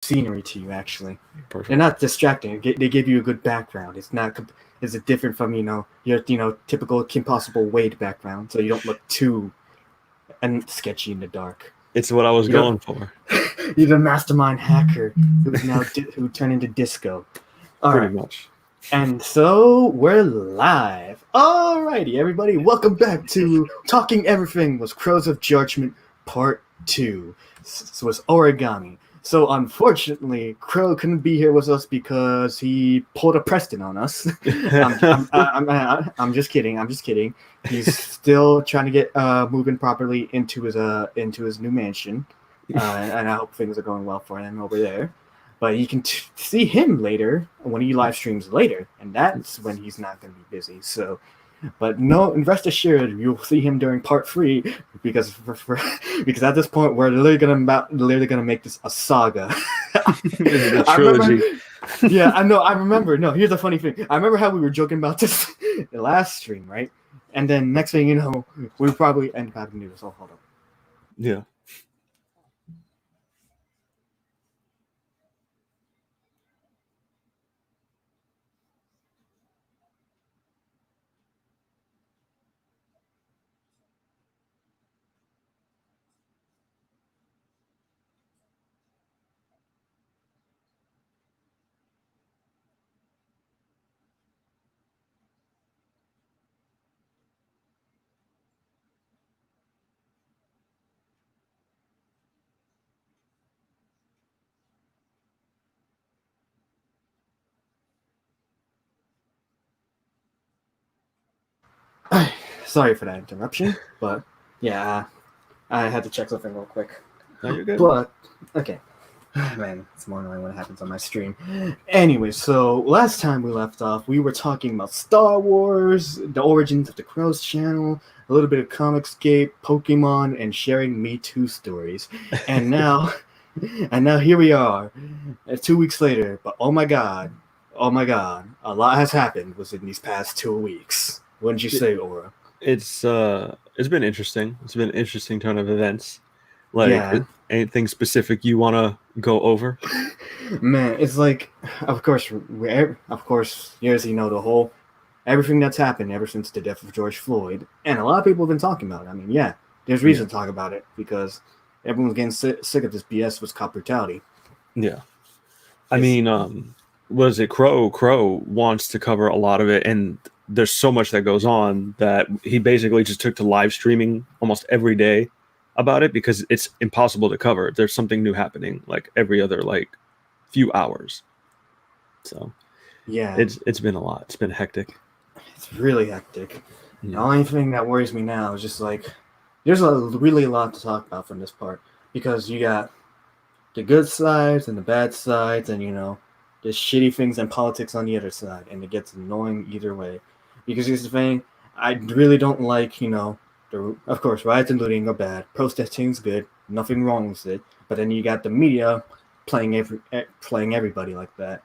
scenery to you. Actually, Perfect. they're not distracting. They give you a good background. It's not. It's different from your typical Kim Possible Wade background, so you don't look too and sketchy in the dark. It's what I was going for. You're the mastermind hacker who turned into disco. All Pretty right. much. And so we're live. Alrighty, everybody, welcome back to Talking Everything with Crows of Judgement Part 2. This was Origami. So unfortunately, Crow couldn't be here with us because he pulled a Preston on us. I'm just kidding. I'm just kidding. He's still trying to get moving properly into his new mansion, and I hope things are going well for him over there. But you can see him later when he live streams later, and that's when he's not going to be busy. So, but no, rest assured, you'll see him during part 3 because because at this point we're literally gonna make this a saga. A trilogy. Yeah, I know. I remember. No, here's the funny thing. I remember how we were joking about this the last stream, right? And then next thing you know, we probably end up having to do this. Oh, hold up. Yeah. Sorry for that interruption, but yeah, I had to check something real quick. No, you're good. But okay, man, it's more annoying when it happens on my stream. Anyway, so last time we left off, we were talking about Star Wars, the origins of the Crows channel, a little bit of Comicscape, Pokemon, and sharing Me Too stories. And now here we are, 2 weeks later. But oh my god, a lot has happened within these past 2 weeks. Wouldn't you say, Aura? It's been interesting. It's been an interesting turn of events. Like, anything specific you want to go over? Man, it's like, of course, here's everything that's happened ever since the death of George Floyd, and a lot of people have been talking about it. I mean, yeah, there's reason to talk about it because everyone's getting sick of this BS with cop brutality. Yeah, I mean, what is it? Crow wants to cover a lot of it, and there's so much that goes on that he basically just took to live streaming almost every day about it because it's impossible to cover. There's something new happening like every other few hours. So yeah, it's been a lot. It's been hectic. It's really hectic. Yeah. The only thing that worries me now is just there's really a lot to talk about from this part because you got the good sides and the bad sides, and the shitty things and politics on the other side, and it gets annoying either way. Because here's the thing, I really don't like, of course, riots and looting are bad. Protesting's good, nothing wrong with it. But then you got the media playing everybody like that.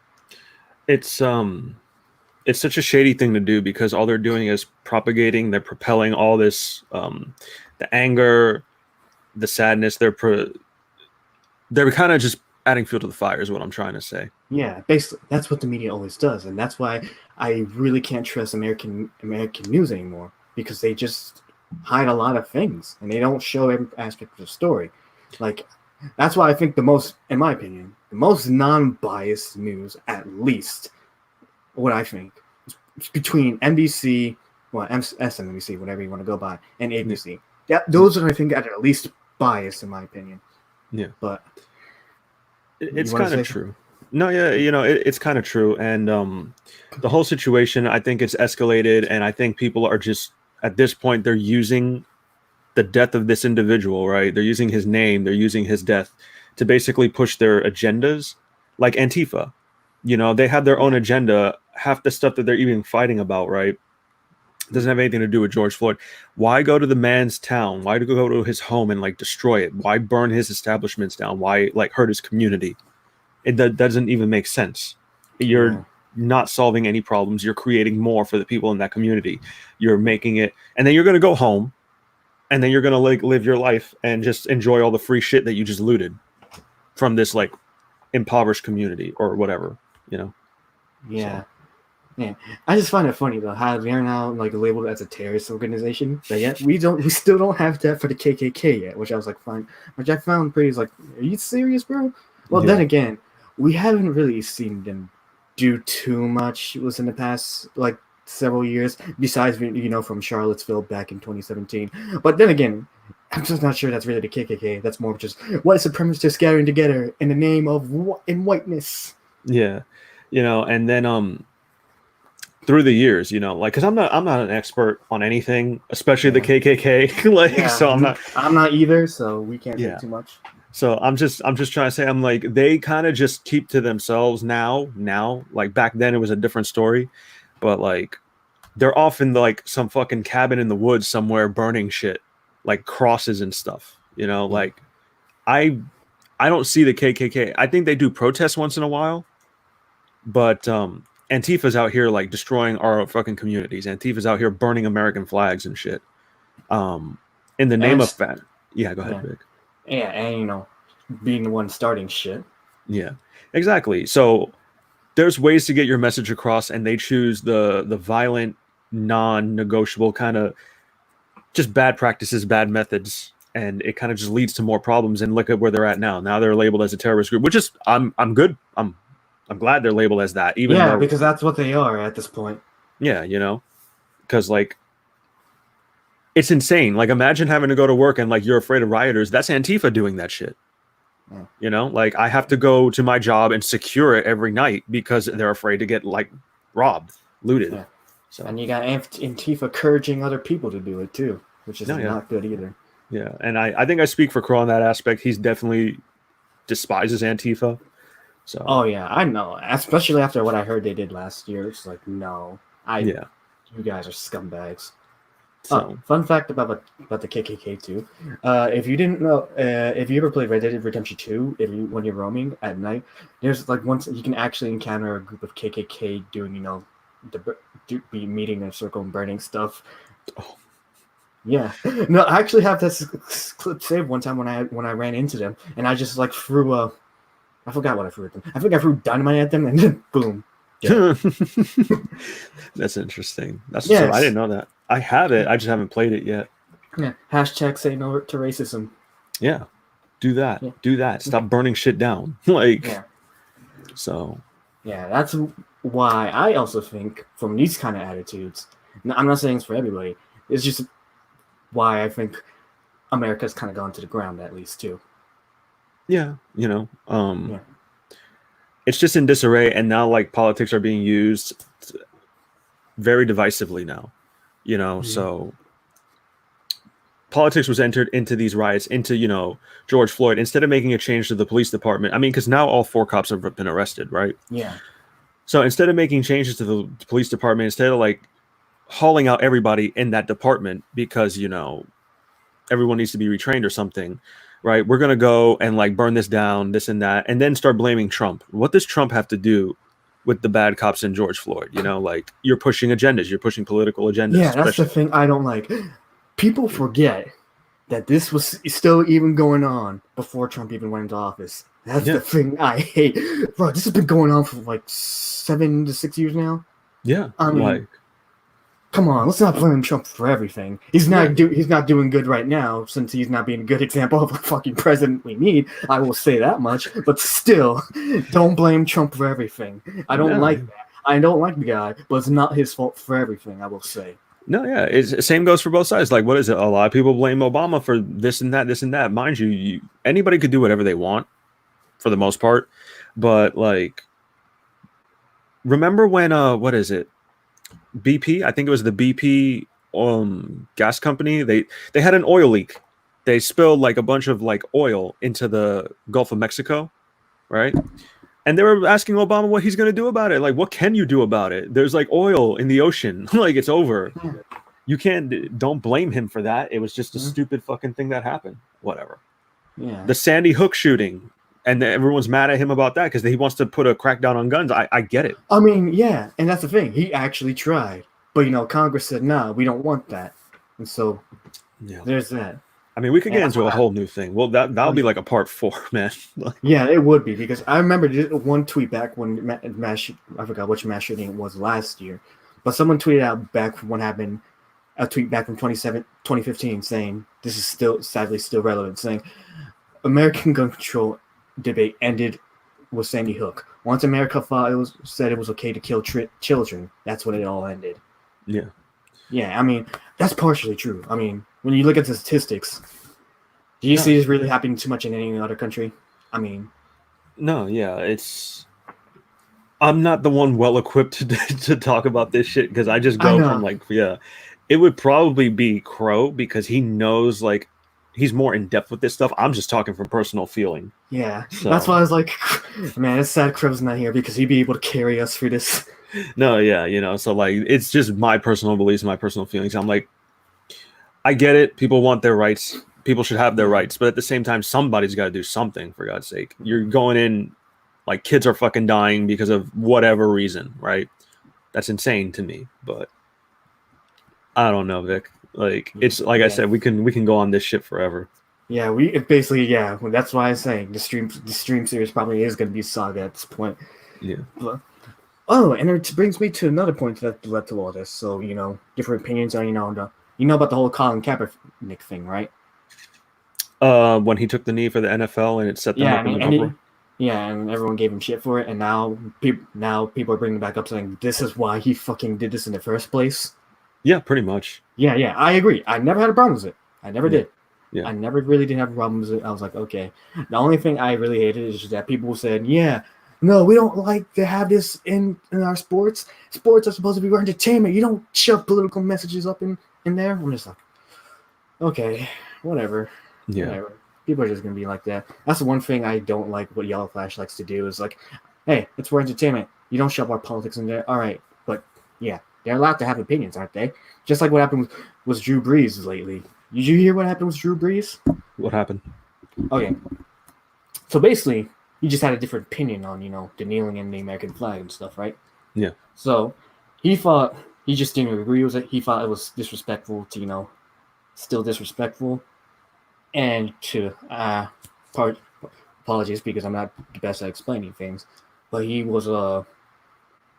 It's such a shady thing to do because all they're doing is propagating. They're propelling all this, the anger, the sadness. They're kind of just adding fuel to the fire is what I'm trying to say. Yeah, basically, that's what the media always does, and that's why I really can't trust American news anymore because they just hide a lot of things and they don't show every aspect of the story. That's why I think in my opinion, the most non-biased news, at least, what I think, is between NBC, SMNBC, whatever you want to go by, and ABC. Yeah, those are, I think, at least biased in my opinion. Yeah, but it's kind of true. No, yeah, it's kind of true. And the whole situation, I think it's escalated. And I think people are just, at this point, they're using the death of this individual, right? They're using his name. They're using his death to basically push their agendas, like Antifa. They have their own agenda. Half the stuff that they're even fighting about, right, doesn't have anything to do with George Floyd. Why go to the man's town? Why go to his home and destroy it? Why burn his establishments down? Why hurt his community? That doesn't even make sense. You're not solving any problems. You're creating more for the people in that community. You're making it, and then you're going to go home, and then you're going to live your life and just enjoy all the free shit that you just looted from this impoverished community or whatever, you know. Yeah. So. Yeah, I just find it funny though how they're now like labeled as a terrorist organization, but yet we still don't have that for the KKK yet, which I was like fine, which I found pretty like, are you serious, bro? Well, then again, we haven't really seen them do too much within the past like several years, besides from Charlottesville back in 2017. But then again, I'm just not sure that's really the KKK. That's more just white supremacists gathering together in the name of whiteness. Yeah, and then through the years, like, because I'm not an expert on anything, especially the KKK. Like, so I'm not either, so we can't say too much. So I'm just trying to say, I'm like, they kind of just keep to themselves now. Like back then it was a different story, but like they're off in like some fucking cabin in the woods somewhere burning shit, like crosses and stuff. Like I don't see the KKK. I think they do protests once in a while, but Antifa's out here like destroying our fucking communities. Antifa's out here burning American flags and shit. In the name of that. Yeah, go ahead, Vic. Yeah, and being the one starting shit. Yeah, exactly. So there's ways to get your message across, and they choose the violent, non-negotiable kind of just bad practices, bad methods, and it kind of just leads to more problems. And look at where they're at now. Now they're labeled as a terrorist group, which is I'm good. I'm glad they're labeled as that. Even though, because that's what they are at this point. Yeah, because like it's insane. Like imagine having to go to work and like you're afraid of rioters. That's Antifa doing that shit. Like I have to go to my job and secure it every night because they're afraid to get like robbed, looted. Yeah. So. And you got Antifa encouraging other people to do it too, which is not good either. Yeah, and I think I speak for Crow on that aspect. He's definitely despises Antifa. So. Oh yeah, I know. Especially after what I heard they did last year, it's like you guys are scumbags. So. Fun fact about the KKK too. If you didn't know, if you ever played Red Dead Redemption 2, when you're roaming at night, there's like once you can actually encounter a group of KKK doing be meeting in a circle and burning stuff. Oh. Yeah, no, I actually have this clip saved one time when I ran into them and I just like threw I forgot what I threw at them. I think I threw dynamite at them and then boom. Yeah. That's interesting. So I didn't know that. I have it. I just haven't played it yet. Yeah. Hashtag say no to racism. Yeah. Do that. Yeah. Do that. Stop burning shit down. Like. Yeah. So. Yeah, that's why I also think from these kind of attitudes. I'm not saying it's for everybody. It's just why I think America's kind of gone to the ground at least too. Yeah, it's just in disarray, and now like politics are being used very divisively now, so politics was entered into these riots, into, George Floyd, instead of making a change to the police department. I mean, because now all 4 cops have been arrested, right? Yeah. So instead of making changes to the police department, instead of like hauling out everybody in that department because, everyone needs to be retrained or something, right? We're going to go and like burn this down, this and that, and then start blaming Trump. What does Trump have to do with the bad cops and George Floyd? Like you're pushing agendas, you're pushing political agendas. Yeah, that's the thing I don't like. People forget that this was still even going on before Trump even went into office. That's the thing I hate. Bro, this has been going on for like 7 to 6 years now. Yeah. I mean, come on, let's not blame Trump for everything. He's not doing good right now, since he's not being a good example of a fucking president we need. I will say that much. But still, don't blame Trump for everything. I don't like that. I don't like the guy, but it's not his fault for everything, I will say. No, yeah, it's same goes for both sides. Like, what is it? A lot of people blame Obama for this and that. Mind you, anybody could do whatever they want, for the most part. But like, remember when what is it? BP, I think it was the BP gas company. They had an oil leak. They spilled like a bunch of like oil into the Gulf of Mexico, right? And they were asking Obama what he's going to do about it. Like, what can you do about it? There's like oil in the ocean. Like, it's over. You don't blame him for that. It was just a stupid fucking thing that happened. Whatever. Yeah. The Sandy Hook shooting. And everyone's mad at him about that because he wants to put a crackdown on guns. I get it. I mean, yeah, and that's the thing. He actually tried. But, Congress said, no, we don't want that. And so there's that. I mean, we could And get that's into a what whole new thing. Well, that'll be like a part 4, man. yeah, it would be, because I remember one tweet back when I forgot which mass shooting it was last year, but someone tweeted out back when happened, a tweet back from 2015 saying, this is sadly still relevant, saying American gun control debate ended with Sandy Hook. Once America said it was okay to kill children, that's when it all ended. Yeah. Yeah, I mean, that's partially true. I mean, when you look at the statistics, do you see this really happening too much in any other country? I mean, no, yeah, I'm not the one well equipped to talk about this shit, because I just go from like, yeah, it would probably be Crow, because he knows, like, he's more in depth with this stuff. I'm just talking from personal feeling. Yeah, so that's why I was like, man, it's sad Crow's not here, because he'd be able to carry us through this. No, yeah, so like, it's just my personal beliefs, my personal feelings. I'm like, I get it. People want their rights. People should have their rights, but at the same time, somebody's got to do something, for God's sake. You're going in, like, kids are fucking dying because of whatever reason, right? That's insane to me, but I don't know, Vic. Like, it's like I said, we can go on this shit forever. Yeah, that's why I'm saying the stream series probably is going to be saga at this point. Yeah. But, and it brings me to another point that led to all this. So, different opinions on, about the whole Colin Kaepernick thing, right? When he took the knee for the NFL and it set them up in an uproar. And everyone gave him shit for it, and now people are bringing it back up, saying this is why he fucking did this in the first place. Yeah, pretty much. Yeah, I agree. I never had a problem with it. I never did. Yeah. I never really did have a problem with it. I was like, okay. The only thing I really hated is just that people said, yeah, no, we don't like to have this in our sports. Sports are supposed to be for entertainment. You don't shove political messages up in there. I'm just like, okay, whatever. Yeah. Whatever. People are just going to be like that. That's the one thing I don't like what Yellow Flash likes to do, is like, hey, it's for entertainment. You don't shove our politics in there. All right. But yeah, they're allowed to have opinions, aren't they? Just like what happened with Drew Brees lately. Did you hear what happened with Drew Brees? What happened? Okay. So basically, he just had a different opinion on, the kneeling in the American flag and stuff, right? Yeah. So he just didn't agree with it. He thought it was disrespectful to, still disrespectful. And to apologies, because I'm not the best at explaining things, but he also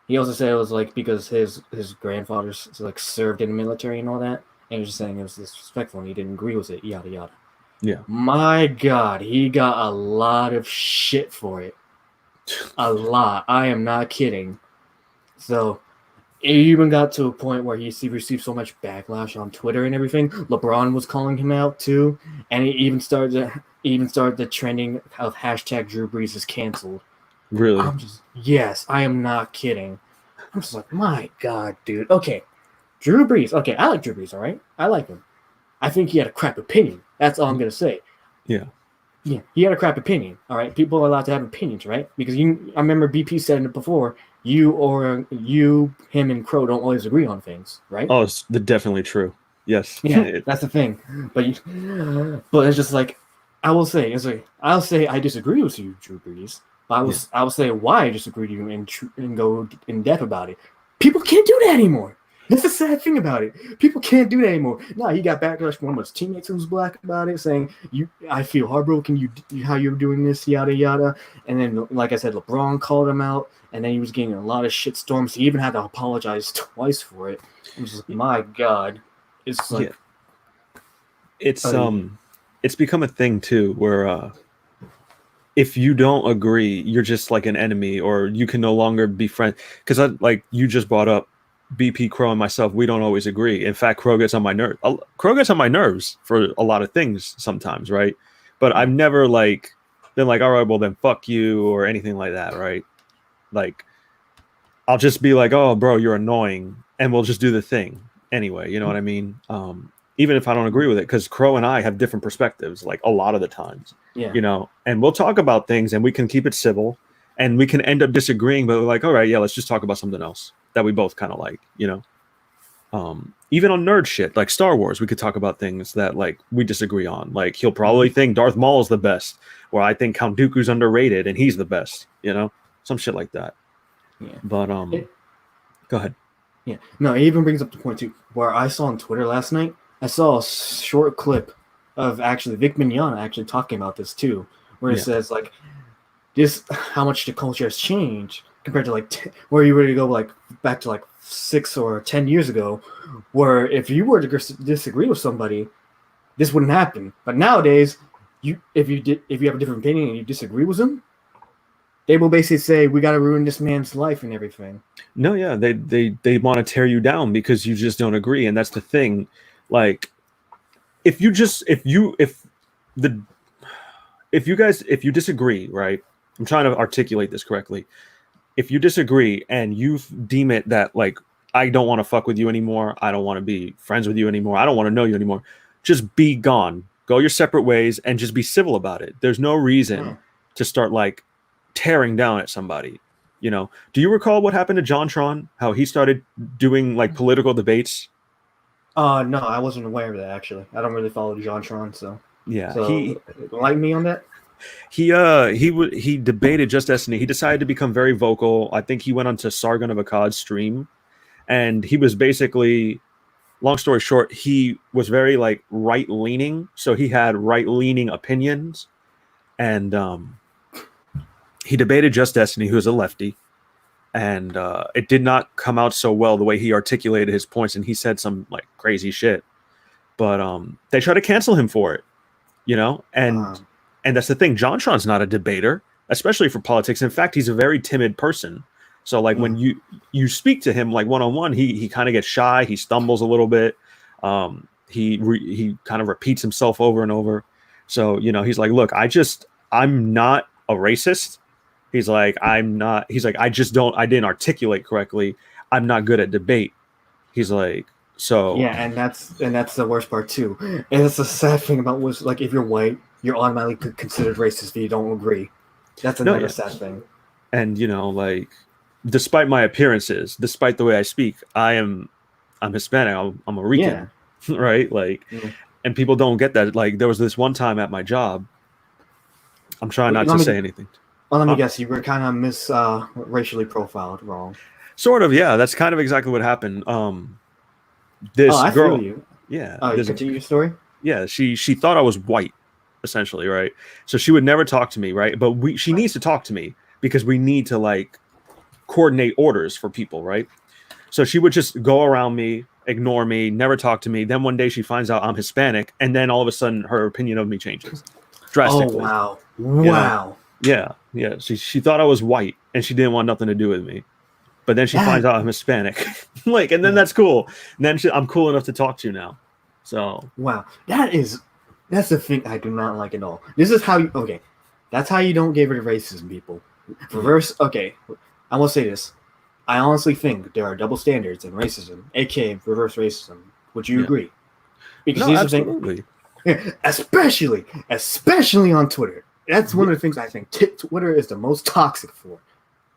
said it was like because his grandfather like served in the military and all that, and he was just saying it was disrespectful and he didn't agree with it, yada yada. Yeah. My God, he got a lot of shit for it. A lot. I am not kidding. So it even got to a point where he received so much backlash on Twitter and everything. LeBron was calling him out too, and he even started the trending of hashtag Drew Brees is canceled. Really? Yes, I am not kidding. I'm just like, my God, dude. Okay, Drew Brees. Okay, I like Drew Brees. All right, I like him. I think he had a crap opinion. That's all I'm gonna say. Yeah. Yeah, he had a crap opinion. All right, people are allowed to have opinions, right? Because I remember BP said it before. You, him, and Crow don't always agree on things, right? Oh, it's definitely true. Yes. Yeah, that's the thing. But it's just like, I'll say I disagree with you, Drew Brees. But I will say why I disagree with you and go in depth about it. People can't do that anymore. That's the sad thing about it. People can't do that anymore. No, he got backlash from one of his teammates who was black about it, saying, I feel heartbroken how you're doing this, yada yada. And then, like I said, LeBron called him out, and then he was getting a lot of shit storms. He even had to apologize twice for it. I'm just like, my God. It's like it's become a thing too, where if you don't agree, you're just like an enemy, or you can no longer be friends. Because like you just brought up, BP, Crow, and myself, we don't always agree. In fact, Crow gets on my nerves for a lot of things sometimes, right? But I've never been like, all right, well then fuck you or anything like that, right? Like, I'll just be like, oh, bro, you're annoying, and we'll just do the thing anyway. You know what I mean? Even if I don't agree with it, because Crow and I have different perspectives, like a lot of the times. Yeah. And we'll talk about things, and we can keep it civil, and we can end up disagreeing, but we're like, all right, yeah, let's just talk about something else that we both kind of like, even on nerd shit, like Star Wars, we could talk about things that like we disagree on. Like he'll probably think Darth Maul is the best, where I think Count Dooku's underrated and he's the best, some shit like that. Yeah. But go ahead. Yeah. No, it even brings up the point too, where I saw on Twitter last night, I saw a short clip of actually Vic Mignogna actually talking about this too, where it Yeah. says like just how much the culture has changed compared to like where you were to go like back to like 6 or 10 years ago, where if you were to disagree with somebody, this wouldn't happen. But nowadays, if you have a different opinion and you disagree with them, they will basically say we got to ruin this man's life and everything. No, yeah, they want to tear you down because you just don't agree, and that's the thing. Like, if you disagree, right? I'm trying to articulate this correctly. If you disagree and you deem it that like I don't want to fuck with you anymore, I don't want to be friends with you anymore, I don't want to know you anymore, just be gone. Go your separate ways and just be civil about it. There's no reason to start like tearing down at somebody. You know, do you recall what happened to John Tron? How he started doing like political debates? No, I wasn't aware of that actually. I don't really follow John Tron, so Yeah, he enlighten me on that. He debated Just Destiny. He decided to become very vocal. I think he went onto Sargon of Akkad's stream, and he was basically, long story short, he was very like right leaning. So he had right leaning opinions, and he debated Just Destiny, who is a lefty, and it did not come out so well the way he articulated his points, and he said some like crazy shit. But they tried to cancel him for it, you know, and that's the thing. John Tron's not a debater, especially for politics. In fact, he's a very timid person. So like when you speak to him like one-on-one, he kind of gets shy. He stumbles a little bit. He kind of repeats himself over and over. So, you know, he's like, look, I'm not a racist. He's like, I didn't articulate correctly. I'm not good at debate. He's like, so. Yeah, and that's the worst part too. And it's the sad thing about was like if you're white, you're automatically considered racist if you don't agree. That's another sad thing. And you know, like, despite my appearances, despite the way I speak, I'm Hispanic. I'm a Rican, right? Like, and people don't get that. Like, there was this one time at my job. I'm trying not to say anything. Well, let me guess. You were kind of racially profiled wrong. Sort of, yeah. That's kind of exactly what happened. This girl, feel you. Yeah. Continue your story. Yeah, she thought I was white, essentially, right? So she would never talk to me, right? But she needs to talk to me because we need to like coordinate orders for people, right? So she would just go around me, ignore me, never talk to me. Then one day she finds out I'm Hispanic, and then all of a sudden her opinion of me changes drastically. Oh wow! Yeah. She thought I was white, and she didn't want nothing to do with me. But then she finds out I'm Hispanic, like, and then that's cool. And then I'm cool enough to talk to now. So wow, that's the thing I do not like at all. This is how that's how you don't get rid of racism, people. Reverse. Okay, I will say this. I honestly think there are double standards in racism, aka reverse racism. Would you agree? Because no, absolutely. Especially on Twitter. That's one of the things I think Twitter is the most toxic for.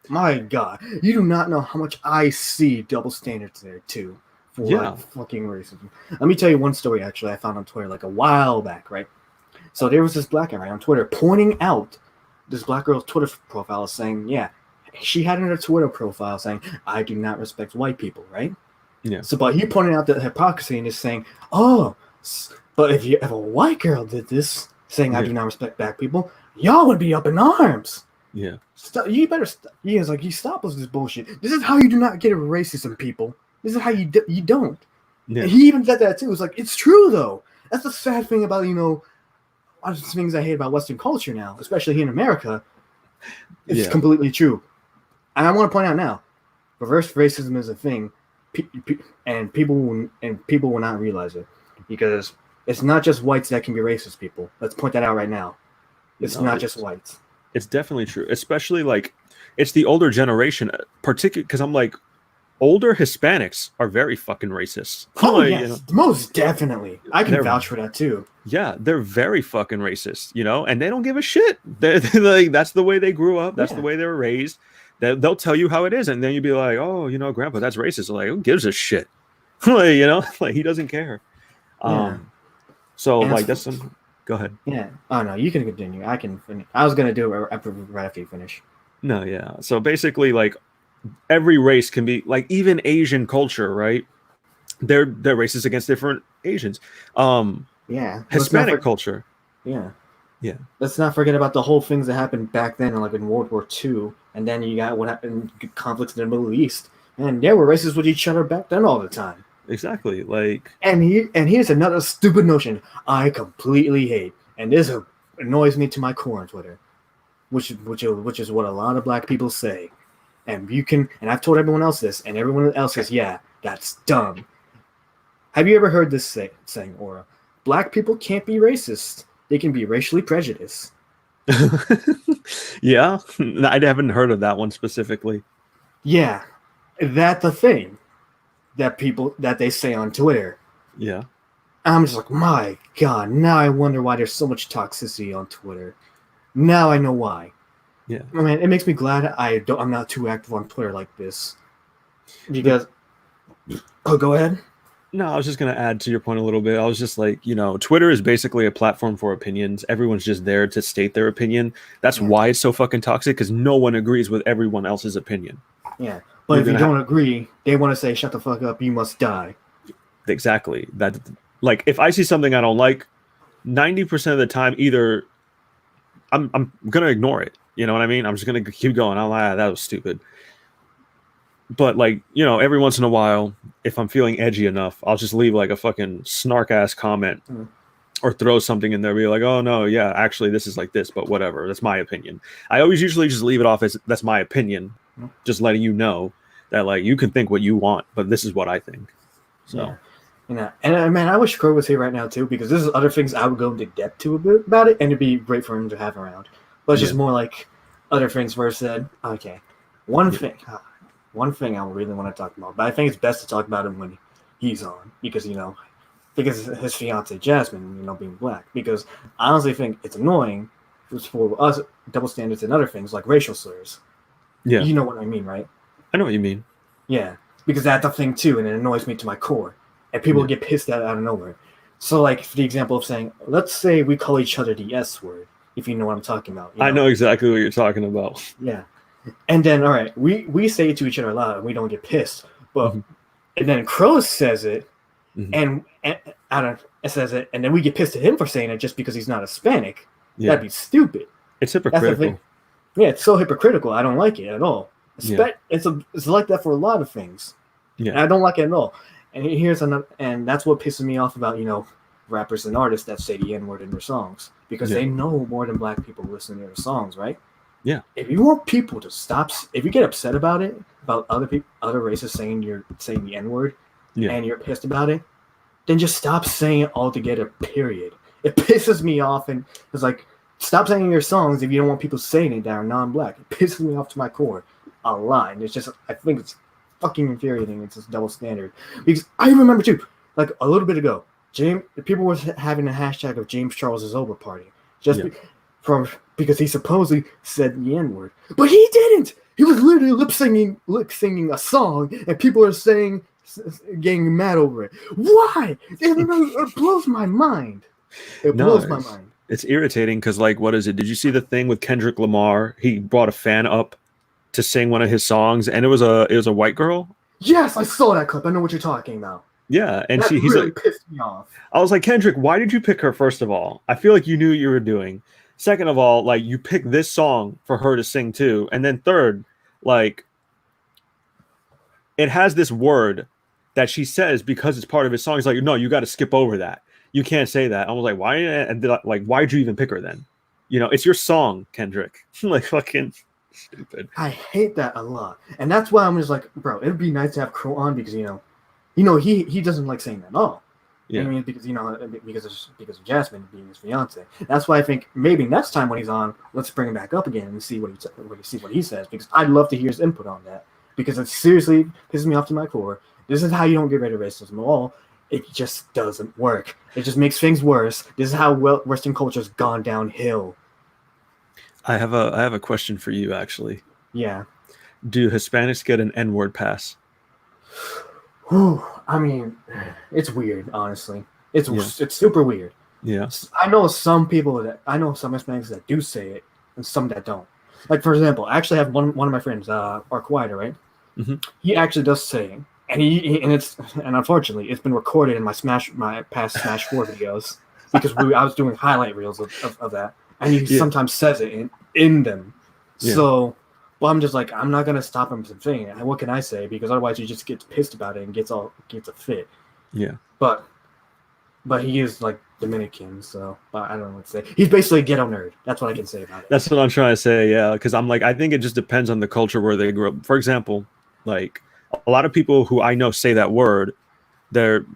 My God, you do not know how much I see double standards there too for like fucking racism. Let me tell you one story actually I found on Twitter like a while back, right? So there was this black guy on Twitter pointing out this black girl's Twitter profile saying, she had in her Twitter profile saying, I do not respect white people, right? Yeah. So, but he pointed out the hypocrisy and is saying, but if a white girl did this, saying I do not respect black people, y'all would be up in arms. Yeah. You better. He is like, you stop with this bullshit. This is how you do not get rid of racism, people. This is how you don't. Yeah. And he even said that too. It's like, it's true though. That's the sad thing about, one of the things I hate about Western culture now, especially here in America. It's completely true. And I want to point out now, reverse racism is a thing, and people will not realize it because it's not just whites that can be racist. People, let's point that out right now. It's not just whites. It's definitely true, especially like it's the older generation, particularly because I'm like, older Hispanics are very fucking racist. Oh yes, most definitely. I can vouch for that too. Yeah, they're very fucking racist, and they don't give a shit. They're like, that's the way they grew up. That's the way they were raised. They'll tell you how it is, and then you'd be like, oh, Grandpa, that's racist. Like, who gives a shit? Like, he doesn't care. So and like that's some. Go ahead. Yeah. Oh no, you can continue. I can finish. I was gonna do it right after you finish. No, yeah. So basically, like, every race can be like, even Asian culture, right? They're racist against different Asians. Yeah. Hispanic culture. Yeah. Yeah. Let's not forget about the whole things that happened back then, like in World War II, and then you got what happened, conflicts in the Middle East, and they were racist with each other back then all the time. Exactly. Like, and here's another stupid notion I completely hate, and this annoys me to my core on Twitter, which is what a lot of black people say, and I've told everyone else this, and everyone else says, yeah, that's dumb. Have you ever heard this saying, Aura? Black people can't be racist. They can be racially prejudiced. yeah, I haven't heard of that one specifically. Yeah, that's the thing that they say on Twitter. Yeah. I'm just like, my God, now I wonder why there's so much toxicity on Twitter. Now I know why. Yeah. I mean, it makes me glad I'm not too active on Twitter like this. Because, go ahead. No, I was just going to add to your point a little bit. I was just like, Twitter is basically a platform for opinions. Everyone's just there to state their opinion. That's why it's so fucking toxic, because no one agrees with everyone else's opinion. Yeah. But if you don't agree, they want to say, shut the fuck up, you must die. Exactly. That, like, if I see something I don't like, 90% of the time, either I'm going to ignore it. You know what I mean? I'm just going to keep going. That was stupid. But, like, every once in a while, if I'm feeling edgy enough, I'll just leave, like, a fucking snark-ass comment or throw something in there, be like, oh, no, yeah, actually, this is like this, but whatever. That's my opinion. I always usually just leave it off as that's my opinion, just letting you know that, like, you can think what you want, but this is what I think. So, and man, I wish Crow was here right now, too, because this is other things I would go into depth to a bit about it, and it'd be great for him to have around. But it's just more like other things where it said, okay, one thing I really want to talk about, but I think it's best to talk about him when he's on, because his fiance Jasmine, being black. Because I honestly think it's annoying for us double standards and other things like racial slurs. Yeah, you know what I mean, right? I know what you mean. Yeah, because that's a thing too, and it annoys me to my core, and people get pissed at it out of nowhere. So, like, for the example of saying, let's say we call each other the S word, if you know what I'm talking about. I know exactly what you're talking about. Yeah. And then, all right, we say it to each other a lot, and we don't get pissed. But and then Crow says it, and says it, and then we get pissed at him for saying it just because he's not Hispanic. Yeah. That'd be stupid. It's hypocritical. Yeah, it's so hypocritical. I don't like it at all. It's like that for a lot of things. Yeah, and I don't like it at all. And here's another, and that's what pisses me off about rappers and artists that say the N-word in their songs, because they know more than black people listen to their songs, right? Yeah. If you want people to stop, if you get upset about it, about other races saying the N-word, and you're pissed about it, then just stop saying it altogether. Period. It pisses me off, and it's like, stop saying your songs if you don't want people saying it that are non-black. It pisses me off to my core a lot, and it's just, I think it's fucking infuriating. It's this double standard, because I remember too, like a little bit ago, people were having a hashtag of James Charles's over party because he supposedly said the N-word, but he didn't. He was literally lip singing a song, and people are getting mad over it. Why? It blows my mind. Blows my mind. It's irritating because, like, what is it? Did you see the thing with Kendrick Lamar? He brought a fan up to sing one of his songs, and it was a white girl. Yes, I saw that clip. I know what you're talking about. Yeah, and he's really like, pissed me off. I was like, Kendrick, why did you pick her? First of all, I feel like you knew what you were doing. Second of all, like, you picked this song for her to sing too, and then third, like, it has this word that she says because it's part of his song. He's like, no, you got to skip over that. You can't say that. I was like, why? And why'd you even pick her then? It's your song, Kendrick. Like, fucking stupid. I hate that a lot, and that's why I'm just like, bro, it'd be nice to have Crow on, because he doesn't like saying that at all. Yeah. I mean, because of Jasmine being his fiance. That's why I think maybe next time when he's on, let's bring him back up again and see what he says, because I'd love to hear his input on that, because it seriously pisses me off to my core. This is how you don't get rid of racism at all. It just doesn't work. It just makes things worse. This is how Western culture's gone downhill. I have a question for you, actually. Yeah. Do Hispanics get an N-word pass? I mean, it's weird, honestly. It's super weird. Yeah. I know some Hispanics that do say it, and some that don't. Like, for example, I actually have one of my friends, Arquida, right? Mm-hmm. He actually does say it. And and unfortunately, it's been recorded in my past Smash 4 videos. because I was doing highlight reels of that, and he sometimes says it in them. Yeah. So, well, I'm just like, I'm not gonna stop him from saying it. What can I say? Because otherwise, he just gets pissed about it and gets a fit. Yeah. But he is like Dominican, so I don't know what to say. He's basically a ghetto nerd. That's what I can say about it. That's what I'm trying to say, yeah. Because I'm like, I think it just depends on the culture where they grew up. For example, like a lot of people who I know say that word, they're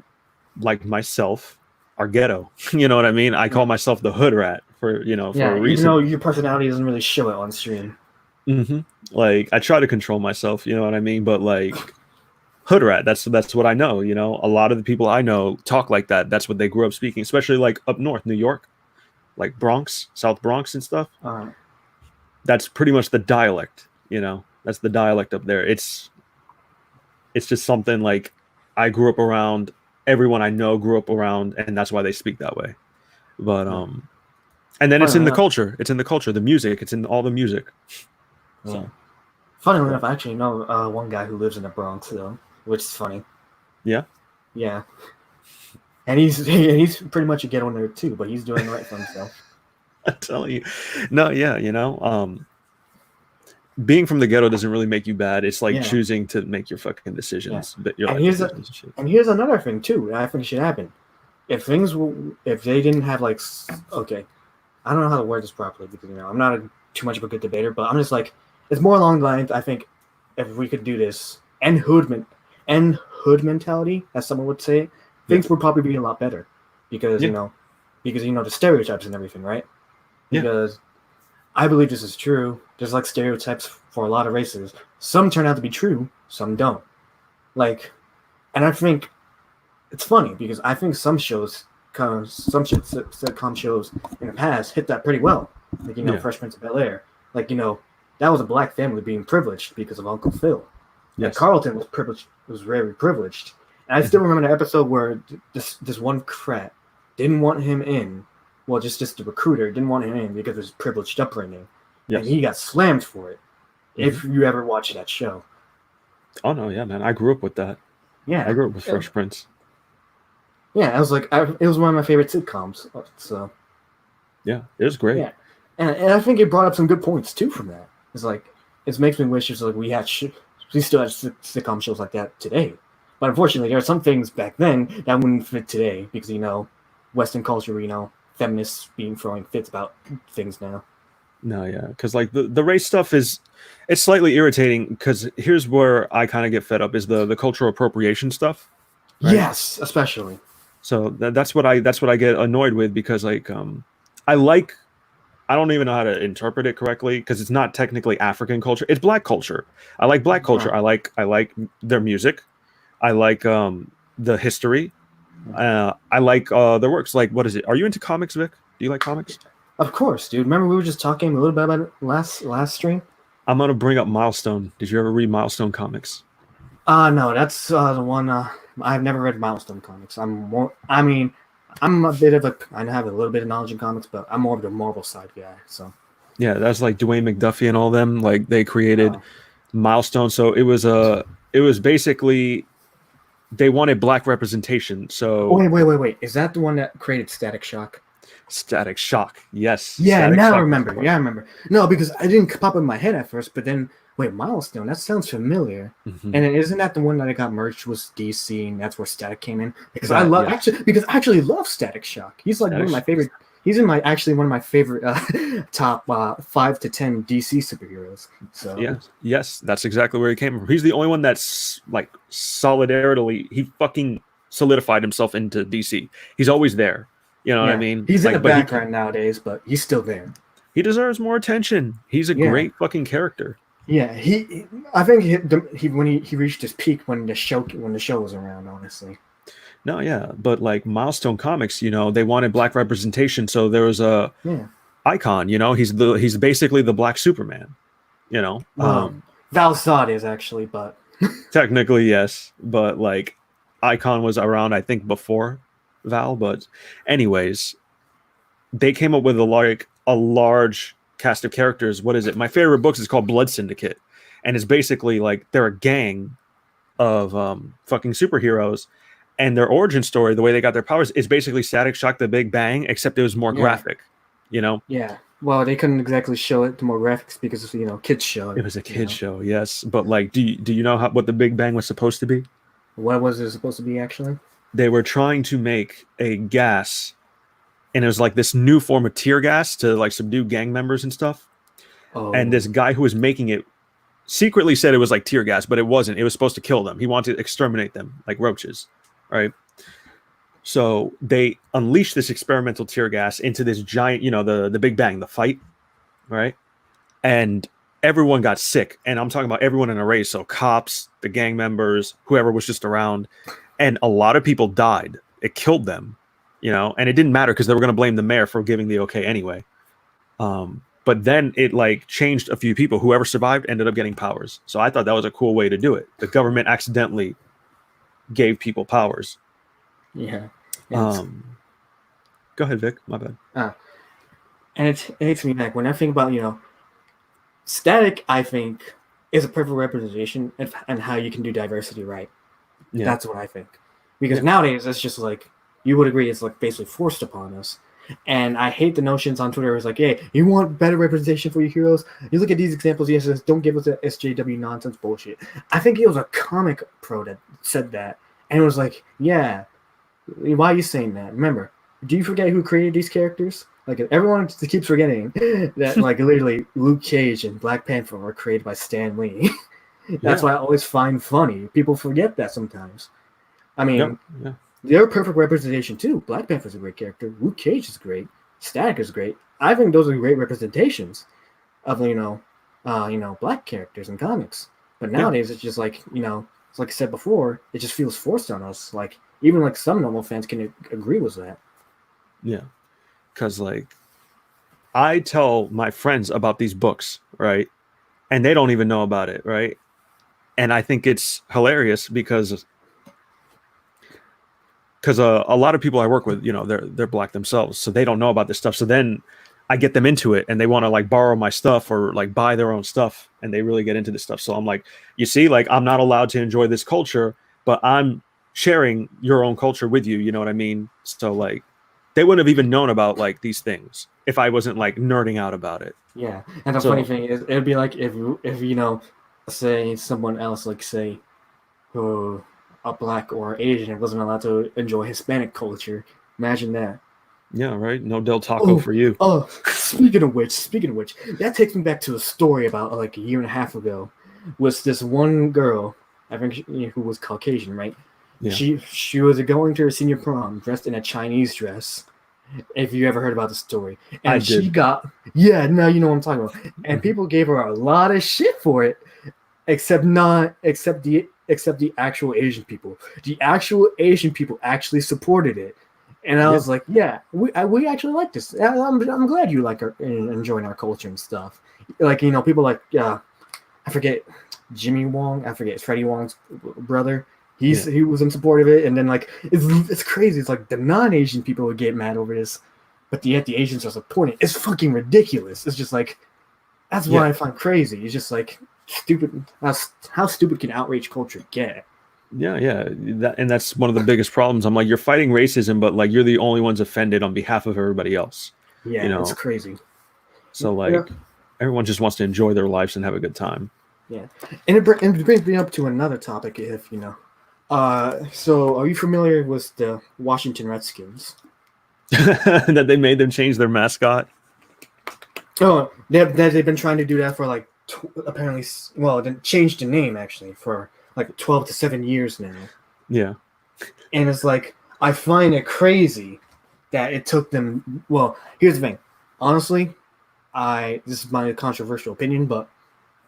like myself, are ghetto. You know what I mean? I call myself the hood rat for a reason. Even though your personality doesn't really show it on stream. Mm-hmm. Like I try to control myself, you know what I mean? But like hood rat, that's what I know. A lot of the people I know talk like that. That's what they grew up speaking, especially like up north, New York, like Bronx, South Bronx and stuff. That's pretty much the dialect. That's the dialect up there. It's just something like I grew up around. Everyone I know grew up around, and that's why they speak that way. But and then it's in the culture. It's in the culture, the music. It's in all the music. So, funny enough, I actually know one guy who lives in the Bronx, though, which is funny. Yeah. Yeah. And he's pretty much a ghetto nerd too, but he's doing right for himself. I'm telling you, no, yeah, being from the ghetto doesn't really make you bad. It's like choosing to make your fucking decisions. Yeah. And here's another thing too. I think should happen. If they didn't have like, okay, I don't know how to word this properly because I'm not too much of a good debater, but I'm just like, it's more along the lines. I think if we could do this and hood mentality, as someone would say, things would probably be a lot better because the stereotypes and everything, right? Because I believe this is true. There's like stereotypes for a lot of races. Some turn out to be true, some don't. And I think it's funny because I think some sitcom shows in the past hit that pretty well. Like Fresh Prince of Bel-Air. Like that was a black family being privileged because of Uncle Phil. Yes. And Carlton was privileged. Was very privileged. And I still remember the episode where this one crat didn't want him in. Well, just the recruiter didn't want him in because of his privileged upbringing. Yes. And he got slammed for it. Mm-hmm. If you ever watch that show. Oh, no, yeah, man. I grew up with that. Yeah. I grew up with Fresh Prince. Yeah, it was one of my favorite sitcoms. So. Yeah, it was great. Yeah. And I think it brought up some good points, too, from that. It's like, it makes me wish it's like we still have sitcom shows like that today. But unfortunately, there are some things back then that wouldn't fit today because, Western culture, feminists being throwing fits about things now. No, yeah, because like the race stuff it's slightly irritating because here's where I kind of get fed up is the cultural appropriation stuff. Right? Yes, especially. So that's what I get annoyed with because like I don't even know how to interpret it correctly because it's not technically African culture. It's Black culture. I like Black culture. Right. I like their music. I like the history. I like their works. Like, what is it? Are you into comics, Vic? Do you like comics? Of course, dude. Remember we were just talking a little bit about it last stream? I'm going to bring up Milestone. Did you ever read Milestone comics? No, that's the one. I've never read Milestone comics. I have a little bit of knowledge in comics, but I'm more of the Marvel side guy. So. Yeah, that's like Dwayne McDuffie and all them. Like they created Milestone. So it was basically they wanted Black representation. So wait. Is that the one that created Static Shock? Static Shock, yes. Yeah, now I remember. Yeah, I remember. No, because I didn't pop in my head at first, but then wait, Milestone. That sounds familiar. Mm-hmm. And isn't that the one that I got merged with DC, and that's where Static came in? Because I actually love Static Shock. He's like one of my favorite. He's in one of my favorite top 5 to 10 DC superheroes. So yes, that's exactly where he came from. He's the only one that's like solidarily. He fucking solidified himself into DC. He's always there. You know what I mean? He's in the background nowadays, but he's still there. He deserves more attention. He's a great fucking character. Yeah, I think when he reached his peak when the show was around, honestly. No, yeah, but like Milestone Comics, they wanted Black representation, so there was a icon. He's basically the Black Superman. Val Zod is actually, but technically yes, but like Icon was around, I think, before Val. But anyways, they came up with a large cast of characters. What is it? My favorite books is called Blood Syndicate, and it's basically like they're a gang of fucking superheroes. And their origin story, the way they got their powers, is basically Static Shock the Big Bang, except it was more graphic, you know? Yeah. Well, they couldn't exactly show it to more graphics because, you know, kids show. It was a kid show, yes. But like, do you know what the Big Bang was supposed to be? What was it supposed to be, actually? They were trying to make a gas, and it was like this new form of tear gas to like subdue gang members and stuff. Oh. And this guy who was making it secretly said it was like tear gas, but it wasn't. It was supposed to kill them. He wanted to exterminate them like roaches, right? So they unleashed this experimental tear gas into this giant, you know, the Big Bang, the fight, right? And everyone got sick. And I'm talking about everyone in a race. So cops, the gang members, whoever was just around. And a lot of people died. It killed them, you know, and it didn't matter because they were going to blame the mayor for giving the okay anyway. But then it like changed a few people. Whoever survived ended up getting powers. So I thought that was a cool way to do it. The government accidentally gave people powers. Yeah. Go ahead, Vic. My bad. And it takes me back when I think about, you know, Static, I think, is a perfect representation and how you can do diversity right. Yeah. That's what I think. Because nowadays, it's just like, you would agree, it's like basically forced upon us. And I hate the notions on Twitter. It's like, hey, you want better representation for your heroes? You look at these examples, yes, don't give us the SJW nonsense bullshit. I think it was a comic pro that said that. And it was like, yeah, why are you saying that? Remember, do you forget who created these characters? Like, everyone keeps forgetting that, like, literally Luke Cage and Black Panther were created by Stan Lee. That's why I always find funny. People forget that sometimes. I mean, they're perfect representation too. Black Panther's a great character. Luke Cage is great. Static is great. I think those are great representations of black characters in comics. But nowadays it's just like, you know, it's like I said before, it just feels forced on us. Like even like some normal fans can agree with that. Yeah, because like I tell my friends about these books, right, and they don't even know about it, right, and I think it's hilarious because a lot of people I work with, you know, they're black themselves, so they don't know about this stuff. So then I get them into it, and they want to like borrow my stuff or like buy their own stuff, and they really get into this stuff. So I'm like, you see, like I'm not allowed to enjoy this culture, but I'm sharing your own culture with you. You know what I mean? So like, they wouldn't have even known about like these things if I wasn't like nerding out about it. Yeah, and the funny thing is, it'd be like if you know, say someone else, like say, who a black or Asian wasn't allowed to enjoy Hispanic culture. Imagine that. Yeah, right. No Del Taco for you. Oh, speaking of which, that takes me back to a story about like a year and a half ago. Was this one girl, I think who was Caucasian, right? Yeah. She was going to her senior prom dressed in a Chinese dress. If you ever heard about the story, and she got now you know what I'm talking about. And people gave her a lot of shit for it, except the actual Asian people. The actual Asian people actually supported it, and I was like, yeah, we actually like this. I'm glad you like enjoying our culture and stuff. Like, you know, people like I forget Jimmy Wong, I forget Freddie Wong's brother. He was in support of it, and then like it's crazy. It's like the non-Asian people would get mad over this, but yet the Asians are supporting it. It's fucking ridiculous. It's just like that's what I find crazy. It's just like stupid. How stupid can outrage culture get? Yeah. That's one of the biggest problems. I'm like, you're fighting racism, but like you're the only ones offended on behalf of everybody else. Yeah, you know? It's crazy. So like everyone just wants to enjoy their lives and have a good time. Yeah, and it brings me up to another topic, if you know. So are you familiar with the Washington Redskins? That they made them change their mascot? Oh, they've been trying to do that for like apparently. Well, they changed the name actually for like 12 to 7 years now. Yeah, and it's like I find it crazy that it took them. Well, here's the thing. Honestly, this is my controversial opinion, but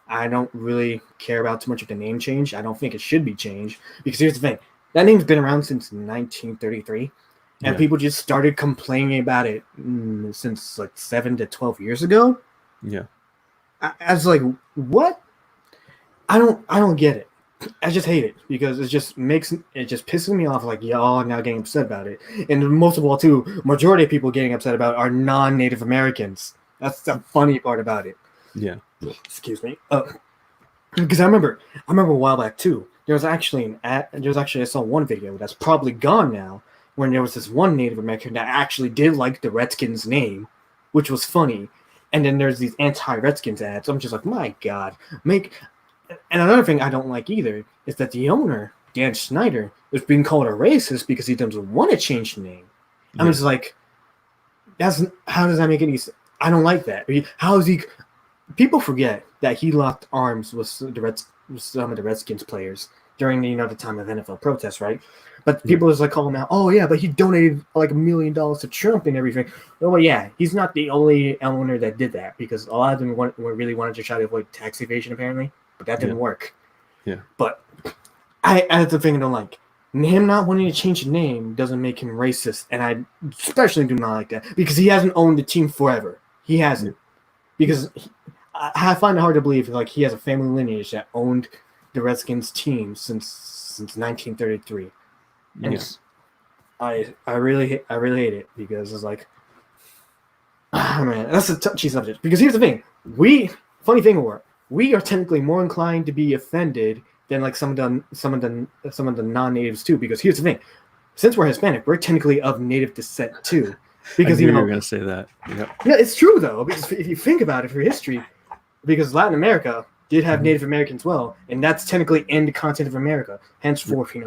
I don't really care about too much of the name change. I don't think it should be changed because here's the thing. That name's been around since 1933, and people just started complaining about it since like 7 to 12 years ago. Yeah. I was like, what? I don't get it. I just hate it because it just pisses me off. Like y'all are now getting upset about it, and most of all, too, majority of people getting upset about it are non-Native Americans. That's the funny part about it. Yeah. Excuse me. Because I remember a while back too. there's actually I saw one video that's probably gone now, when there was this one Native American that actually did like the Redskins name, which was funny. And then there's these anti-Redskins ads. I'm just like, my God, make. And another thing I don't like either is that the owner, Dan Snyder, is being called a racist because he doesn't want to change the name. I'm just like, how does that make any sense? I don't like that. How is he? People forget that he locked arms with some of the Redskins players during the time of NFL protests, right? But people just like call him out. Oh yeah, but he donated like $1 million to Trump and everything. Well, yeah, he's not the only owner that did that, because a lot of them really wanted to try to avoid tax evasion apparently, but that didn't work. Yeah. But that's the thing I don't like. Him not wanting to change the name doesn't make him racist, and I especially do not like that because he hasn't owned the team forever. He hasn't, because I find it hard to believe like he has a family lineage that owned the Redskins team since 1933. And I really hate it because it's like, man, that's a touchy subject. Because here's the thing: we are technically more inclined to be offended than like some of the non-natives too. Because here's the thing: since we're Hispanic, we're technically of native descent too. Because you were going to say that. Yep. Yeah, it's true though. Because if you think about it for history, because Latin America did have Native Americans, and that's technically in the continent of America. Henceforth,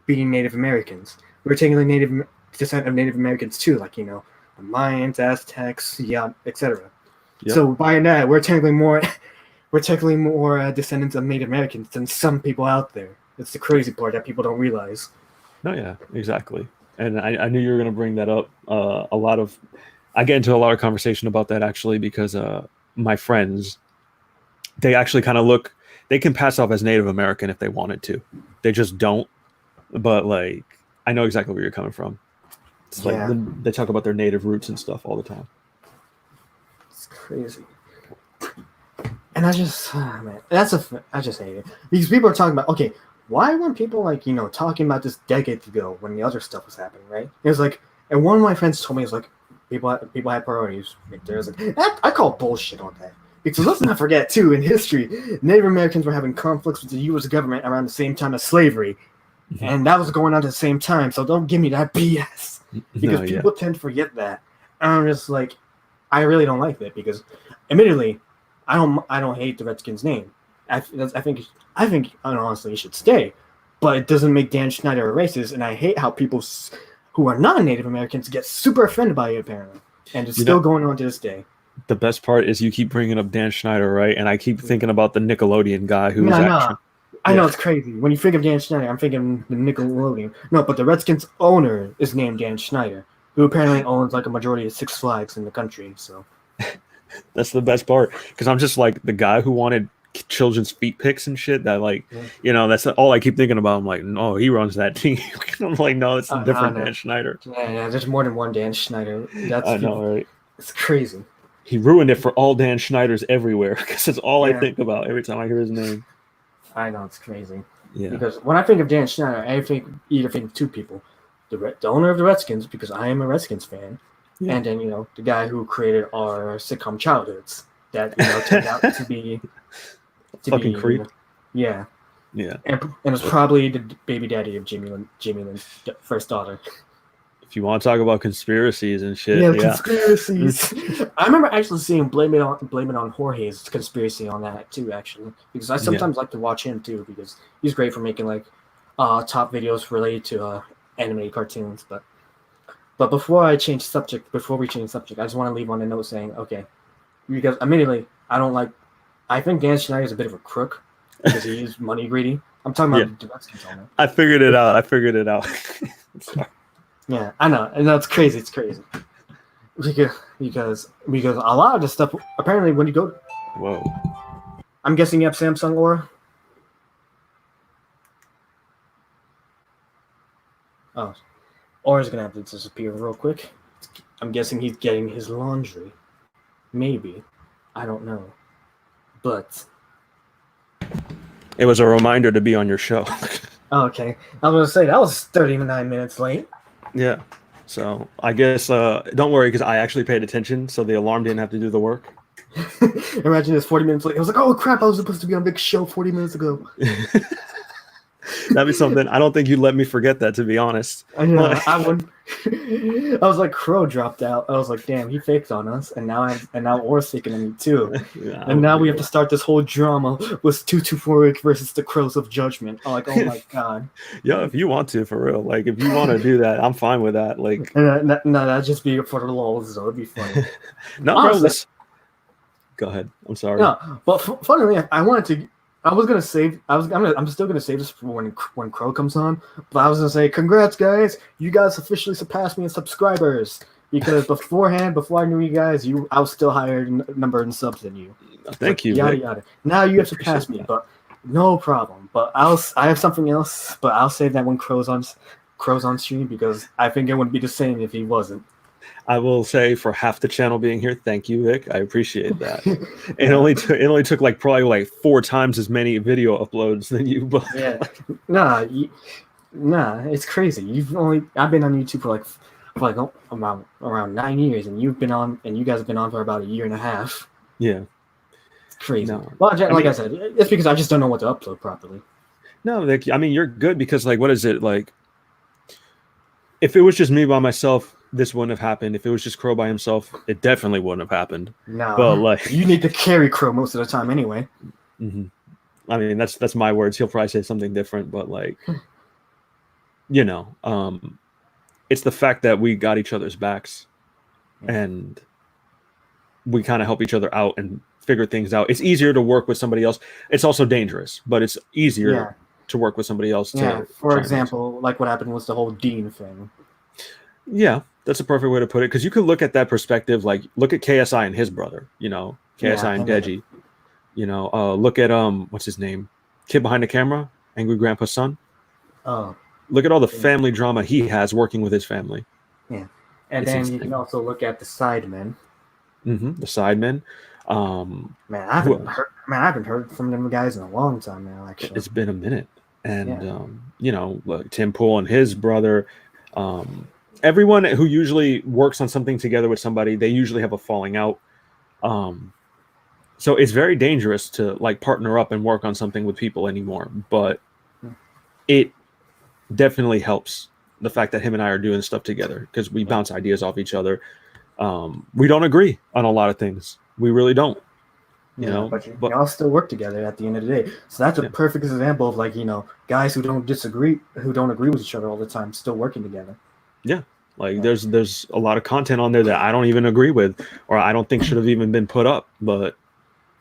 being Native Americans, we're technically native descent of Native Americans too, like the Mayans, Aztecs, etc. Yep. So by that, we're technically more descendants of Native Americans than some people out there. It's the crazy part that people don't realize. No, yeah, exactly. And I knew you were going to bring that up. I get into a lot of conversation about that actually, because my friends, they actually kind of they can pass off as Native American if they wanted to. They just don't. But like, I know exactly where you're coming from. It's like they talk about their native roots and stuff all the time. It's crazy. And I just, man, I just hate it. Because people are talking about, okay, why weren't people talking about this decades ago when the other stuff was happening, right? It was like, and one of my friends told me, it's like, people had priorities. There's like, I call bullshit on that. Because let's not forget, too, in history, Native Americans were having conflicts with the U.S. government around the same time as slavery. And that was going on at the same time. So don't give me that BS. Because people tend to forget that. And I'm just like, I really don't like that. Because, admittedly, I don't hate the Redskins name. I think honestly it should stay. But it doesn't make Dan Snyder a racist. And I hate how people who are not Native Americans get super offended by it, apparently. And it's still going on to this day. The best part is you keep bringing up Dan Schneider, right? And I keep thinking about the Nickelodeon guy who was actually... I know, it's crazy. When you think of Dan Schneider, I'm thinking the Nickelodeon. No, but the Redskins owner is named Dan Schneider, who apparently owns like a majority of Six Flags in the country. So that's the best part, because I'm just like the guy who wanted children's feet pics and shit. That that's all I keep thinking about. I'm like, no, he runs that team. I'm like, no, it's a different Dan Schneider. Yeah, there's more than one Dan Schneider. I know, right? It's crazy. He ruined it for all Dan Schneiders everywhere, because that's all I think about every time I hear his name. I know, it's crazy. Yeah. Because when I think of Dan Schneider, I either think of two people: the owner of the Redskins, because I am a Redskins fan, and then the guy who created our sitcom childhoods that turned out to be fucking creep. Yeah. And it's probably the baby daddy of Jamie Lynn's first daughter. If you want to talk about conspiracies and shit, conspiracies. I remember actually seeing blame it on Jorge's conspiracy on that too, actually, because I sometimes like to watch him too, because he's great for making like top videos related to animated cartoons. But before we change subject, I just want to leave on a note saying, okay, because immediately I think Dan Schneider is a bit of a crook because he is money greedy. I'm talking about the Redskins owner. I figured it out. Sorry. Yeah, I know, and that's crazy. It's crazy because a lot of the stuff apparently when you go. Whoa. I'm guessing you have Samsung Aura. Oh, Aura's gonna have to disappear real quick. I'm guessing he's getting his laundry. Maybe, I don't know, but it was a reminder to be on your show. Okay, I was gonna say that was 39 minutes late. Yeah, so I guess don't worry, because I actually paid attention, so the alarm didn't have to do the work. Imagine it's 40 minutes late. I was like, oh crap, I was supposed to be on Big Show 40 minutes ago. That'd be something. I don't think you'd let me forget that, to be honest. I know. I would. I was like, Crow dropped out. I was like, damn, he faked on us, and now Or's faking on me too. Yeah, and now we have to start this whole drama with 224 versus the Crows of Judgment. I'm like, oh my god. Yeah, if you want to, for real. Like, if you want to do that, I'm fine with that. Like, no, that'd just be for the lulz, though. It'd be funny. No, bro. Go ahead. I'm sorry. No, but funnily, I'm still gonna save this for when Crow comes on. But I was gonna say, congrats, guys! You guys officially surpassed me in subscribers. Because before I knew you guys, I was still higher number in subs than you. Thank you. Yada yada. Now you have surpassed me, but no problem. But I have something else, but I'll save that when Crow's on stream because I think it wouldn't be the same if he wasn't. I will say for half the channel being here, thank you, Vic. I appreciate that. It only took probably 4 times as many video uploads than you. But yeah, nah, it's crazy. I've been on YouTube for around 9 years, and you guys have been on for about a year and a half. Yeah, it's crazy. No. Well, I said, it's because I just don't know what to upload properly. No, Vic, I mean, you're good because what is it like? If it was just me by myself, this wouldn't have happened. If it was just Crow by himself, it definitely wouldn't have happened. No, but you need to carry Crow most of the time anyway. Mm-hmm. I mean, that's my words. He'll probably say something different, but it's the fact that we got each other's backs, and we kind of help each other out and figure things out. It's easier to work with somebody else. It's also dangerous, but it's easier to work with somebody else. For example, like what happened was the whole Dean thing. Yeah, that's a perfect way to put it, because you could look at that perspective. Look at KSI and his brother. KSI and Deji. Look at what's his name, kid behind the camera, Angry Grandpa's son. Oh, look at all the family drama he has working with his family. Yeah, and then you can also look at the Sidemen. Mm-hmm. The Sidemen. Man, I haven't heard from them guys in a long time now. Actually, it's been a minute, and Tim Pool and his brother. Everyone who usually works on something together with somebody, they usually have a falling out. So it's very dangerous to partner up and work on something with people anymore. But it definitely helps the fact that him and I are doing stuff together, because we bounce ideas off each other. We don't agree on a lot of things. We really don't. But y'all still work together at the end of the day. So that's a perfect example of guys who don't agree with each other all the time, still working together. Yeah. There's a lot of content on there that I don't even agree with, or I don't think should have even been put up. But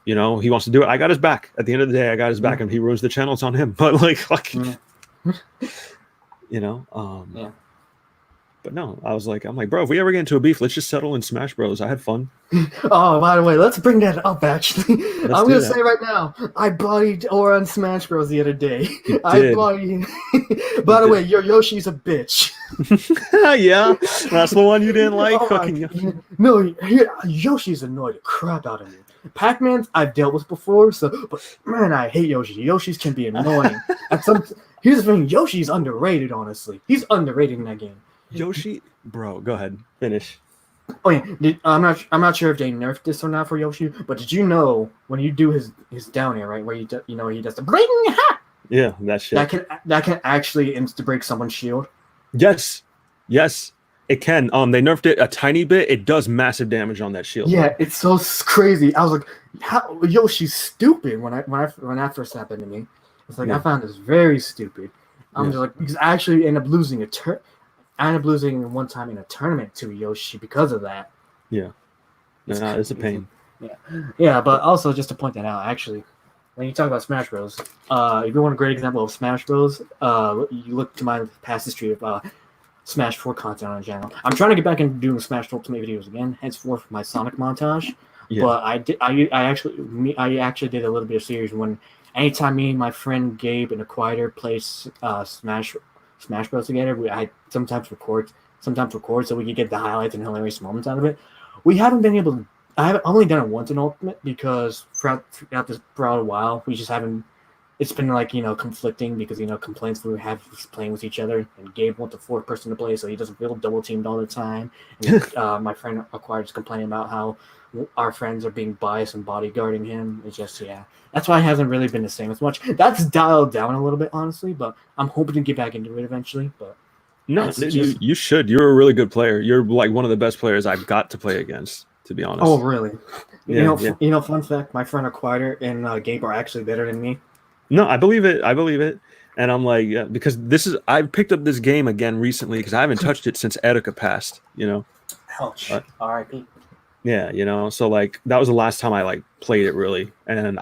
he wants to do it. I got his back. At the end of the day, I got his back, and he ruins the channel. It's on him. But But no, I'm like, bro, if we ever get into a beef, let's just settle in Smash Bros. I had fun. Oh, by the way, let's bring that up, actually. I'm going to say right now, I bodied Aura on Smash Bros. The other day. By the way, your Yoshi's a bitch. Yeah, that's the one you didn't like. No, Yoshi's annoyed the crap out of me. Pac-Man, I've dealt with before, but man, I hate Yoshi. Yoshi's can be annoying. Here's the thing, Yoshi's underrated, honestly. He's underrated in that game. Yoshi, bro, go ahead, finish. Oh yeah, I'm not sure if they nerfed this or not for Yoshi, but did you know when you do his down air, right, where he does the bling ha? Yeah, that shit. That can actually insta break someone's shield. Yes, it can. They nerfed it a tiny bit. It does massive damage on that shield. Yeah, it's so crazy. I was like, how Yoshi's stupid when that first happened to me. It's I found this very stupid. I'm just because I actually ended up losing one time in a tournament to Yoshi because of that. Yeah. It's a pain. Yeah, but also just to point that out, actually, when you talk about Smash Bros, if you want a great example of Smash Bros, you look to my past history of Smash 4 content on the channel. I'm trying to get back into doing Smash Ultimate videos again, henceforth my Sonic montage. Yeah. But I actually did a little bit of series when anytime me and my friend Gabe and Acquider play Smash Bros together, I sometimes record so we could get the highlights and hilarious moments out of it. We haven't been able to. I've only done it once in Ultimate because throughout a while we just haven't it's been like, conflicting because, complaints we have playing with each other, and Gabe wants the fourth person to play so he doesn't feel double teamed all the time. And my friend Acquired is complaining about how our friends are being biased and bodyguarding him. It's just, that's why it hasn't really been the same as much. That's dialed down a little bit, honestly, but I'm hoping to get back into it eventually. But no, you should. You're a really good player. You're like one of the best players I've got to play against, to be honest. Oh, really? Yeah, Fun fact, my friend Acquired and Gabe are actually better than me. No, I believe it. And I'm like, because I picked up this game again recently because I haven't touched it since Etika passed, Ouch. R.I.P. Yeah, so like that was the last time I like played it really. And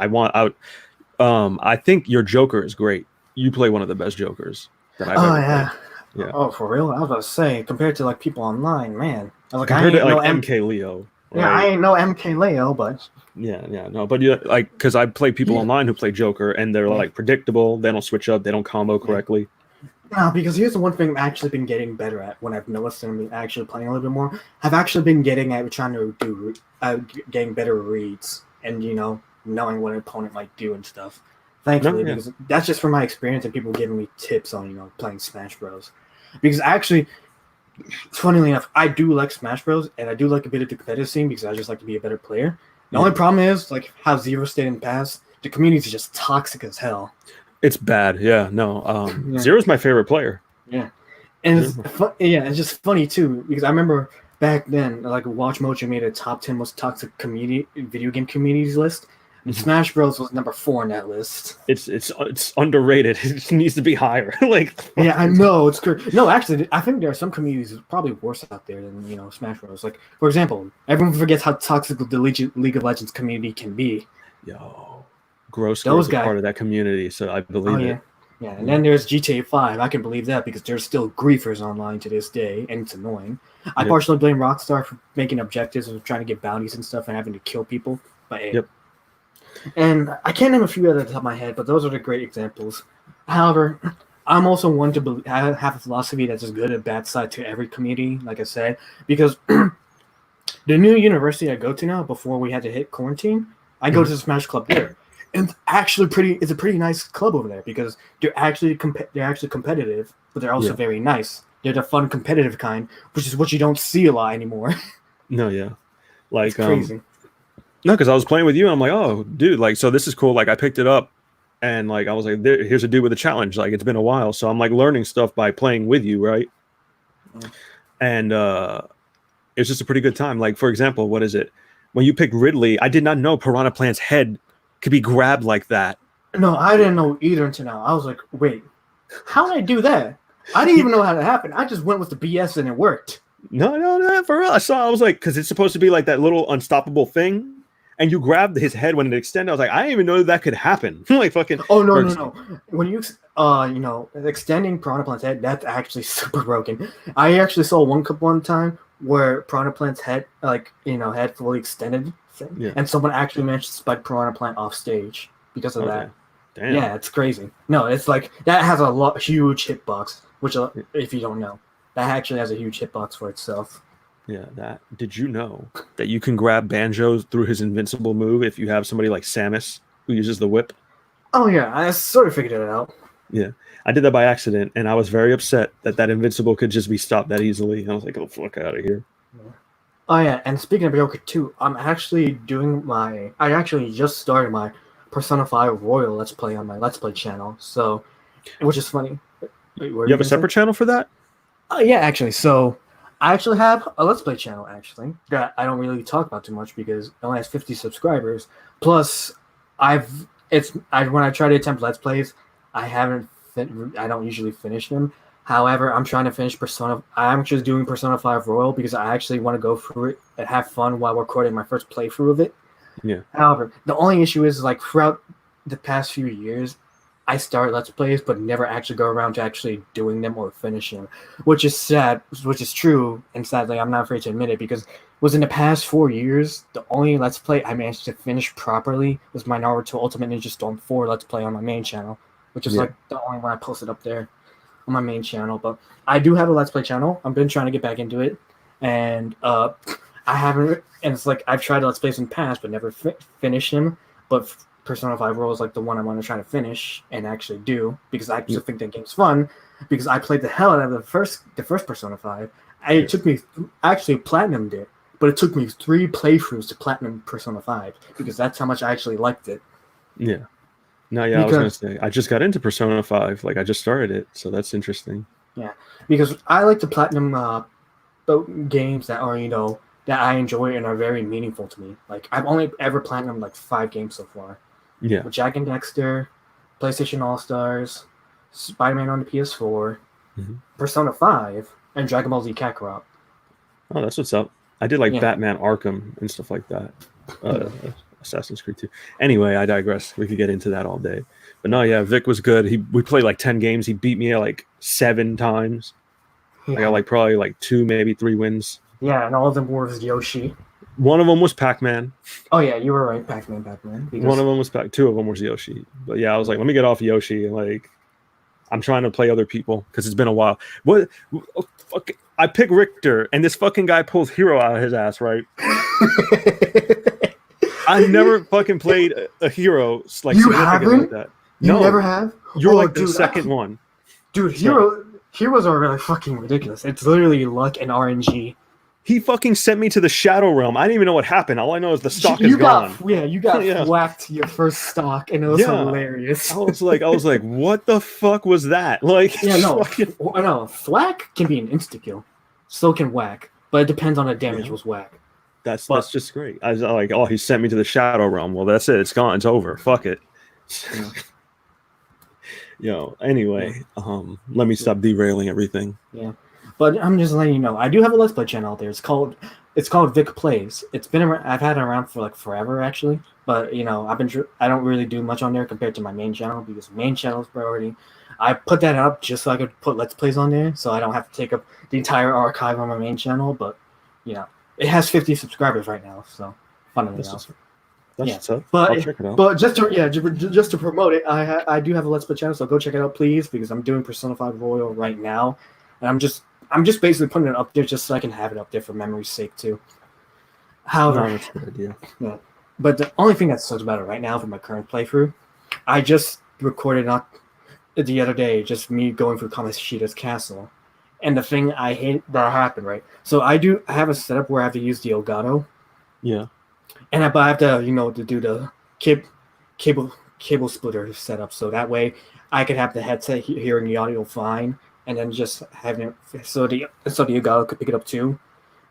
I think your Joker is great. You play one of the best Jokers that I've ever played. Yeah. Oh, for real? I was about to say, compared to like people online, man. I was like, compared to like MK Leo. Right? Yeah, I ain't no MK Leo, but no, but like because I play people online who play Joker and they're like predictable. They don't switch up. They don't combo correctly. No, because here's the one thing I've actually been getting better at when I've noticed and actually playing a little bit more. I've actually been getting at trying to do getting better reads and knowing what an opponent might do and stuff. Thankfully, because that's just from my experience and people giving me tips on playing Smash Bros. Because actually, funnily enough, I do like Smash Bros. And I do like a bit of the competitive scene because I just like to be a better player. The only problem is like how Zero stayed in the past. The community is just toxic as hell. It's bad. Yeah, no. Zero's my favorite player. Yeah. And it's just funny too, because I remember back then, like Watch Mojo made a top 10 most toxic video game communities list. And Smash Bros was number 4 on that list. It's underrated. It needs to be higher. Yeah, I know it's good. No, actually, I think there are some communities probably worse out there than Smash Bros. Like, for example, everyone forgets how toxic the League of Legends community can be. Yo, Gross is part of that community, so I believe it. Yeah, and then there's GTA 5. I can believe that because there's still griefers online to this day, and it's annoying. I partially blame Rockstar for making objectives and trying to get bounties and stuff and having to kill people. But hey. And I can't name a few at the top of my head, but those are the great examples. However, I'm also one to believe, I have a philosophy that's a good and bad side to every community, like I said, because the new university I go to now, before we had to hit quarantine, I go to the Smash Club there. And it's a pretty nice club over there because they're actually competitive, but they're also very nice. They're the fun, competitive kind, which is what you don't see a lot anymore. No, yeah. Like, it's crazy. No, because I was playing with you, and I'm like, oh, dude, like, so this is cool. Like, I picked it up, and like, I was like, here's a dude with a challenge. Like, it's been a while, so I'm like learning stuff by playing with you, right? Yeah. And it's just a pretty good time. Like, for example, what is it? When you picked Ridley, I did not know Piranha Plant's head could be grabbed like that. No, I didn't know either until now. I was like, wait, how did I do that? I didn't even know how that happened. I just went with the BS and it worked. No, for real. I was like, because it's supposed to be like that little unstoppable thing. And you grabbed his head when it extended. I was like, I didn't even know that could happen. Like fucking. Oh no! When you extending Piranha Plant's head, that's actually super broken. I actually saw one time where Piranha Plant's head, head fully extended, and someone actually managed to spike Piranha Plant off stage because of that. Damn. Yeah, it's crazy. No, it's like that has a huge hitbox, which if you don't know, that actually has a huge hitbox for itself. Yeah, did you know that you can grab Banjo through his invincible move if you have somebody like Samus who uses the whip? Oh yeah, I sort of figured it out. Yeah, I did that by accident, and I was very upset that invincible could just be stopped that easily. And I was like, "Oh, fuck out of here!" Yeah. Oh yeah, and speaking of Joker 2, I actually just started my Persona 5 Royal Let's Play on my Let's Play channel. So, which is funny. You have a separate channel for that? Oh yeah, actually. So. I actually have a Let's Play channel, actually, that I don't really talk about too much because it only has 50 subscribers. Plus, when I try to attempt Let's Plays, I don't usually finish them. However, I'm trying to finish I'm just doing Persona 5 Royal because I actually want to go through it and have fun while recording my first playthrough of it. Yeah. However, the only issue is like throughout the past few years, I start Let's Plays, but never actually go around to actually doing them or finishing them, which is sad, which is true, and sadly, I'm not afraid to admit it, because in the past 4 years, the only Let's Play I managed to finish properly was my Naruto Ultimate Ninja Storm 4 Let's Play on my main channel, which is like the only one I posted up there on my main channel. But I do have a Let's Play channel. I've been trying to get back into it, and I haven't, and it's like I've tried Let's Plays in the past, but never finished them, but Persona 5 Royal is like the one I want to try to finish and actually do because I just think that game's fun. Because I played the hell out of the first Persona 5. It took me actually platinumed it, but it took me 3 playthroughs to platinum Persona 5 because that's how much I actually liked it. Yeah. No, yeah, because, I was gonna say I just got into Persona 5. Like I just started it, so that's interesting. Yeah, because I like to platinum games that are that I enjoy and are very meaningful to me. Like I've only ever platinumed like 5 games so far. Yeah, with Jak and Dexter, PlayStation All Stars, Spider-Man on the PS4, Persona 5, and Dragon Ball Z Kakarot. Oh, that's what's up. I did like Batman Arkham and stuff like that. Assassin's Creed 2. Anyway, I digress. We could get into that all day. But no, yeah, Vic was good. We played like 10 games. He beat me like 7 times. I got like probably like 2, maybe 3 wins. Yeah, and all of them were with Yoshi. One of them was Pac-Man. Oh yeah, you were right, Pac-Man. One of them was 2 of them was Yoshi. But yeah, I was like, let me get off Yoshi. Like, I'm trying to play other people because it's been a while. What? Oh, fuck. I pick Richter, and this fucking guy pulls Hero out of his ass, right? I never fucking played a Hero like you haven't like that. You never have. You're like the second one, dude. Heroes are really fucking ridiculous. It's literally luck and RNG. He fucking sent me to the Shadow Realm. I didn't even know what happened. All I know is the stock is gone. You got whacked your first stock, and it was hilarious. I was like, what the fuck was that? Like, no, thwack can be an insta kill. So can whack, but it depends on the damage was whack. That's just great. I was like, oh, he sent me to the Shadow Realm. Well, that's it. It's gone. It's over. Fuck it. Anyway, let me stop derailing everything. Yeah. But I'm just letting you know, I do have a Let's Play channel out there. It's called Vic Plays. It's been around, I've had it around for like forever actually. But I don't really do much on there compared to my main channel because main channel is priority. I put that up just so I could put Let's Plays on there, so I don't have to take up the entire archive on my main channel. But it has 50 subscribers right now, so funnily enough. That's up. But just to promote it, I do have a Let's Play channel, so go check it out, please, because I'm doing Persona 5 Royal right now, and I'm just basically putting it up there just so I can have it up there for memory's sake too. However, that's a good idea. Yeah, but the only thing that sucks about it right now for my current playthrough, I just recorded the other day, just me going through Kamoshida's castle, and the thing I hate that happened, right? So I have a setup where I have to use the Elgato. Yeah. And I have to, to do the cable splitter setup, so that way I could have the headset hearing the audio fine, and then just having it so the Elgato could pick it up too.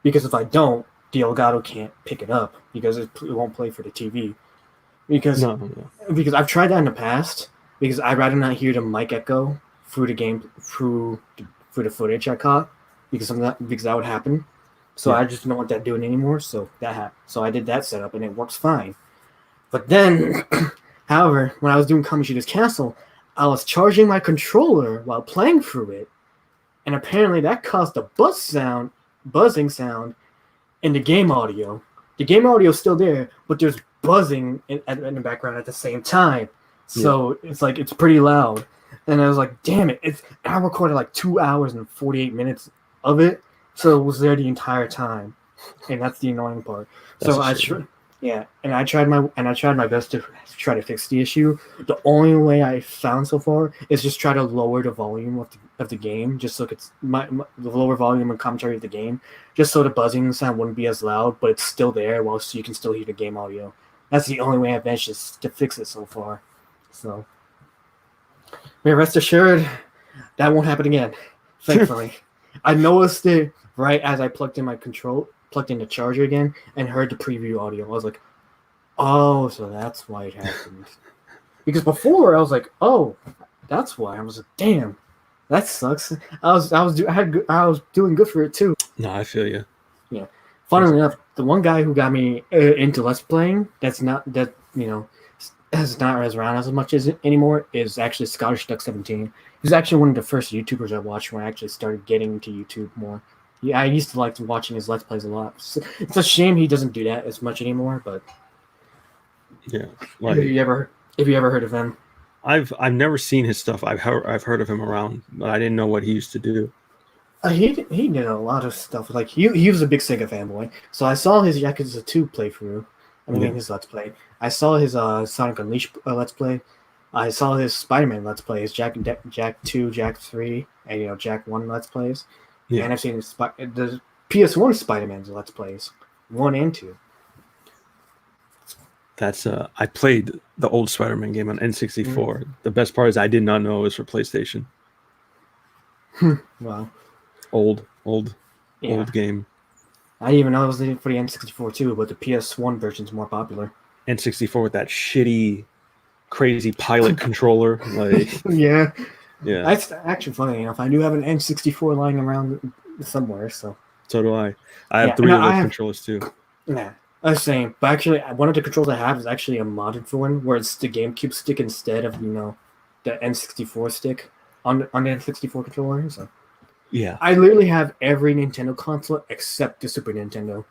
Because if I don't, the Elgato can't pick it up because it won't play for the TV. Because I've tried that in the past. Because I'd rather not hear the mic echo through the game through the footage I caught because that would happen. So I just don't want that doing anymore. So that happened. So I did that setup and it works fine. But then, however, when I was doing Kamoshida's Castle, I was charging my controller while playing through it, and apparently that caused a buzzing sound in the game audio. The game audio is still there, but there's buzzing in the background at the same time. So it's like it's pretty loud. And I was like, damn it. I recorded like 2 hours and 48 minutes of it. So it was there the entire time. And that's the annoying part. And I tried my best to try to fix the issue. The only way I found so far is just try to lower the volume of the game, just so it's the lower volume and commentary of the game, just so the buzzing sound wouldn't be as loud, but it's still there, so you can still hear the game audio. That's the only way I've managed to fix it so far. So, rest assured, that won't happen again. Thankfully, I noticed it right as I plugged in the charger again, and heard the preview audio. I was like, "Oh, so that's why it happened." Because before I was like, "Oh, that's why." I was like, "Damn, that sucks." I was doing good for it too. No, I feel you. Yeah. Funnily enough, the one guy who got me into Let's Playing is not as around as much as anymore is actually Scottish Duck 17. He's actually one of the first YouTubers I watched when I actually started getting into YouTube more. Yeah, I used to like watching his Let's Plays a lot. It's a shame he doesn't do that as much anymore, but yeah. Have you ever heard of him? I've never seen his stuff. I've heard of him around, but I didn't know what he used to do. He did a lot of stuff. Like he was a big Sega fanboy, so I saw his Yakuza 2 playthrough, I mean, his Let's Play. I saw his Sonic Unleashed Let's Play. I saw his Spider-Man Let's Plays, Jack 2, Jack 3, and Jack 1 Let's Plays. Yeah. And I've seen the PS1 Spider-Man's Let's Plays, 1 and 2. That's I played the old Spider-Man game on N64. The best part is I did not know it was for PlayStation. Wow. Old game. I didn't even know it was for the N64 too, but the PS1 version's more popular. N64 with that shitty, crazy pilot controller. Like, yeah. That's actually funny enough. I do have an N64 lying around somewhere, so. So do I. I have 3 of those controllers too. Yeah. I was saying, but actually, one of the controls I have is actually a modded one, where it's the GameCube stick instead of the N64 stick on the N64 controller. So yeah, I literally have every Nintendo console except the Super Nintendo.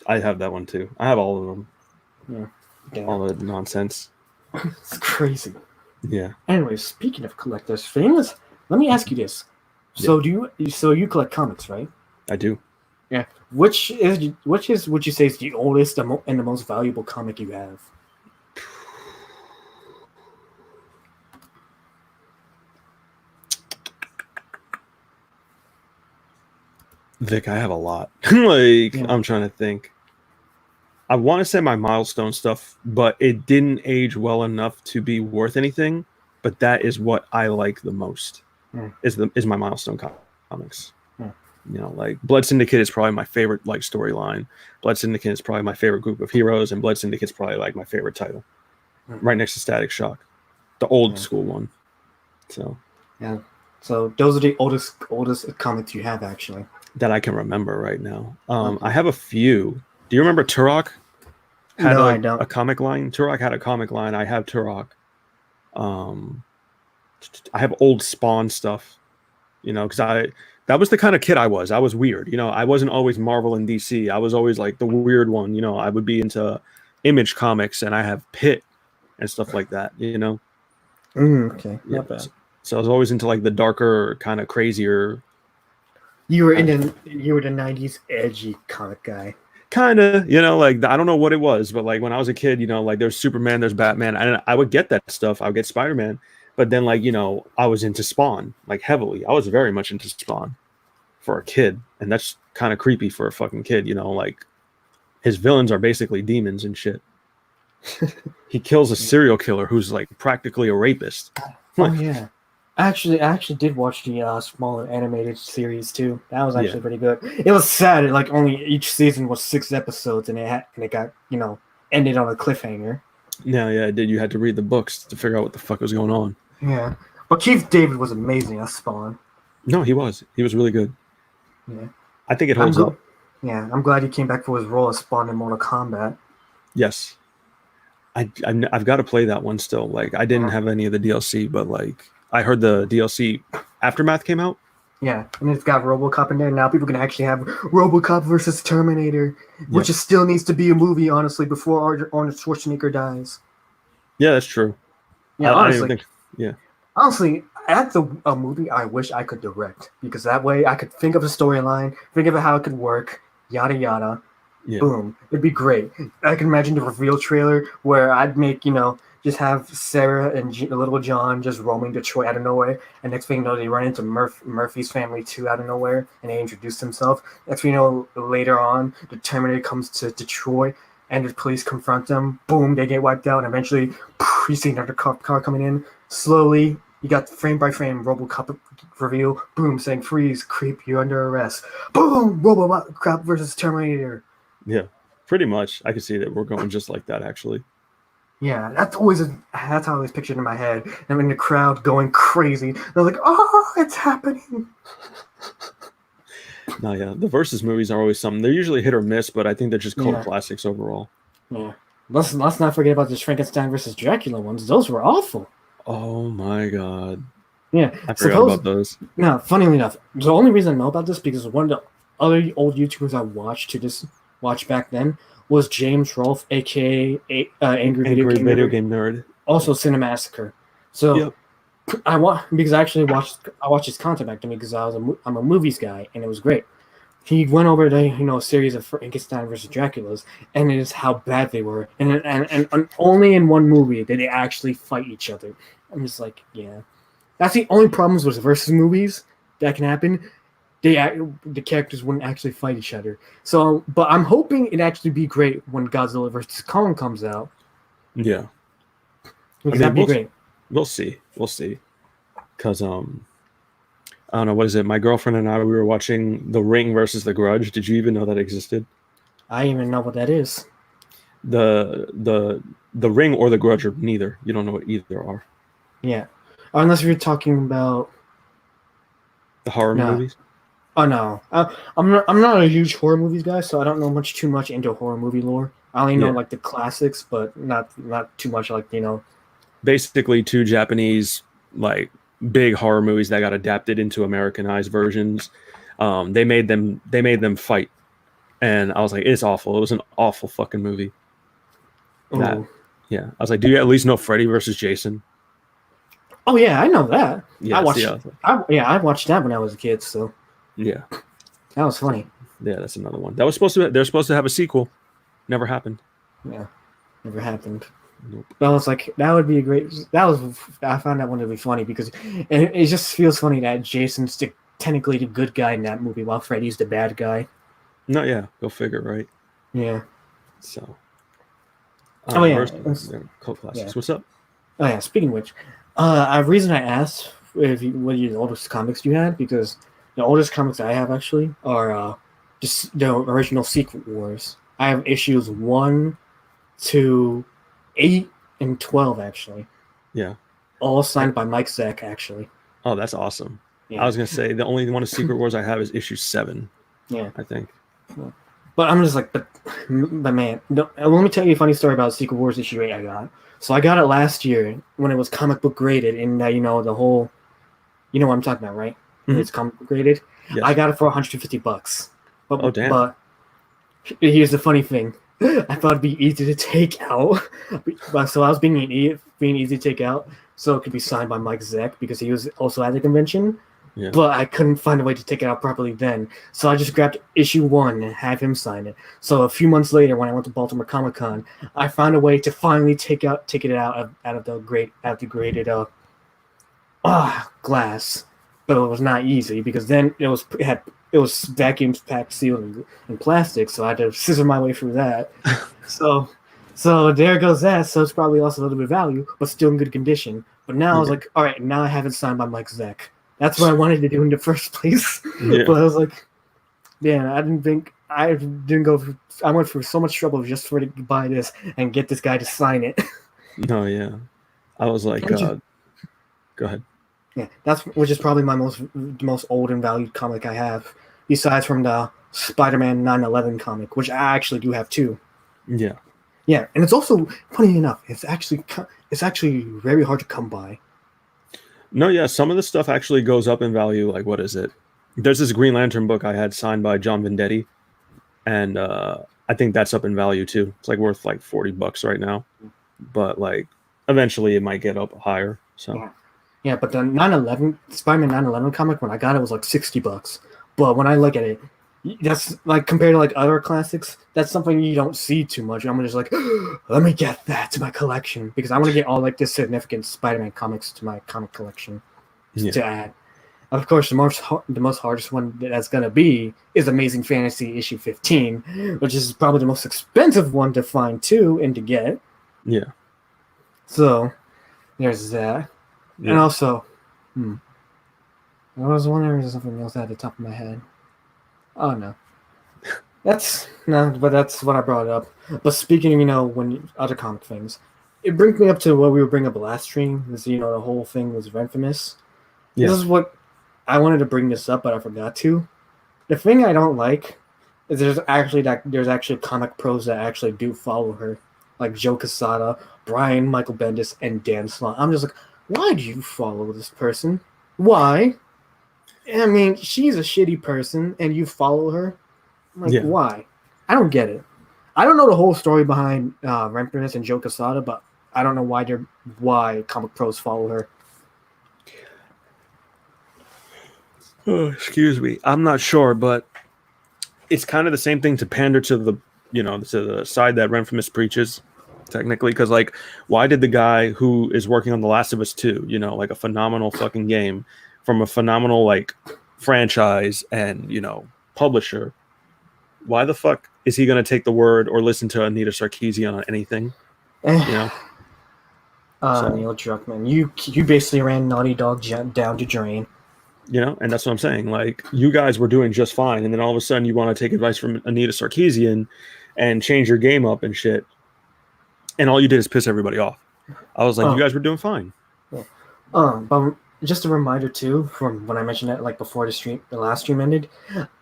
I have that one too. I have all of them. Yeah, all the nonsense. It's crazy. Yeah. Anyway, speaking of collectors, famous. Let me ask you this: so you collect comics, right? I do. Yeah. Which would you say is the oldest and the most valuable comic you have? Vic, I have a lot. I'm trying to think. I want to say my Milestone stuff, but it didn't age well enough to be worth anything. But that is what I like the most. Is my Milestone comics. Like Blood Syndicate is probably my favorite storyline. Blood Syndicate is probably my favorite group of heroes, and Blood Syndicate is probably my favorite title, right next to Static Shock, the old school one. So those are the oldest comics you have actually that I can remember right now. I have a few. Do you remember Turok? I don't. A comic line. Turok had a comic line. I have Turok. I have old Spawn stuff. Because that was the kind of kid I was. I was weird. I wasn't always Marvel and DC. I was always the weird one. I would be into Image Comics, and I have Pit and stuff like that. Okay, not bad. So I was always into the darker, kind of crazier. You were the 90s edgy comic guy. Kind of, I don't know what it was, but when I was a kid, there's Superman, there's Batman, and I would get that stuff. I would get Spider-Man. But then, I was into Spawn, heavily. I was very much into Spawn for a kid. And that's kind of creepy for a fucking kid, his villains are basically demons and shit. He kills a serial killer who's, practically a rapist. Oh, yeah. I actually did watch the smaller animated series, too. That was actually pretty good. It was sad. Only each season was 6 episodes, and it got, ended on a cliffhanger. Yeah, it did. You had to read the books to figure out what the fuck was going on. Yeah. But Keith David was amazing as Spawn. No, he was. He was really good. Yeah. I think it holds up. Yeah, I'm glad he came back for his role as Spawn in Mortal Kombat. Yes. I've got to play that one still. I didn't have any of the DLC, but I heard the DLC Aftermath came out. Yeah, and it's got RoboCop in there. Now people can actually have RoboCop versus Terminator, which still needs to be a movie, honestly, before Arnold Schwarzenegger dies. Yeah, that's true. Yeah, honestly. Yeah. Honestly, that's a movie I wish I could direct, because that way I could think of a storyline, think of how it could work, yada yada. Yeah. Boom. It'd be great. I can imagine the reveal trailer where I'd make, just have Sarah and Little John just roaming Detroit out of nowhere, and next thing you know, they run into Murphy's family too out of nowhere, and they introduce themselves. Next thing you know, later on, the Terminator comes to Detroit, and the police confront them. Boom, they get wiped out, and eventually, you see another car coming in. Slowly, you got frame by frame RoboCop reveal. Boom, saying freeze, creep, you're under arrest. Boom, RoboCop versus Terminator. Yeah, pretty much. I can see that we're going just like that, actually. Yeah, that's how I always pictured in my head. I'm in the crowd going crazy. They're like, "Oh, it's happening!" No, yeah, the versus movies are always something. They're usually hit or miss, but I think they're just cult classics overall. Yeah, let's not forget about the Frankenstein versus Dracula ones. Those were awful. Oh my god. Yeah, I forgot about those. Now, funnily enough, the only reason I know about this because one of the other old YouTubers I watched back then was James Rolfe, aka Angry Video Game Nerd, also Cinemassacre. So I watched his content back to me because I'm a movies guy, and it was great. he went over a series of Frankenstein versus Dracula's, and it is how bad they were, and only in one movie did they actually fight each other. I'm just like, yeah, that's the only problems with versus movies that can happen. The characters wouldn't actually fight each other. So, but I'm hoping it actually be great when Godzilla versus Kong comes out. Yeah, Because that'd be great. We'll see. Because I don't know, what is it? My girlfriend and I, we were watching The Ring versus The Grudge. Did you even know that existed? I don't even know what that is. The Ring or The Grudge are neither. You don't know what either are. Yeah, unless you're talking about the horror movies. Oh no, I'm not a huge horror movies guy, so I don't know too much into horror movie lore. I only know like the classics, but not too much like Basically, two Japanese like big horror movies that got adapted into Americanized versions. They made them fight, and I was like, it's awful. It was an awful fucking movie. I was like, do you at least know Freddy versus Jason? Oh yeah, I know that. Yeah, I watched that when I was a kid. So yeah, that was funny. Yeah, that's another one. That was supposed to. They're supposed to have a sequel. Never happened. Yeah, never happened. Nope. That was like that would be a great. I found that one to be funny because it just feels funny that Jason's technically the good guy in that movie while Freddy's the bad guy. No, yeah, go figure, right? Yeah. So. Cult classics. Yeah. What's up? Oh yeah. Speaking of which, a reason I asked what the oldest comics you had, because the oldest comics I have actually are just the original Secret Wars. I have issues 1 to 8 and 12 actually. Yeah. All signed by Mike Zeck actually. Oh, that's awesome. Yeah. I was gonna say the only one of Secret Wars I have is issue 7. Yeah. I think. Yeah. But I'm just like, but man, let me tell you a funny story about Secret Wars issue 8 I got. So I got it last year when it was comic book graded, and the whole, what I'm talking about, right? Mm-hmm. It's comic book graded. Yes. I got it for $150. But, damn. But here's the funny thing. I thought it'd be easy to take out. So I was being easy to take out, so it could be signed by Mike Zeck because he was also at the convention. Yeah. But I couldn't find a way to take it out properly then. So I just grabbed issue 1 and had him sign it. So a few months later, when I went to Baltimore Comic Con, I found a way to finally take it out of the graded glass. But it was not easy because then it was vacuum packed, sealed in plastic. So I had to scissor my way through that. So there goes that. So it's probably lost a little bit of value, but still in good condition. But now I was like, all right, now I have it signed by Mike Zeck. That's what I wanted to do in the first place. Yeah. But I was like, I went through so much trouble just to buy this and get this guy to sign it. No, yeah. I was like, go ahead. Yeah, which is probably my most old and valued comic I have, besides from the Spider-Man 9/11 comic, which I actually do have too. Yeah. Yeah, and it's also, funny enough, it's actually very hard to come by. No, yeah, some of the stuff actually goes up in value. Like, what is it? There's this Green Lantern book I had signed by John Vendetti, and I think that's up in value too. It's like worth like $40 right now, but like eventually it might get up higher. So, yeah, but the 9/11 Spider-Man 9/11 comic, when I got it, was like $60. But when I look at it, that's like compared to like other classics, that's something you don't see too much. I'm just like, let me get that to my collection because I want to get all like the significant Spider-Man comics to my comic collection to add. Of course, the most hardest one that's gonna be is Amazing Fantasy issue 15, which is probably the most expensive one to find too and to get. Yeah. So there's that, and also, I was wondering if there's something else at the top of my head. Oh no, that's what I brought up. But speaking, when other comic things, it brings me up to what we were bringing up last stream. Is the whole thing was infamous. Yeah. This is what I wanted to bring this up, but I forgot to. The thing I don't like is there's actually comic pros that actually do follow her, like Joe Quesada, Brian Michael Bendis, and Dan Slott. I'm just like, why do you follow this person? Why? I mean, she's a shitty person, and you follow her. Like, why? I don't get it. I don't know the whole story behind Remperness and Joe Quesada, but I don't know why comic pros follow her. Oh, excuse me. I'm not sure, but it's kind of the same thing to pander to the to the side that Renfrew preaches, technically, because like, why did the guy who is working on The Last of Us 2, like a phenomenal fucking game from a phenomenal like franchise and publisher, why the fuck is he going to take the word or listen to Anita Sarkeesian on anything? Neil Druckmann, you basically ran Naughty Dog down to drain. And that's what I'm saying. Like, you guys were doing just fine, and then all of a sudden you want to take advice from Anita Sarkeesian and change your game up and shit, and all you did is piss everybody off. I was like, you guys were doing fine. Yeah. But just a reminder too, from when I mentioned that, like before the last stream ended,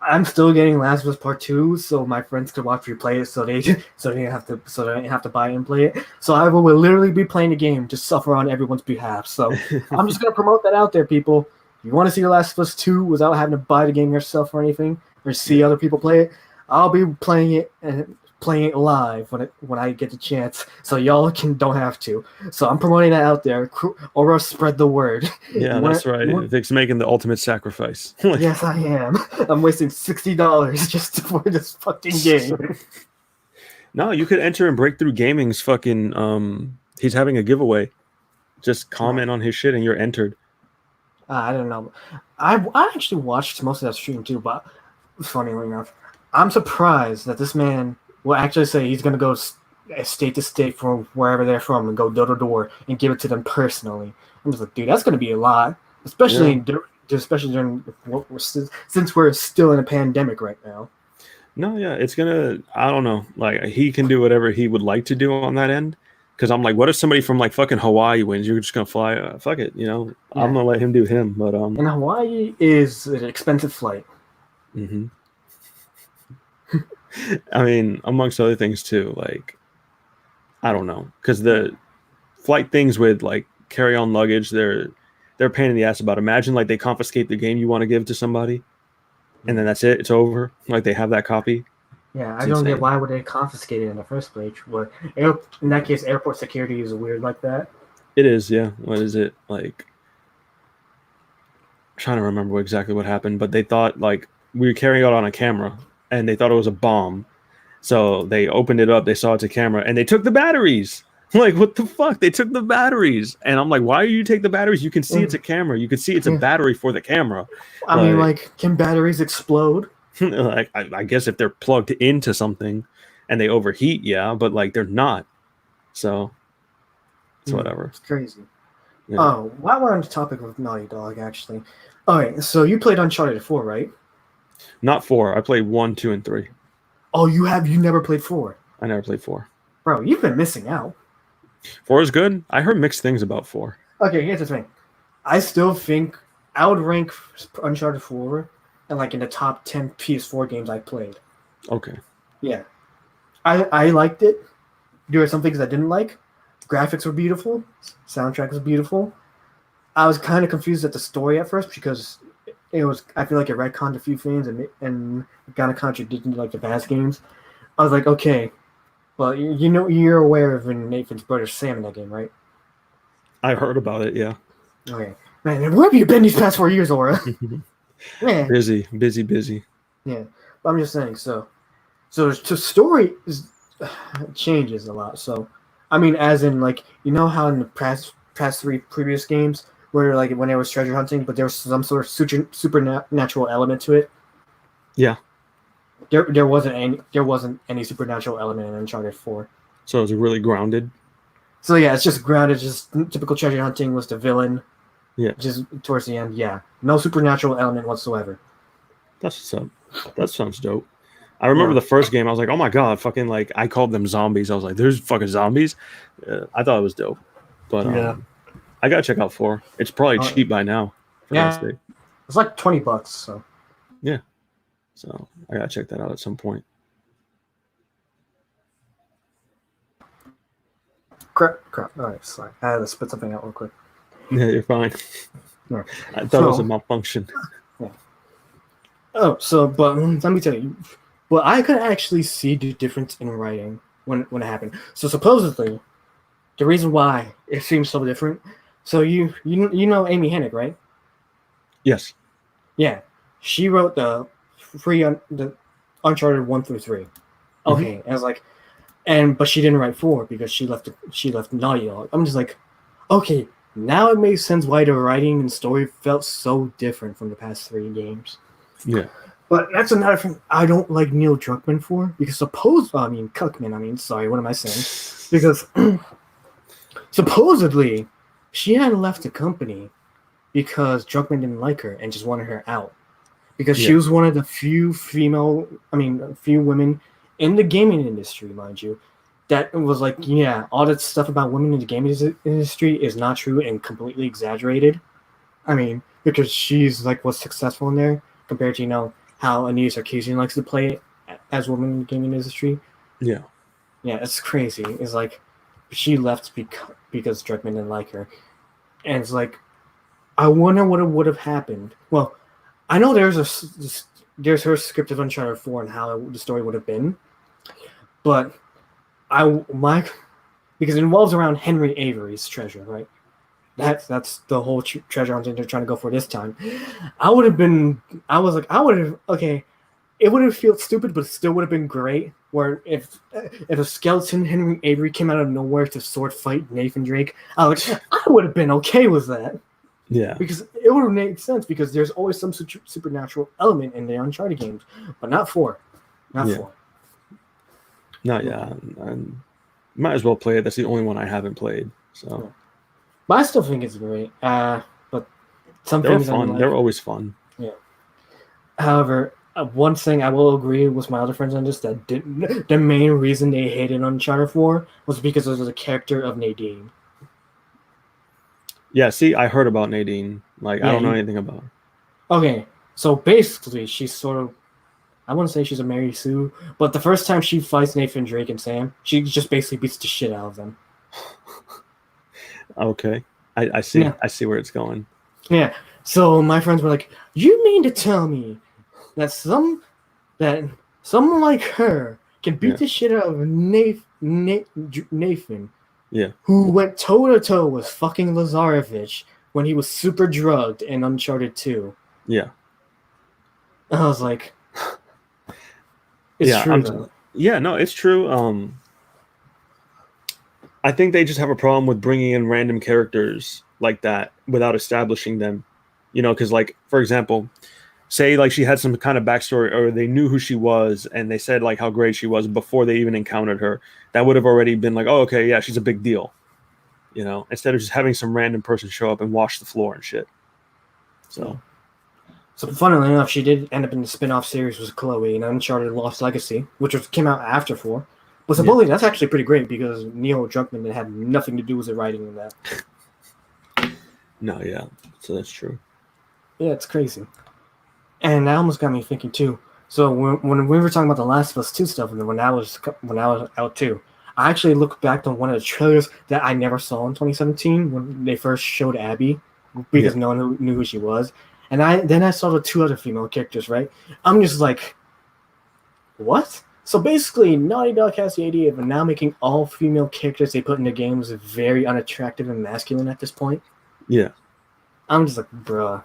I'm still getting Last of Us Part 2, so my friends could watch me play it, so they didn't have to buy it and play it. So I will literally be playing the game to suffer on everyone's behalf. So I'm just gonna promote that out there, people. If you want to see The Last of Us 2 without having to buy the game yourself or anything, or see other people play it, I'll be playing it live when I get the chance, so y'all don't have to. So I'm promoting that out there, or else spread the word. Yeah, that's right. Vic's making the ultimate sacrifice. Yes, I am. I'm wasting $60 just for this fucking game. No, you could enter in Breakthrough Gaming's fucking. He's having a giveaway. Just comment on his shit and you're entered. I don't know. I actually watched most of that stream too, but funnily enough, I'm surprised that this man will actually say he's going to go state to state from wherever they're from and go door to door and give it to them personally. I'm just like, dude, that's going to be a lot, especially during since we're still in a pandemic right now. No, yeah, it's gonna. I don't know. Like, he can do whatever he would like to do on that end. Because I'm like, what if somebody from like fucking Hawaii wins? You're just gonna fly? Fuck it, Yeah. I'm gonna let him do him. But and Hawaii is an expensive flight. Mm-hmm. I mean, amongst other things too. Like, I don't know, because the flight things with like carry-on luggage, they're a pain in the ass about. Imagine like they confiscate the game you want to give to somebody, and then that's it. It's over. Like, they have that copy. Yeah, I don't get why would they confiscate it in the first place. But in that case, airport security is weird like that. It is, yeah. What is it like? I'm trying to remember exactly what happened, but they thought like we were carrying it on a camera, and they thought it was a bomb. So they opened it up, they saw it's a camera, and they took the batteries. Like, what the fuck? They took the batteries, and I'm like, why do you take the batteries? You can see it's a camera. You can see it's a battery for the camera. I mean, like, can batteries explode? Like, I guess if they're plugged into something and they overheat, yeah, but like they're not. So it's whatever. It's crazy. Yeah. Oh, while we're on the topic of Naughty Dog, actually. All right, so you played Uncharted 4, right? Not 4. I played 1, 2, and 3. Oh, you never played 4? I never played 4. Bro, you've been missing out. 4 is good. I heard mixed things about 4. Okay, here's the thing. I still think I would rank Uncharted 4 and like in the top 10 PS4 games I played. Okay. Yeah. I liked it. There were some things I didn't like. Graphics were beautiful. Soundtrack was beautiful. I was kind of confused at the story at first because I feel like it retconned a few things and kind of contradicted like the past games. I was like, okay, well, you're aware of Nathan's brother Sam in that game, right? I heard about it, yeah. Okay. Man, where have you been these past 4 years, Aura? Man. Busy. Yeah, but I'm just saying. So the story changes a lot. So, I mean, as in like how in the past 3 previous games where like when there was treasure hunting, but there was some sort of supernatural element to it. Yeah. There wasn't any supernatural element in Uncharted 4. So is it really grounded? So yeah, it's just grounded. Just typical treasure hunting was the villain. Yeah. Just towards the end, yeah. No supernatural element whatsoever. That's what's up. That sounds dope. I remember the first game, I was like, oh my god, fucking like, I called them zombies. I was like, there's fucking zombies? I thought it was dope. But I gotta check out 4. It's probably cheap by now. Yeah. It's like $20, so. Yeah. So I gotta check that out at some point. Crap. All right, sorry. I had to spit something out real quick. Yeah, you're fine. No. I thought it was a malfunction. Yeah. But let me tell you. Well, I could actually see the difference in writing when it happened. So supposedly, the reason why it seems so different. So you know Amy Hennig, right? Yes. Yeah, she wrote the Uncharted 1 through 3. Okay, and I was like, but she didn't write 4 because she left Naughty Dog. I'm just like, okay, now it makes sense why the writing and story felt so different from the past 3 games. Yeah. But that's another thing I don't like Neil Druckmann for, because sorry, what am I saying? Because supposedly she had left the company because Druckmann didn't like her and just wanted her out. Because she was one of the few women in the gaming industry, mind you, that was like, yeah, all that stuff about women in the gaming industry is not true and completely exaggerated. I mean, because she's like was successful in there compared to how Anita Sarkeesian likes to play as women in the gaming industry. Yeah, it's crazy. It's like she left because Druckmann didn't like her, and it's like, I wonder what would have happened. Well, I know there's her script of Uncharted 4 and how the story would have been, but because it involves around Henry Avery's treasure, right? That's the whole treasure hunt they're trying to go for this time. It would have felt stupid, but it still would have been great. Where if a skeleton Henry Avery came out of nowhere to sword fight Nathan Drake, I would have been okay with that. Yeah, because it would have made sense, because there's always some supernatural element in the Uncharted games, but not 4. Not 4. No, yeah, and might as well play it. That's the only one I haven't played. So, yeah. But I still think it's great. But some they're things fun. They're always fun. Yeah. However, one thing I will agree with my other friends on this, that the main reason they hated Uncharted 4 was because of the character of Nadine. Yeah, see, I heard about Nadine. I don't know anything about her. Okay, so basically, she's sort of, I wouldn't say she's a Mary Sue, but the first time she fights Nathan Drake and Sam, she just basically beats the shit out of them. Okay, I see. Yeah. I see where it's going. Yeah. So my friends were like, "You mean to tell me that someone like her can beat the shit out of Nathan? Yeah. Who went toe-to-toe with fucking Lazarevich when he was super drugged in Uncharted 2. Yeah. And I was like, it's true, though. Yeah, no, it's true. I think they just have a problem with bringing in random characters like that without establishing them. Because, for example, say, she had some kind of backstory, or they knew who she was, and they said, how great she was before they even encountered her. That would have already been oh, okay, yeah, she's a big deal. Instead of just having some random person show up and wash the floor and shit. So funnily enough, she did end up in the spin-off series with Chloe in Uncharted Lost Legacy, which came out after 4. But supposedly that's actually pretty great, because Neil Druckmann had nothing to do with the writing in that. No, yeah. So that's true. Yeah, it's crazy. And that almost got me thinking too. So when we were talking about the Last of Us 2 stuff, and when I was out too, I actually looked back on one of the trailers that I never saw in 2017 when they first showed Abby, because no one knew who she was. And then I saw the 2 other female characters, right? I'm just like, what? So basically, Naughty Dog has the idea of now making all female characters they put in the games very unattractive and masculine at this point. Yeah. I'm just like, bruh.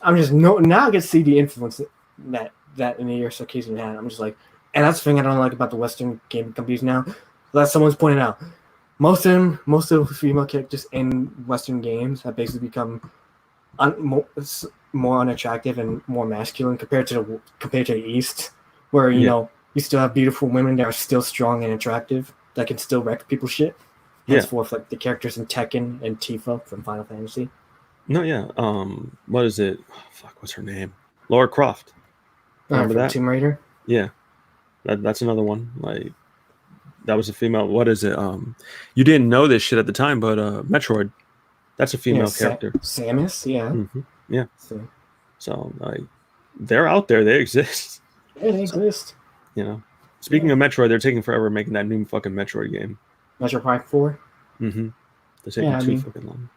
I'm just now I can see the influence that Anita Sarkeesian had. I'm just like, and that's the thing I don't like about the Western game companies now. That someone's pointed out, most of the female characters in Western games have basically become more unattractive and more masculine compared to the East, where you still have beautiful women that are still strong and attractive that can still wreck people's shit. Henceforth, like the characters in Tekken and Tifa from Final Fantasy. No, yeah. What is it? Oh, fuck, what's her name? Lara Croft. Remember that? Tomb Raider? Yeah. That's another one. That was a female. What is it? You didn't know this shit at the time, but Metroid. That's a female character. Samus, yeah. Mm-hmm. Yeah. So they're out there. They exist. Yeah, they exist. Speaking of Metroid, they're taking forever making that new fucking Metroid game. Metroid Prime 4? Mm-hmm. They're taking too fucking long.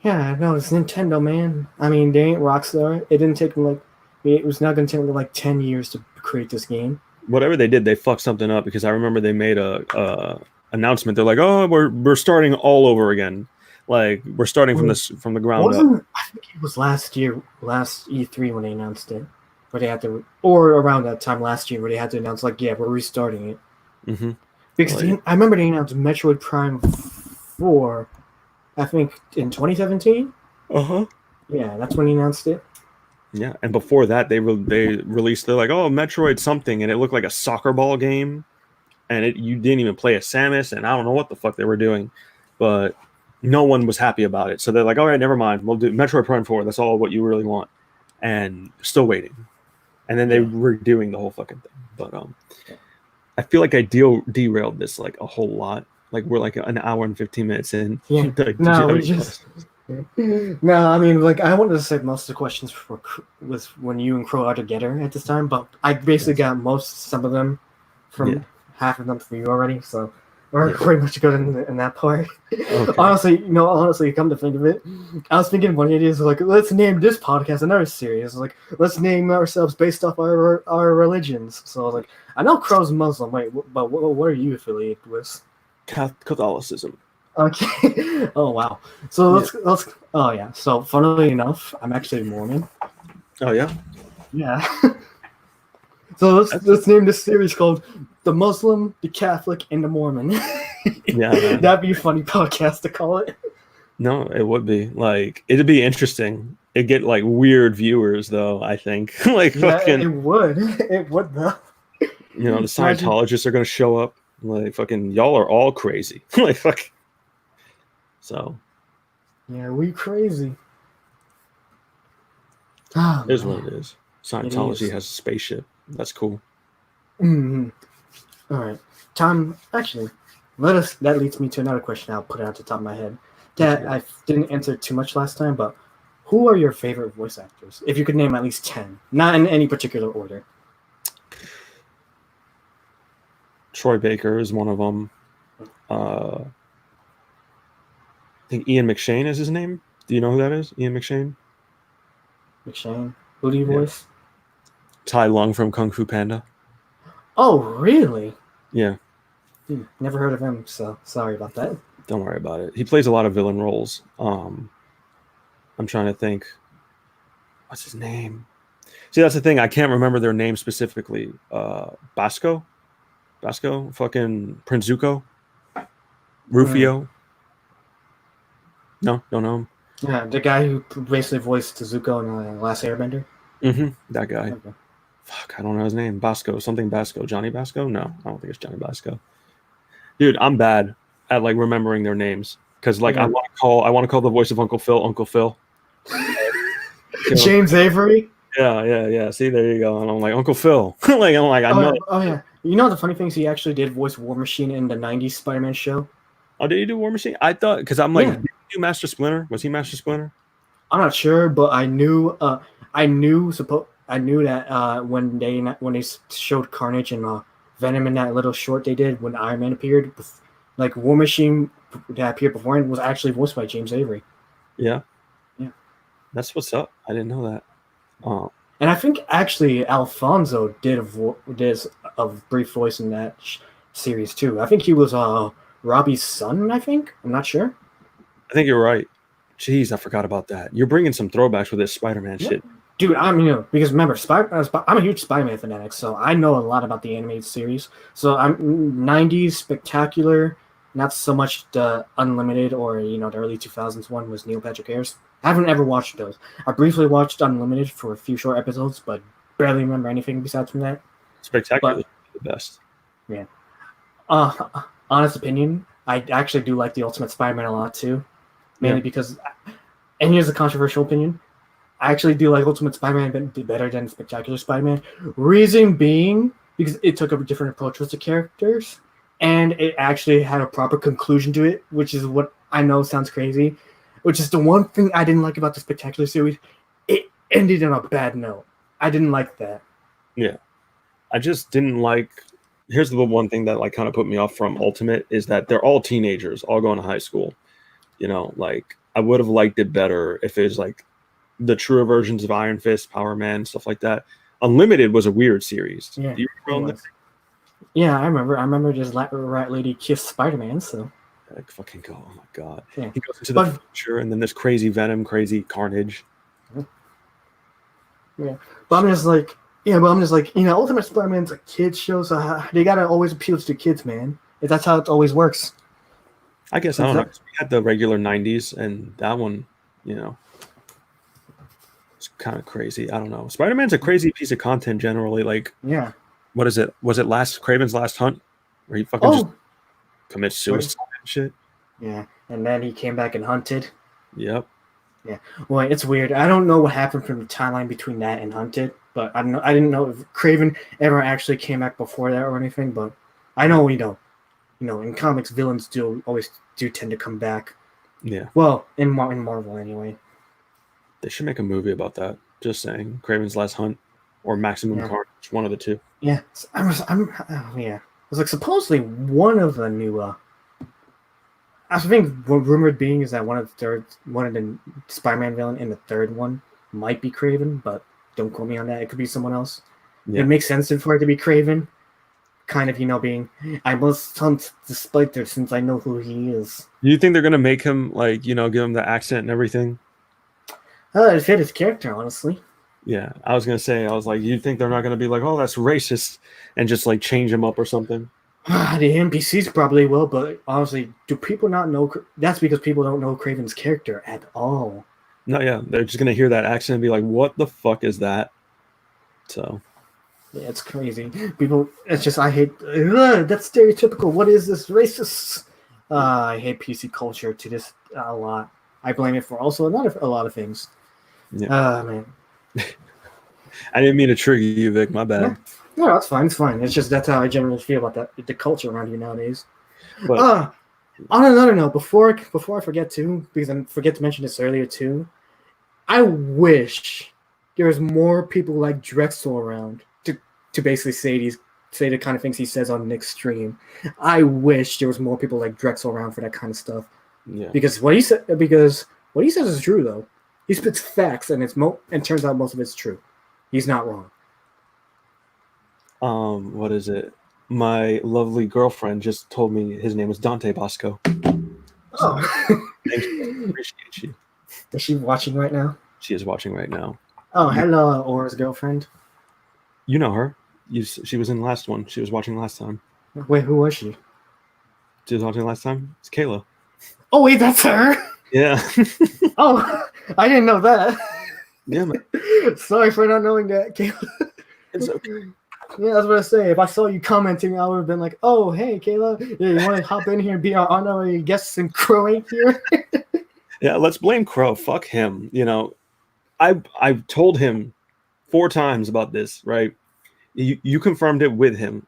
Yeah, no, it's Nintendo, man. I mean, they ain't Rockstar. It didn't take them it was not going to take them 10 years to create this game. Whatever they did, they fucked something up, because I remember they made a announcement. They're like, "Oh, we're starting all over again. We're starting from the ground up." I think it was last E3 when they announced it. where they had to, or around that time last year where they had to announce like, yeah, we're restarting it. Mm-hmm. Because I remember they announced Metroid Prime 4, I think in 2017. Yeah, that's when he announced it. Yeah, and before that, they released, they're like, oh, Metroid something, and it looked like a soccer ball game, and you didn't even play as Samus, and I don't know what the fuck they were doing, but no one was happy about it. So they're like, all right, never mind, we'll do Metroid Prime 4. That's all what you really want, and still waiting. And then they were doing the whole fucking thing. But I feel like I derailed this like a whole lot. Like we're like an hour and 15 minutes in. Yeah. No, we just. No, I mean, like I wanted to save most of the questions was when you and Crow are together at this time, but I basically got some of them from half of them from you already, so we're pretty much good in that part. Okay. Honestly, come to think of it, I was thinking one idea is like, let's name this podcast another series. Like, let's name ourselves based off our religions. So like, I know Crow's Muslim, but what are you affiliated with? Catholicism. Okay. Oh wow. So let's. Oh yeah. So funnily enough, I'm actually Mormon. Oh yeah. Yeah. So let's name this series called "The Muslim, the Catholic, and the Mormon." Yeah. That'd be a funny podcast to call it. No, it would be like it'd be interesting. It'd get like weird viewers though. I think like fucking. It would. It would though. You know, the Scientologists are gonna show up. Like fucking, y'all are all crazy. Like fuck. So. Yeah, we crazy. Here's what it is. Scientology has a spaceship. That's cool. Mm-hmm. All right, Tom. Actually, that leads me to another question. I'll put it at the top of my head that I didn't answer too much last time. But who are your favorite voice actors? If you could name at least 10, not in any particular order. Troy Baker is one of them. I think Ian McShane is his name. Do you know who that is? Ian McShane? McShane? Who do you voice? Tai Lung from Kung Fu Panda. Oh, really? Yeah. Never heard of him, so sorry about that. Don't worry about it. He plays a lot of villain roles. I'm trying to think. What's his name? See, that's the thing. I can't remember their name specifically. Basco? Fucking Prince Zuko? Rufio? No, don't know him. Yeah, the guy who basically voiced Zuko in The Last Airbender? Mm-hmm, that guy. Okay. Fuck, I don't know his name. Something Basco. Johnny Basco? No, I don't think it's Johnny Basco. Dude, I'm bad at like remembering their names. Because like I want to call the voice of Uncle Phil. James Avery? Yeah. See, there you go. And I'm like, Uncle Phil. I know. Oh yeah. You know the funny thing is he actually did voice War Machine in the 90s Spider-Man show? Oh, did he do War Machine? I thought, because I'm like, did he do Master Splinter? Was he Master Splinter? I'm not sure, but I knew that when they showed Carnage and Venom in that little short they did when Iron Man appeared, like War Machine that appeared beforehand was actually voiced by James Avery. Yeah. Yeah. That's what's up. I didn't know that. And I think actually Alfonso did a brief voice in that series too. I think he was Robbie's son, I think. I'm not sure. I think you're right. Jeez, I forgot about that. You're bringing some throwbacks with this Spider-Man shit. Dude, because remember, I'm a huge Spider-Man fanatic, so I know a lot about the animated series. So I'm 90s Spectacular, not so much the Unlimited or, the early 2000s one was Neil Patrick Harris. I haven't ever watched those. I briefly watched Unlimited for a few short episodes, but barely remember anything besides from that. Spectacular is the best. Yeah. Honest opinion, I actually do like the Ultimate Spider-Man a lot too. Mainly because, and here's a controversial opinion, I actually do like Ultimate Spider-Man better than Spectacular Spider-Man. Reason being, because it took a different approach with the characters, and it actually had a proper conclusion to it, which is what I know sounds crazy, which is the one thing I didn't like about the Spectacular series. It ended on a bad note. I didn't like that. Yeah. I just didn't like... Here's the one thing that like kind of put me off from Ultimate is that they're all teenagers, all going to high school. Like I would have liked it better if it was like the truer versions of Iron Fist, Power Man, stuff like that. Unlimited was a weird series. Yeah, do you remember that? Yeah, I remember. I remember just Rat Lady kissed Spider-Man. So like, fucking go! Oh my god! Yeah. He goes into the future, and then there's crazy Venom, crazy Carnage. Yeah, but I'm just like, Yeah, but I'm just like, Ultimate Spider-Man's a kids show, so they gotta always appeal to kids, man. That's how it always works. I guess I don't know. We had the regular '90s, and that one, it's kind of crazy. I don't know. Spider-Man's a crazy piece of content generally. Like, yeah. What is it? Was it Craven's Last Hunt, where he fucking just commits suicide and shit? Yeah, and then he came back and hunted. Yep. Yeah. Well, it's weird. I don't know what happened from the timeline between that and Hunted, but I didn't know if Craven ever actually came back before that or anything. But I know in comics, villains always tend to come back. Yeah. Well, in Marvel anyway. They should make a movie about that. Just saying, Craven's Last Hunt or Maximum Carnage, one of the two. Yeah. I was like, supposedly one of the new. I think what rumored being is that one of the Spider-Man villain in the third one might be Craven, but don't quote me on that. It could be someone else. Yeah. It makes sense for it to be Craven, kind of being I must hunt the Spectre since I know who he is. Do you think they're gonna make him give him the accent and everything? It fit his character, honestly. Yeah, I was gonna say, you think they're not gonna be like, oh, that's racist, and just change him up or something? The NPCs probably will, but honestly, do people not know? That's because people don't know Craven's character at all. No, yeah, they're just gonna hear that accent and be like, "What the fuck is that?" So, yeah, it's crazy. People, it's just I hate that's stereotypical. What is this racist? I hate PC culture to this a lot. I blame it for also a lot of things. Yeah. Man. I didn't mean to trigger you, Vic. My bad. Yeah. No, that's fine. It's fine. It's just that's how I generally feel about the culture around here nowadays. But, on another note, before I forget to, because I forget to mention this earlier too, I wish there was more people like Drexel around to basically say the kind of things he says on Nick's stream. I wish there was more people like Drexel around for that kind of stuff. Yeah. Because what he says is true though. He spits facts, and and turns out most of it's true. He's not wrong. What is it? My lovely girlfriend just told me his name was Dante Bosco. Oh. Appreciate you. Is she watching right now? She is watching right now. Oh, hello, Aura's girlfriend. You know her. She was in the last one. She was watching last time. Wait, who was she? She was watching last time? It's Kayla. Oh, wait, that's her? Yeah. Oh, I didn't know that. Yeah, man. Sorry for not knowing that, Kayla. It's okay. Yeah, I was gonna say, if I saw you commenting, I would have been like, "Oh, hey, Kayla, you want to hop in here and be our honorary guest since Crow ain't here?" Yeah, let's blame Crow. Fuck him. I've told him 4 times about this, right? You confirmed it with him.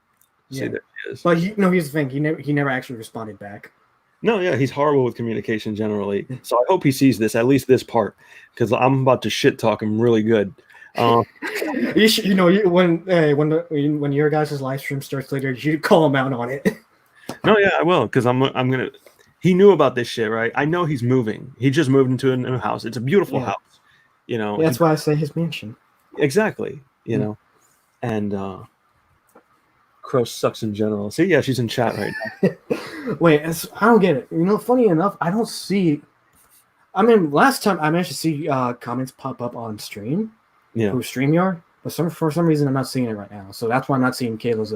Yeah. There he is. But here's the thing: he never actually responded back. No, yeah, he's horrible with communication generally. So I hope he sees this, at least this part, because I'm about to shit talk him really good. When your guys' live stream starts later, you call him out on it. No, yeah, I will, because I'm gonna. He knew about this shit, right? I know he's moving. He just moved into a new house. It's a beautiful house, That's why I say his mansion. Exactly, and Crow sucks in general. See, yeah, she's in chat right now. Wait, I don't get it. Funny enough, I don't see. I mean, last time I managed to see comments pop up on stream. Yeah. Through StreamYard, but for some reason I'm not seeing it right now. So that's why I'm not seeing Kayla's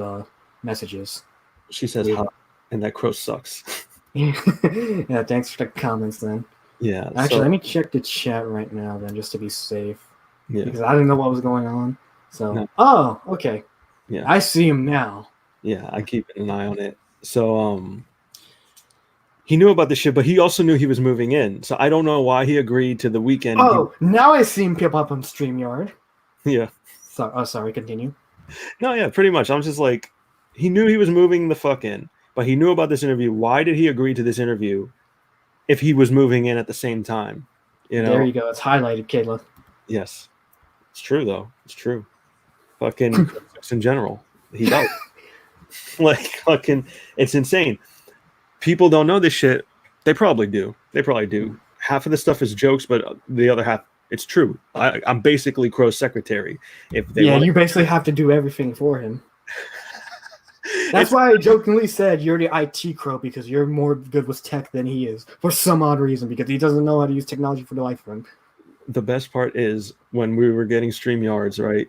messages. She says hi, and that Crow sucks. Yeah, thanks for the comments then. Yeah. Actually, let me check the chat right now then, just to be safe. Yeah. Because I didn't know what was going on. So, no. Oh, okay. Yeah. I see him now. Yeah, I keep an eye on it. So, he knew about this shit, but he also knew he was moving in. So I don't know why he agreed to the weekend. Oh, now I see him pop up on StreamYard. Yeah. Sorry, continue. No, yeah, pretty much. I'm just like, he knew he was moving the fuck in, but he knew about this interview. Why did he agree to this interview if he was moving in at the same time? There you go. It's highlighted, Kayla. Yes. It's true, though. It's true. Fucking in general. He does. Fucking, it's insane. People don't know this shit. They probably do. Half of the stuff is jokes, but the other half, it's true. I'm basically Crow's secretary. You basically have to do everything for him. That's why I jokingly said you're the IT Crow, because you're more good with tech than he is for some odd reason, because he doesn't know how to use technology for the life of him. The best part is when we were getting StreamYards, right?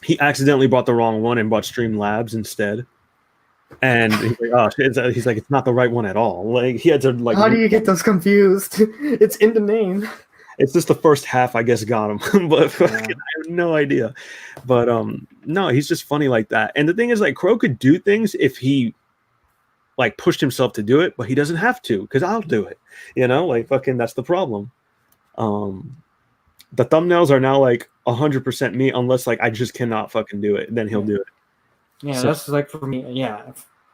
He accidentally bought the wrong one and bought Streamlabs instead. And he's like, oh, he's like, it's not the right one at all. Like he had to like. How do you get those confused? It's in the name. It's just the first half, I guess, got him, but I have no idea. But no, he's just funny like that. And the thing is, like, Crow could do things if he like pushed himself to do it, but he doesn't have to because I'll do it. Like fucking that's the problem. The thumbnails are now like 100% me, unless like I just cannot fucking do it. Then he'll do it. Yeah, so, that's like for me. Yeah,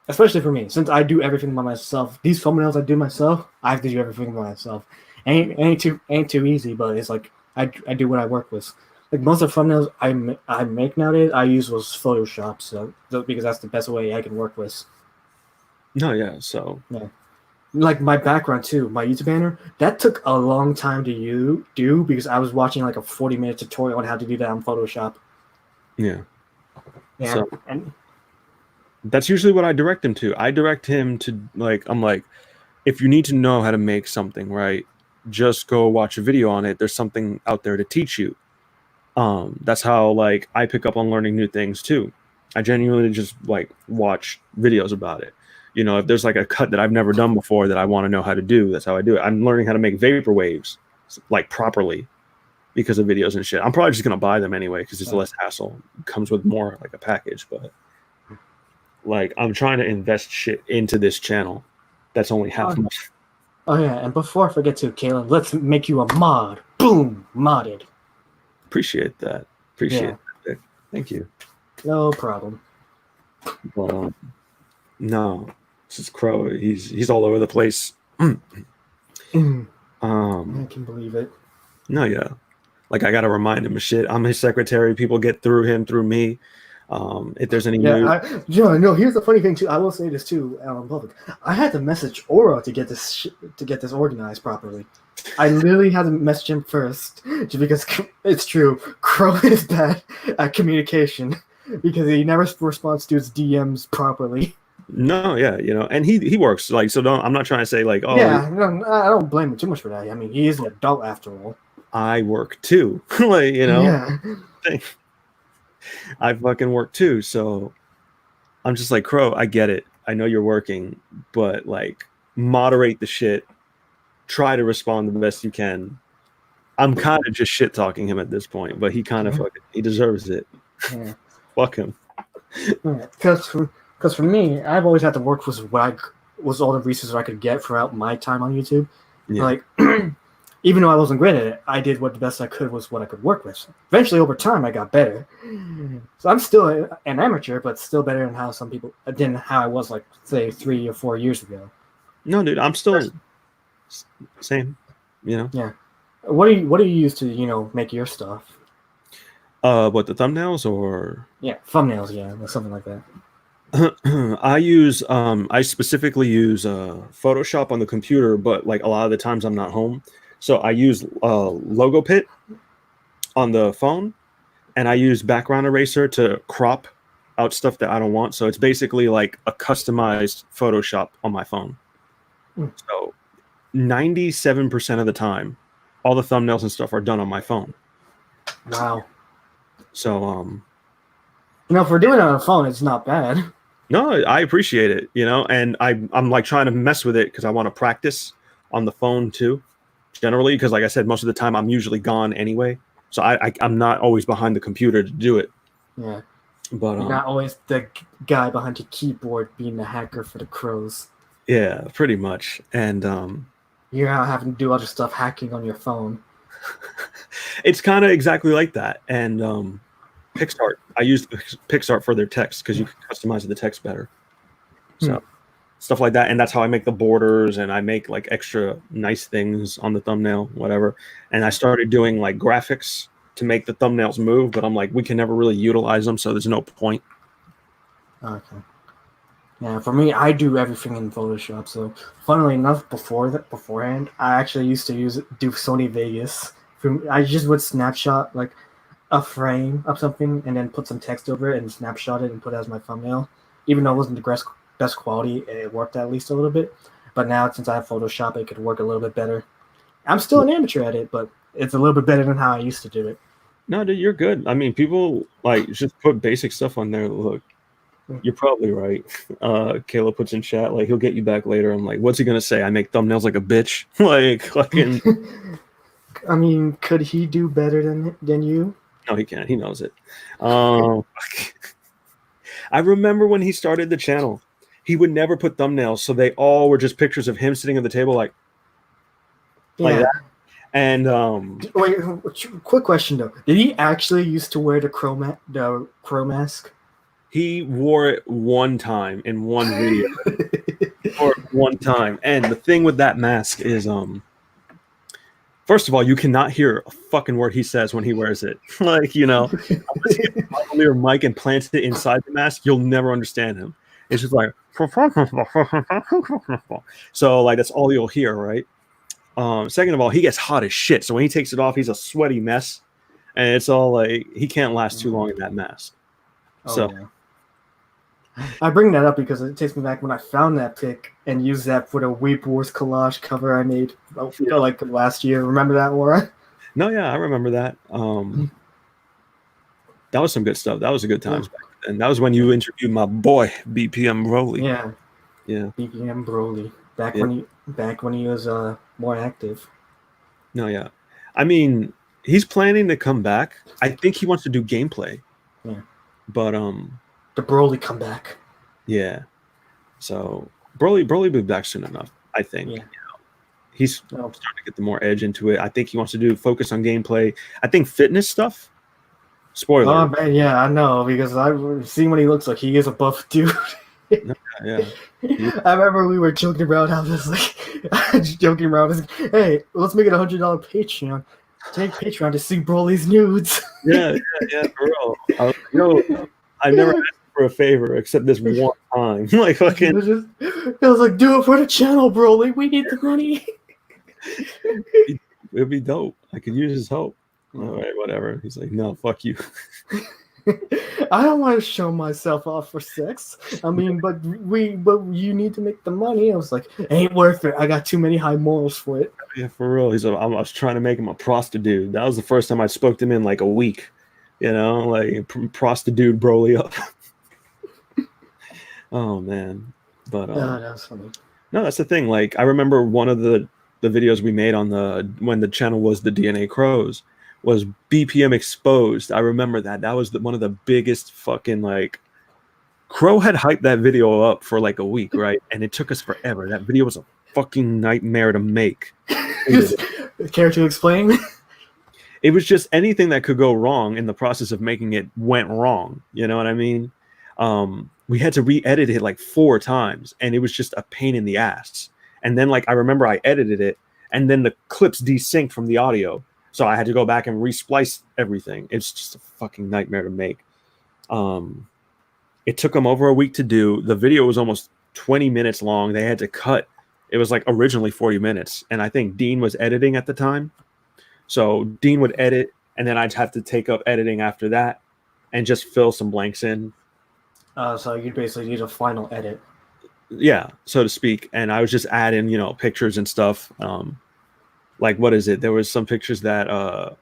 especially for me, since I do everything by myself. These thumbnails I do myself, I have to do everything by myself. Ain't too easy, but it's like I do what I work with. Like most of the thumbnails I make nowadays, I use was Photoshop, so because that's the best way I can work with. No, yeah, so yeah. Like my background too, my YouTube banner, that took a long time to do because I was watching like a 40-minute tutorial on how to do that on Photoshop. Yeah. Yeah. So, and that's usually what I direct him to. I direct him to like, I'm like, if you need to know how to make something, right, just go watch a video on it. There's something out there to teach you. That's how like I pick up on learning new things too. I genuinely just like watch videos about it. If there's like a cut that I've never done before that I want to know how to do, that's how I do it. I'm learning how to make vapor waves like properly because of videos and shit. I'm probably just gonna buy them anyway because it's less hassle. It comes with more like a package, but like I'm trying to invest shit into this channel. That's only half much. Oh yeah, and before I forget to, Caleb, let's make you a mod. Boom, modded. Appreciate that. Appreciate that. Thank you. No problem. But no, this is Crow. He's all over the place. I can believe it. No, yeah. Like I gotta remind him of shit. I'm his secretary. People get through him through me. If there's any news. No. Here's the funny thing too. I will say this too, in public. I had to message Aura to get this organized properly. I literally had to message him first, just because it's true. Crow is bad at communication because he never responds to his DMs properly. No, yeah, and he works like so. I'm not trying to say like, oh, yeah, no, I don't blame him too much for that. I mean, he is an adult after all. I work too, like Yeah. I fucking work too, so I'm just like, Crow, I get it. I know you're working, but like, moderate the shit. Try to respond the best you can. I'm kind of just shit talking him at this point, but he kind of he deserves it. Yeah. Fuck him. Because for me, I've always had to work with what was all the resources I could get throughout my time on YouTube. Yeah. Like, even though I wasn't great at it, I did what the best I could was what I could work with. Eventually, over time, I got better. So I'm still an amateur, but still better than how I was like, say, 3 or 4 years ago. No, dude, I'm still same. Yeah. What do you use to make your stuff? What, the thumbnails or? Yeah, thumbnails. Yeah, something like that. I specifically use Photoshop on the computer, but like a lot of the times I'm not home. So I use Logo Pit on the phone, and I use background eraser to crop out stuff that I don't want. So it's basically like a customized Photoshop on my phone. So 97% of the time, all the thumbnails and stuff are done on my phone. Wow. So if we're doing it on a phone, it's not bad. No, I appreciate it, and I'm like trying to mess with it because I want to practice on the phone too. Generally, because like I said, most of the time I'm usually gone anyway, so I'm not always behind the computer to do it. Yeah, but you're not always the guy behind the keyboard being the hacker for the Crows. Yeah, pretty much. And you're not having to do other stuff hacking on your phone. It's kind of exactly like that. And PixArt, I use PixArt for their text because you can customize the text better. So. Stuff like that, and that's how I make the borders, and I make like extra nice things on the thumbnail, whatever. And I started doing like graphics to make the thumbnails move, but I'm like, we can never really utilize them, so there's no point. Okay. Yeah, for me, I do everything in Photoshop. So, funnily enough, beforehand, I actually used to do Sony Vegas. I just would snapshot like a frame of something, and then put some text over it, and snapshot it, and put it as my thumbnail. Even though it wasn't the best quality, it worked at least a little bit. But now, since I have Photoshop, it could work a little bit better. I'm still an amateur at it, but it's a little bit better than how I used to do it. No, dude, you're good. I mean, people like just put basic stuff on there. Look, you're probably right. Caleb puts in chat like he'll get you back later. I'm like, what's he gonna say? I make thumbnails like a bitch. Like fucking. I mean, could he do better than you? No, he can't. He knows it. I remember when he started the channel, he would never put thumbnails, so they all were just pictures of him sitting at the table, like that. And wait, quick question though: did he actually used to wear the crow mask? He wore it one time in one video, or one time. And the thing with that mask is, first of all, you cannot hear a fucking word he says when he wears it. Like, unless you get a lavalier mic and plant it inside the mask, you'll never understand him. It's just like, so like that's all you'll hear, right? Second of all, he gets hot as shit. So when he takes it off, he's a sweaty mess, and it's all like he can't last too long in that mask. I bring that up because it takes me back when I found that pic and used that for the Weep Wars collage cover I made like last year. Remember that, Laura? No, yeah, I remember that. That was some good stuff. That was a good times back then. That was when you interviewed my boy BPM Broly. Yeah. BPM Broly. Back when he was more active. No, yeah. I mean, he's planning to come back. I think he wants to do gameplay. Yeah. But the Broly comeback. Yeah. So Broly will be back soon enough, I think. Yeah. He's starting to get the more edge into it. I think he wants to focus on gameplay. I think fitness stuff. Spoiler. Oh man, yeah, I know because I've seen what he looks like. He is a buff dude. Yeah. I remember we were joking about how this hey, let's make it $100 Patreon. Take Patreon to see Broly's nudes. Yeah, for real. I never asked for a favor except this one time. Like fucking. It was like, do it for the channel, Broly. We need the money. It'd be dope. I could use his help. All right, whatever. He's like, no, fuck you. I don't want to show myself off for sex. I mean, but you need to make the money. I was like, ain't worth it. I got too many high morals for it. Yeah, for real. I was trying to make him a prostitute. That was the first time I spoke to him in like a week. Like prostitute Broly up. Oh man, but that's funny. No, that's the thing. Like I remember one of the videos we made on when the channel was the DNA Crows was BPM exposed. I remember that. That was one of the biggest fucking like. Crow had hyped that video up for like a week, right? And it took us forever. That video was a fucking nightmare to make. Care to explain? It was just anything that could go wrong in the process of making it went wrong. You know what I mean? We had to re-edit it like 4 times, and it was just a pain in the ass. And then like I remember I edited it, and then the clips desynced from the audio. So I had to go back and resplice everything. It's just a fucking nightmare to make. It took them over a week to do. The video was almost 20 minutes long. They had to cut. It was like originally 40 minutes. And I think Dean was editing at the time. So Dean would edit, and then I'd have to take up editing after that and just fill some blanks in. So you basically need a final edit. Yeah, so to speak. And I was just adding, pictures and stuff. Like, what is it? There was some pictures that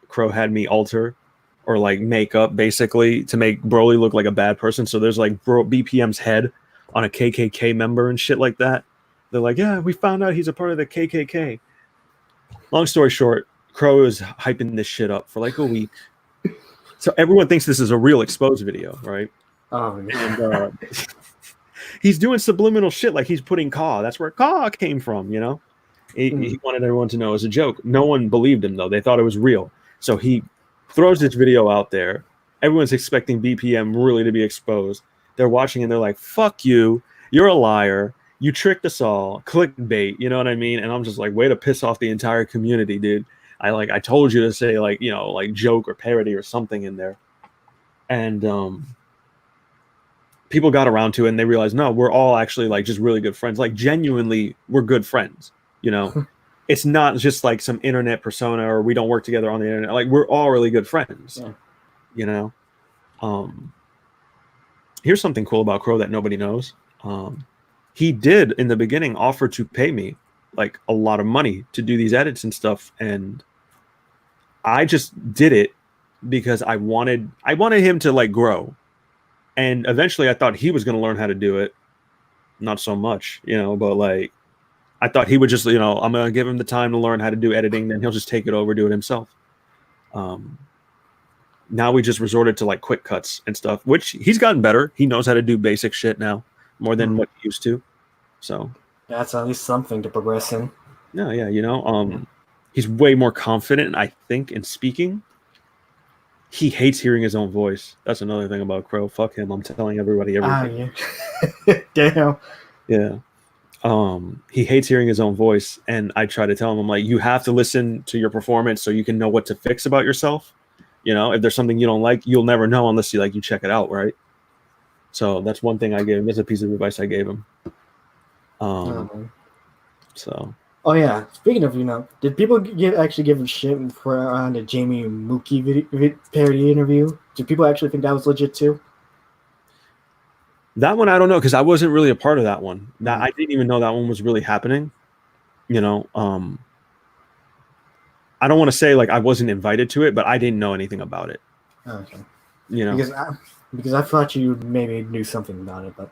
Crow had me alter or like make up basically to make Broly look like a bad person. So there's like BPM's head on a KKK member and shit like that. They're like, yeah, we found out he's a part of the KKK. Long story short, Crow is hyping this shit up for like a week. So everyone thinks this is a real exposed video, right? Oh, yeah. And he's doing subliminal shit like he's putting Caw. That's where Caw came from, He wanted everyone to know it was a joke. No one believed him, though. They thought it was real. So he throws this video out there. Everyone's expecting BPM really to be exposed. They're watching and they're like, fuck you. You're a liar. You tricked us all. Clickbait. You know what I mean? And I'm just like, way to piss off the entire community, dude. I told you to say like joke or parody or something in there. And people got around to it and they realized, no, we're all actually like just really good friends. Like genuinely, we're good friends. It's not just like some internet persona or we don't work together on the internet. Like we're all really good friends. Yeah. Here's something cool about Crow that nobody knows. He did in the beginning offer to pay me like a lot of money to do these edits and stuff, and I just did it because I wanted him to like grow, and eventually I thought he was going to learn how to do it. Not so much, but like I thought he would just, I'm going to give him the time to learn how to do editing, then he'll just take it over, do it himself. Now we just resorted to like quick cuts and stuff, which he's gotten better. He knows how to do basic shit now more than what he used to. So that's at least something to progress in. Yeah, he's way more confident, I think, in speaking. He hates hearing his own voice. That's another thing about Crow. Fuck him. I'm telling everybody everything. Yeah. Damn. Yeah. He hates hearing his own voice, and I try to tell him, I'm like, you have to listen to your performance so you can know what to fix about yourself. If there's something you don't like, you'll never know unless you check it out, right? So that's one thing I gave him. That's a piece of advice I gave him. So. Oh yeah. Speaking of, did people actually give a shit for the Jamie Mookie parody interview? Did people actually think that was legit too? That one I don't know, because I wasn't really a part of that one. I didn't even know that one was really happening. I don't want to say like I wasn't invited to it, but I didn't know anything about it. Okay. Because I thought you maybe knew something about it, but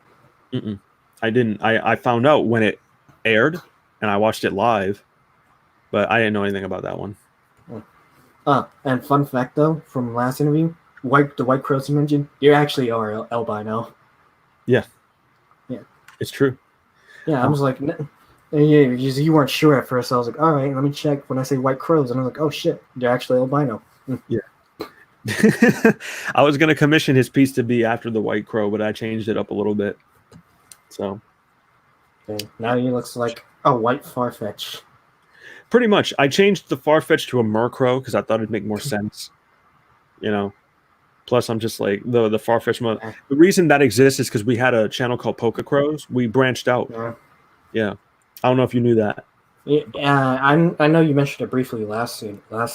I didn't. I found out when it aired, and I watched it live, but I didn't know anything about that one. And fun fact though, from last interview, the white crows you mentioned, you actually are albino. Yeah. Yeah. It's true. Yeah, I was like, you weren't sure at first. So I was like, all right, let me check when I say white crows. And I was like, oh shit, they're actually albino. Yeah. I was going to commission his piece to be after the white crow, but I changed it up a little bit. So. Okay. Now he looks like a white Farfetch. Pretty much. I changed the Farfetch to a Murkrow because I thought it'd make more sense. Plus, I'm just like the Farfetch. The reason that exists is because we had a channel called Poke Crows. We branched out. Yeah. I don't know if you knew that. Yeah, I know you mentioned it briefly last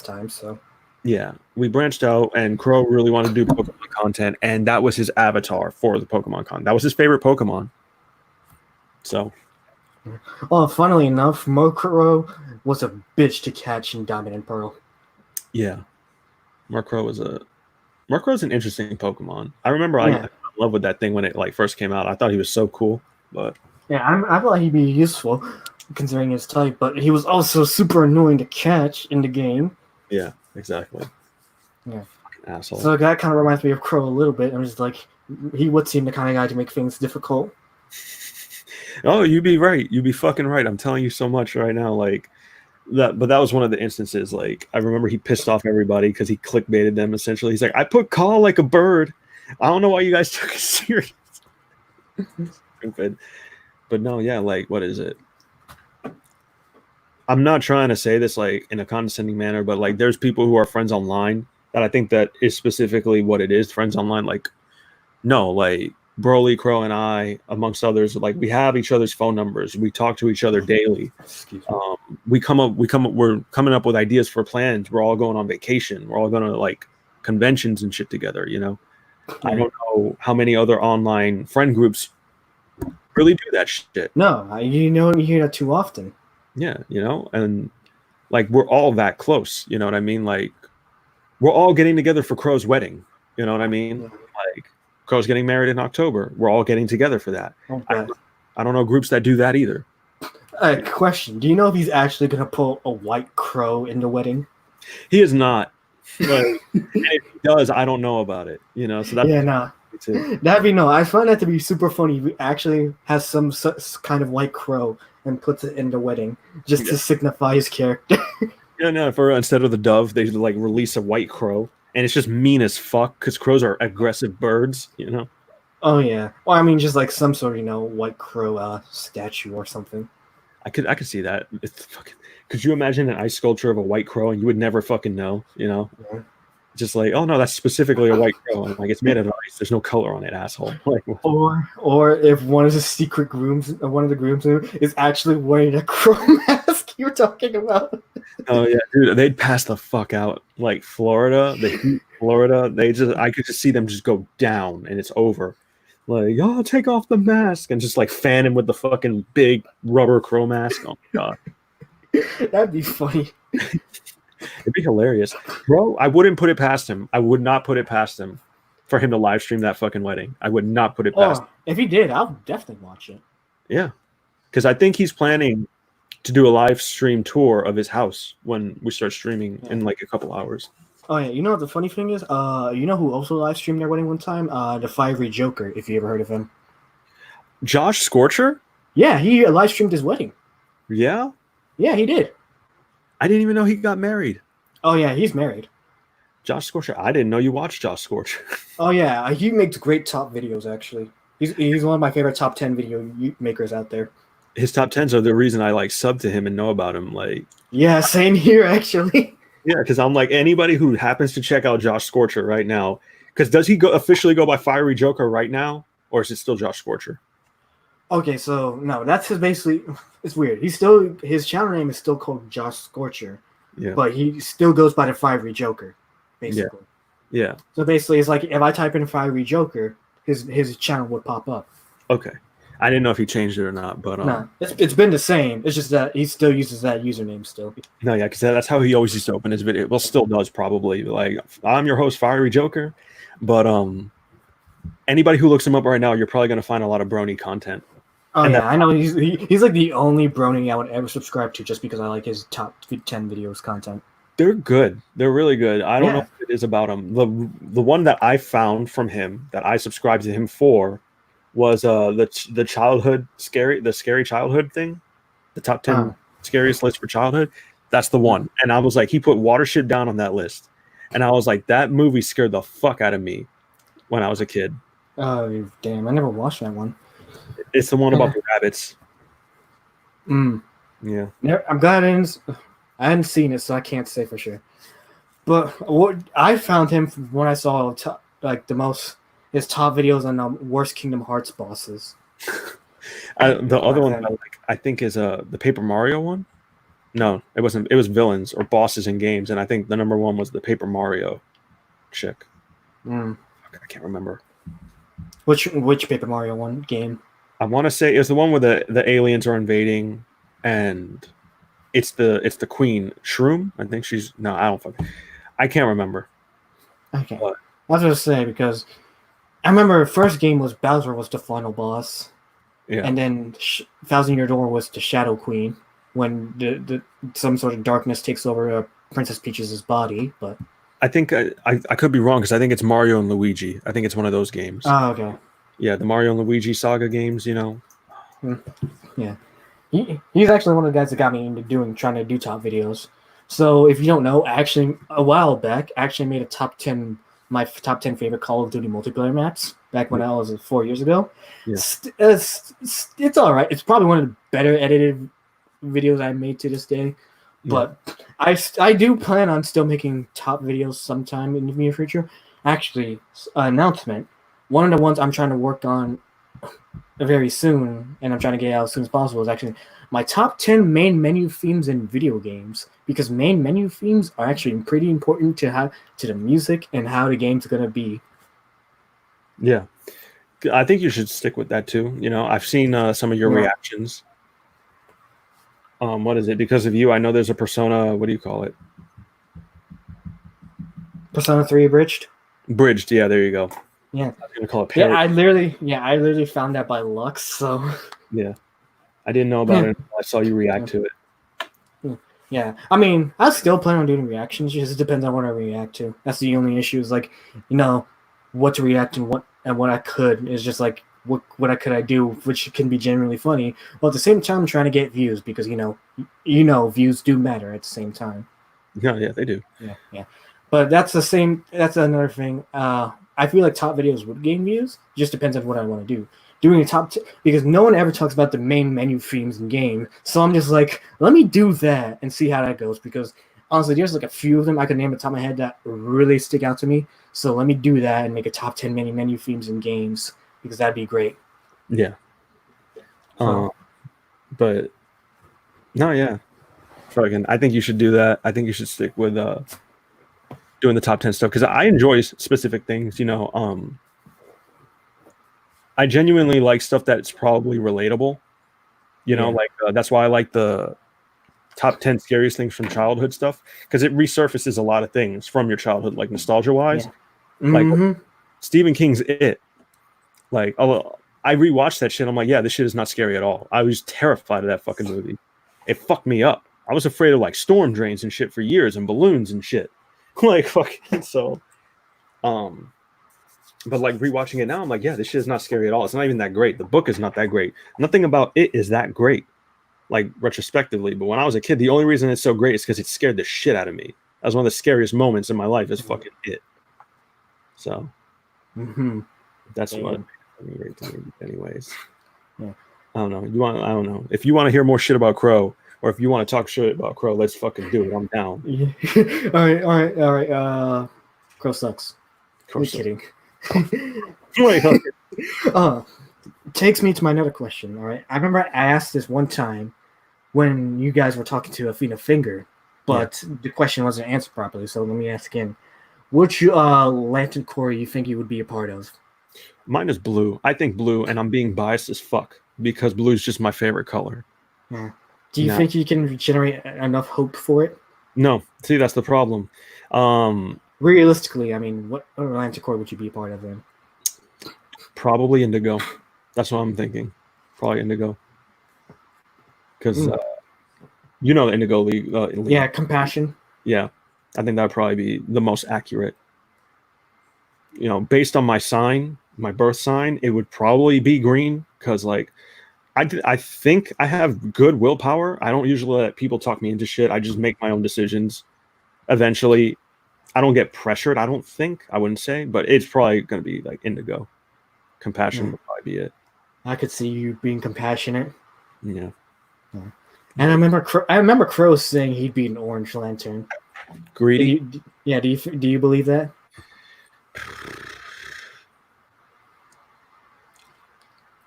time. So. Yeah, we branched out, and Crow really wanted to do Pokemon content, and that was his avatar for the Pokemon content. That was his favorite Pokemon. So. Oh, funnily enough, Murkrow was a bitch to catch in Diamond and Pearl. Yeah, Murkrow's an interesting Pokemon. I remember I was in love with that thing when it first came out. I thought he was so cool, but I thought he'd be useful considering his type, but he was also super annoying to catch in the game. Yeah, exactly. Yeah, fucking asshole. So that kind of reminds me of Crow a little bit. I'm just like, he would seem the kind of guy to make things difficult. Oh, you'd be right. You'd be fucking right. I'm telling you so much right now, like that. But that was one of the instances. Like I remember he pissed off everybody because he clickbaited them. Essentially, he's like, "I put call like a bird. I don't know why you guys took it serious." Stupid. But no, yeah. Like, what is it? I'm not trying to say this like in a condescending manner, but like, there's people who are friends online that I think that is specifically what it is. Friends online, like, no, like. Broly, Crow, and I, amongst others, like we have each other's phone numbers. We talk to each other daily. We're coming up with ideas for plans. We're all going on vacation. We're all going to like conventions and shit together. I don't know how many other online friend groups really do that shit. No, you don't hear that too often. Yeah, and like we're all that close. You know what I mean? Like we're all getting together for Crow's wedding. You know what I mean? Like. Crow's getting married in October. We're all getting together for that. Okay. I don't know groups that do that either. Question. Do you know if he's actually going to pull a white crow in the wedding? He is not. But if he does, I don't know about it. So that's that'd be no. I find that to be super funny. If he actually has some kind of white crow and puts it in the wedding just to signify his character. For instead of the dove, they like release a white crow. And it's just mean as fuck because crows are aggressive birds, Oh yeah. Well, I mean, just like some sort of white crow statue or something. I could see that. It's fucking. Could you imagine an ice sculpture of a white crow and you would never fucking know? Yeah. Just like, oh no, that's specifically a white crow. And like it's made of ice. There's no color on it, asshole. Like, or if one of the secret grooms, is actually wearing a crow mask you're talking about. Oh yeah, dude, they'd pass the fuck out. Like Florida, I could just see them just go down and it's over. Like, oh, take off the mask and just like fan him with the fucking big rubber crow mask. Oh my god. That'd be funny. It'd be hilarious, bro. I wouldn't put it past him. I would not put it past him for him to live stream that fucking wedding. I would not put it past him. If he did, I'll definitely watch it. Yeah, because I think he's planning to do a live stream tour of his house when we start streaming in like a couple hours. Oh yeah, you know what the funny thing is? You know who also live streamed their wedding one time? The Fiery Joker, if you ever heard of him. Josh Scorcher? Yeah, he live streamed his wedding. Yeah? Yeah, he did. I didn't even know he got married. Oh yeah, he's married. Josh Scorcher. I didn't know you watched Josh Scorcher. Oh yeah, he makes great top videos actually. He's one of my favorite top 10 video makers out there. His top 10s are the reason I like sub to him and know about him. Like, yeah, same here actually. Yeah, because I'm like, anybody who happens to check out Josh Scorcher right now, because does he officially go by Fiery Joker right now, or is it still Josh Scorcher? Okay, so no, that's basically, it's weird. His channel name is still called Josh Scorcher, but he still goes by the Fiery Joker, basically. Yeah. So basically, it's like if I type in Fiery Joker, his channel would pop up. Okay. I didn't know if he changed it or not, but no, it's been the same. It's just that he still uses that username still. No, yeah, because that's how he always used to open his video. Well, still does probably. Like, I'm your host, Fiery Joker, but anybody who looks him up right now, you're probably gonna find a lot of brony content. Oh yeah, I know he's like the only brony I would ever subscribe to just because I like his top 10 videos content. They're good. They're really good. I don't know what it is about him. The one that I found from him that I subscribed to him for was the scary childhood thing, the top 10 scariest list for childhood. That's the one. And I was like, he put Watership Down on that list, and I was like, that movie scared the fuck out of me when I was a kid. Oh damn! I never watched that one. It's the one about the rabbits. Yeah. I'm glad I hadn't seen it, so I can't say for sure. But what I found him when I saw his top videos on the worst Kingdom Hearts bosses. The other one I think is the Paper Mario one. No, it wasn't. It was villains or bosses in games, and I think the number one was the Paper Mario chick. I can't remember. Which Paper Mario one game? I want to say it's the one where the aliens are invading, and it's the queen Shroom. I think I can't remember. Okay, but I was gonna say because I remember the first game was Bowser was the final boss, and then Thousand Year Door was the Shadow Queen when the some sort of darkness takes over Princess Peach's body. But I think I could be wrong because I think it's Mario and Luigi. I think it's one of those games. Oh, okay. Yeah, the Mario and Luigi saga games, you know. Yeah. He's actually one of the guys that got me into trying to do top videos. So if you don't know, actually a while back, I actually made my top 10 favorite Call of Duty multiplayer maps back when I was 4 years ago. Yeah. It's all right. It's probably one of the better edited videos I made to this day. But I do plan on still making top videos sometime in the near future. Actually, announcement. One of the ones I'm trying to work on very soon, and I'm trying to get out as soon as possible, is actually my top 10 main menu themes in video games, because main menu themes are actually pretty important to the music and how the game's going to be. Yeah. I think you should stick with that too. You know, I've seen some of your reactions. What is it? Because of you, I know there's a Persona, what do you call it? Persona 3 Abridged? Bridged, yeah, there you go. Yeah. I was gonna call it parody. I literally found that by luck, so yeah. I didn't know about it. I saw you react to it. Yeah. I mean, I still plan on doing reactions, just it depends on what I react to. That's the only issue, is like, you know, what to react and what I could is just like what could I do, which can be genuinely funny, while at the same time I'm trying to get views, because you know views do matter at the same time. Yeah, they do. Yeah. But that's another thing. I feel like top videos would gain views. It just depends on what I want to do. Doing a top because no one ever talks about the main menu themes in game. So I'm just like, let me do that and see how that goes. Because honestly, there's like a few of them I could name at the top of my head that really stick out to me. So let me do that and make a top 10 menu themes in games, because that'd be great. Yeah. But no, yeah. I think you should do that. I think you should stick with doing the top 10 stuff, because I enjoy specific things, you know. I genuinely like stuff that's probably relatable, you know, like that's why I like the top 10 scariest things from childhood stuff, because it resurfaces a lot of things from your childhood, like nostalgia wise. Yeah. Like Stephen King's It. Like, I rewatched that shit. I'm like, yeah, this shit is not scary at all. I was terrified of that fucking movie. It fucked me up. I was afraid of like storm drains and shit for years and balloons and shit. Like fucking so. But like rewatching it now, I'm like, yeah, this shit is not scary at all. It's not even that great. The book is not that great. Nothing about it is that great, like retrospectively. But when I was a kid, the only reason it's so great is because it scared the shit out of me. That was one of the scariest moments in my life. Is fucking it. So that's what. Anyways, yeah. I don't know. I don't know. If you want to hear more shit about Crow, or if you want to talk shit about Crow, let's fucking do it. I'm down. Yeah. all right. Crow sucks. Crow I'm sucks. kidding. Wait, takes me to my another question. All right. I remember I asked this one time when you guys were talking to Athena Finger, but the question wasn't answered properly. So let me ask again. Which Lantern Corps you think you would be a part of? Mine is blue. I think blue, and I'm being biased as fuck because blue is just my favorite color. Yeah. Do you think you can generate enough hope for it? No. See, that's the problem. Realistically, I mean, what Lantern Corps would you be a part of then? Probably Indigo. That's what I'm thinking. Probably Indigo. Because you know the Indigo League. Yeah, Compassion. Yeah. I think that would probably be the most accurate. You know, based on my sign, my birth sign, it would probably be green because, like, I think I have good willpower. I don't usually let people talk me into shit. I just make my own decisions. Eventually, I don't get pressured. I don't think. I wouldn't say, but it's probably going to be like Indigo. Compassion would probably be it. I could see you being compassionate. Yeah. And I remember Crow saying he'd be an Orange Lantern. Greedy. Do you believe that?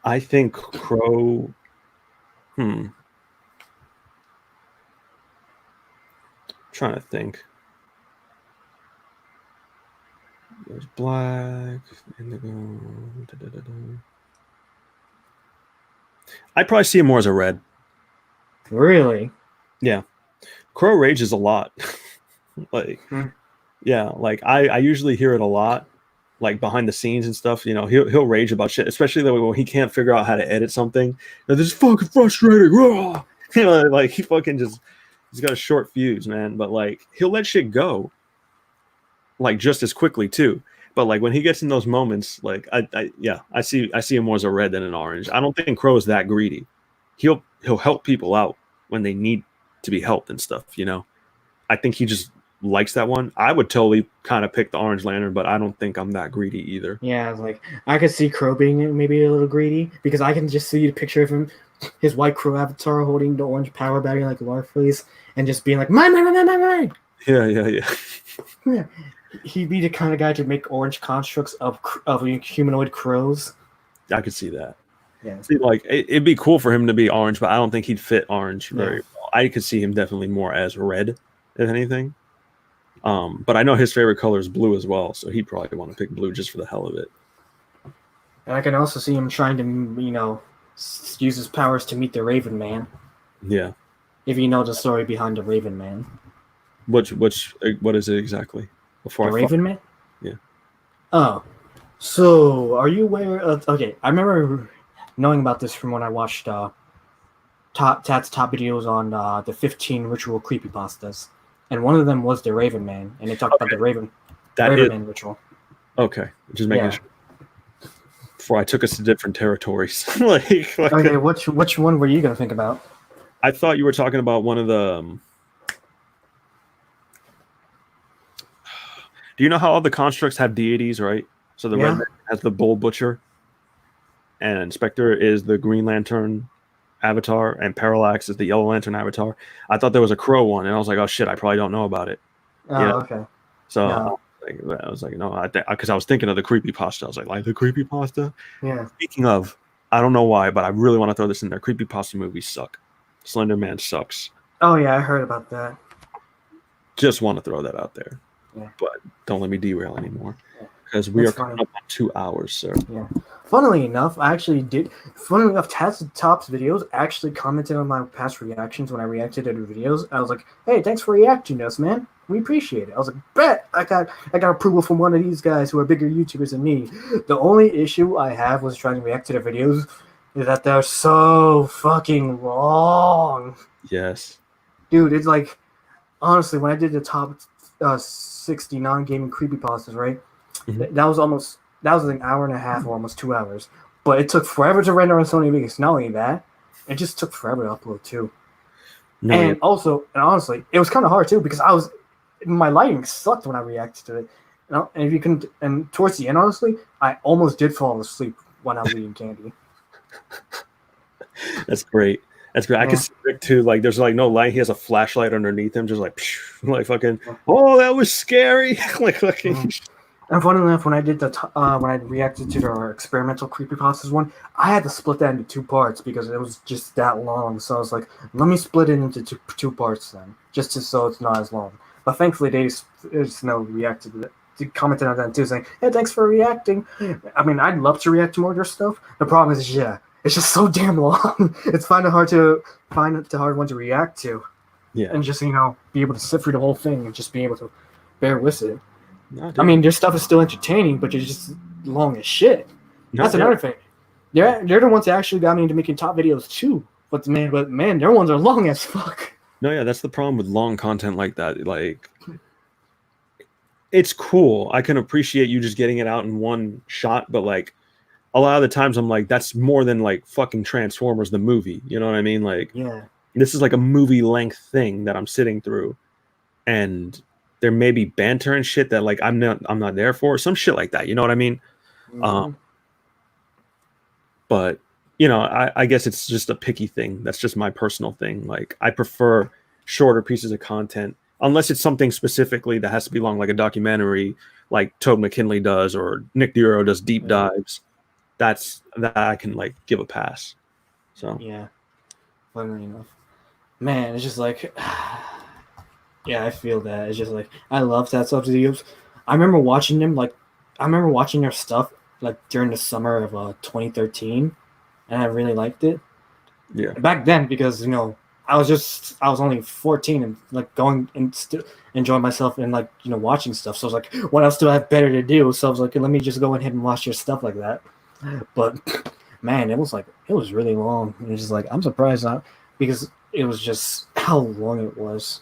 I think Crow. Trying to think. There's black, indigo. I'd probably see him more as a red. Really? Yeah. Crow rages a lot. Like, yeah, like I usually hear it a lot, like behind the scenes and stuff. You know, he'll rage about shit, especially when he can't figure out how to edit something. This is fucking frustrating. You know, like he's got a short fuse, man. But like he'll let shit go, like just as quickly too. But like when he gets in those moments, like I see him more as a red than an orange. I don't think Crow is that greedy. He'll help people out when they need to be helped and stuff. You know, I think he just likes that one. I would totally kind of pick the Orange Lantern, but I don't think I'm that greedy either. Yeah, like I could see Crow being maybe a little greedy because I can just see the picture of him, his white Crow avatar holding the orange power battery like Larfleeze and just being like, mine. Yeah. He'd be the kind of guy to make orange constructs of humanoid crows. I could see that. Yeah. See, like it'd be cool for him to be orange, but I don't think he'd fit orange very well. I could see him definitely more as red, if anything. But I know his favorite color is blue as well, so he'd probably want to pick blue just for the hell of it. And I can also see him trying to, use his powers to meet the Raven Man. Yeah. If you know the story behind the Raven Man. What is it exactly? The Raven Man? Yeah. Oh. So, are you aware of... Okay, I remember knowing about this from when I watched Tad's top videos on the 15 ritual creepypastas. And one of them was the Raven Man, and they talked about the Raven Man ritual. Okay, just making sure. Before I took us to different territories. Okay, which one were you gonna think about? I thought you were talking about one of the. Do you know how all the constructs have deities, right? So the Red Man has the Bull Butcher, and Spectre is the Green Lantern avatar, and Parallax is the Yellow Lantern avatar. I thought there was a Crow one, and I was like, oh shit, I probably don't know about it. Okay. So I was like, no, because I was thinking of the creepypasta. I was like the creepypasta? Yeah. Speaking of, I don't know why, but I really want to throw this in there. Creepypasta movies suck. Slender Man sucks. Oh yeah, I heard about that. Just want to throw that out there. but don't let me derail anymore because we are coming up on 2 hours, sir. Yeah. Funnily enough, Top's videos actually commented on my past reactions when I reacted to the videos. I was like, "Hey, thanks for reacting to us, man. We appreciate it." I was like, "Bet I got approval from one of these guys who are bigger YouTubers than me." The only issue I have was trying to react to their videos is that they're so fucking long. Yes, dude. It's like honestly, when I did the top 60 non-gaming creepypastas, right? Mm-hmm. That was an hour and a half or almost 2 hours. But it took forever to render on Sony Vegas. Not only that, it just took forever to upload too. And honestly, it was kind of hard too because my lighting sucked when I reacted to it. And towards the end, honestly, I almost did fall asleep when I was eating candy. That's great. That's great. Yeah. I can see Rick too. Like, there's like no light. He has a flashlight underneath him, just like fucking. Oh, that was scary. like fucking. And funny enough, when I did when I reacted to the experimental creepypastas one, I had to split that into 2 parts because it was just that long. So I was like, let me split it into two parts then, so it's not as long. But thankfully, they just reacted to it. They commented on that too, saying, "Hey, thanks for reacting." I mean, I'd love to react to more of your stuff. The problem is, it's just so damn long. It's find the hard one to react to. Yeah. And just be able to sit through the whole thing and just be able to bear with it. I mean, their stuff is still entertaining, but it's just long as shit. That's another thing. They're the ones that actually got me into making top videos too. But man, their ones are long as fuck. No, yeah, that's the problem with long content like that. Like, it's cool. I can appreciate you just getting it out in one shot, but like a lot of the times I'm like, that's more than like fucking Transformers the movie. You know what I mean? Like, this is like a movie length thing that I'm sitting through, and there may be banter and shit that like I'm not there for, some shit like that. You know what I mean? Mm-hmm. But I guess it's just a picky thing. That's just my personal thing. Like, I prefer shorter pieces of content, unless it's something specifically that has to be long, like a documentary, like Toad McKinley does, or Nick Duro does deep dives. That I can like give a pass. So funnily enough, man, it's just like. Yeah, I feel that. It's just like I love that stuff videos. I remember watching their stuff like during the summer of 2013, and I really liked it. Yeah. Back then, because I was only 14 and like going and still enjoying myself and like watching stuff. So I was like, what else do I have better to do? So I was like, let me just go ahead and watch your stuff like that. But man, it was really long. And it's just like I'm surprised because it was just how long it was.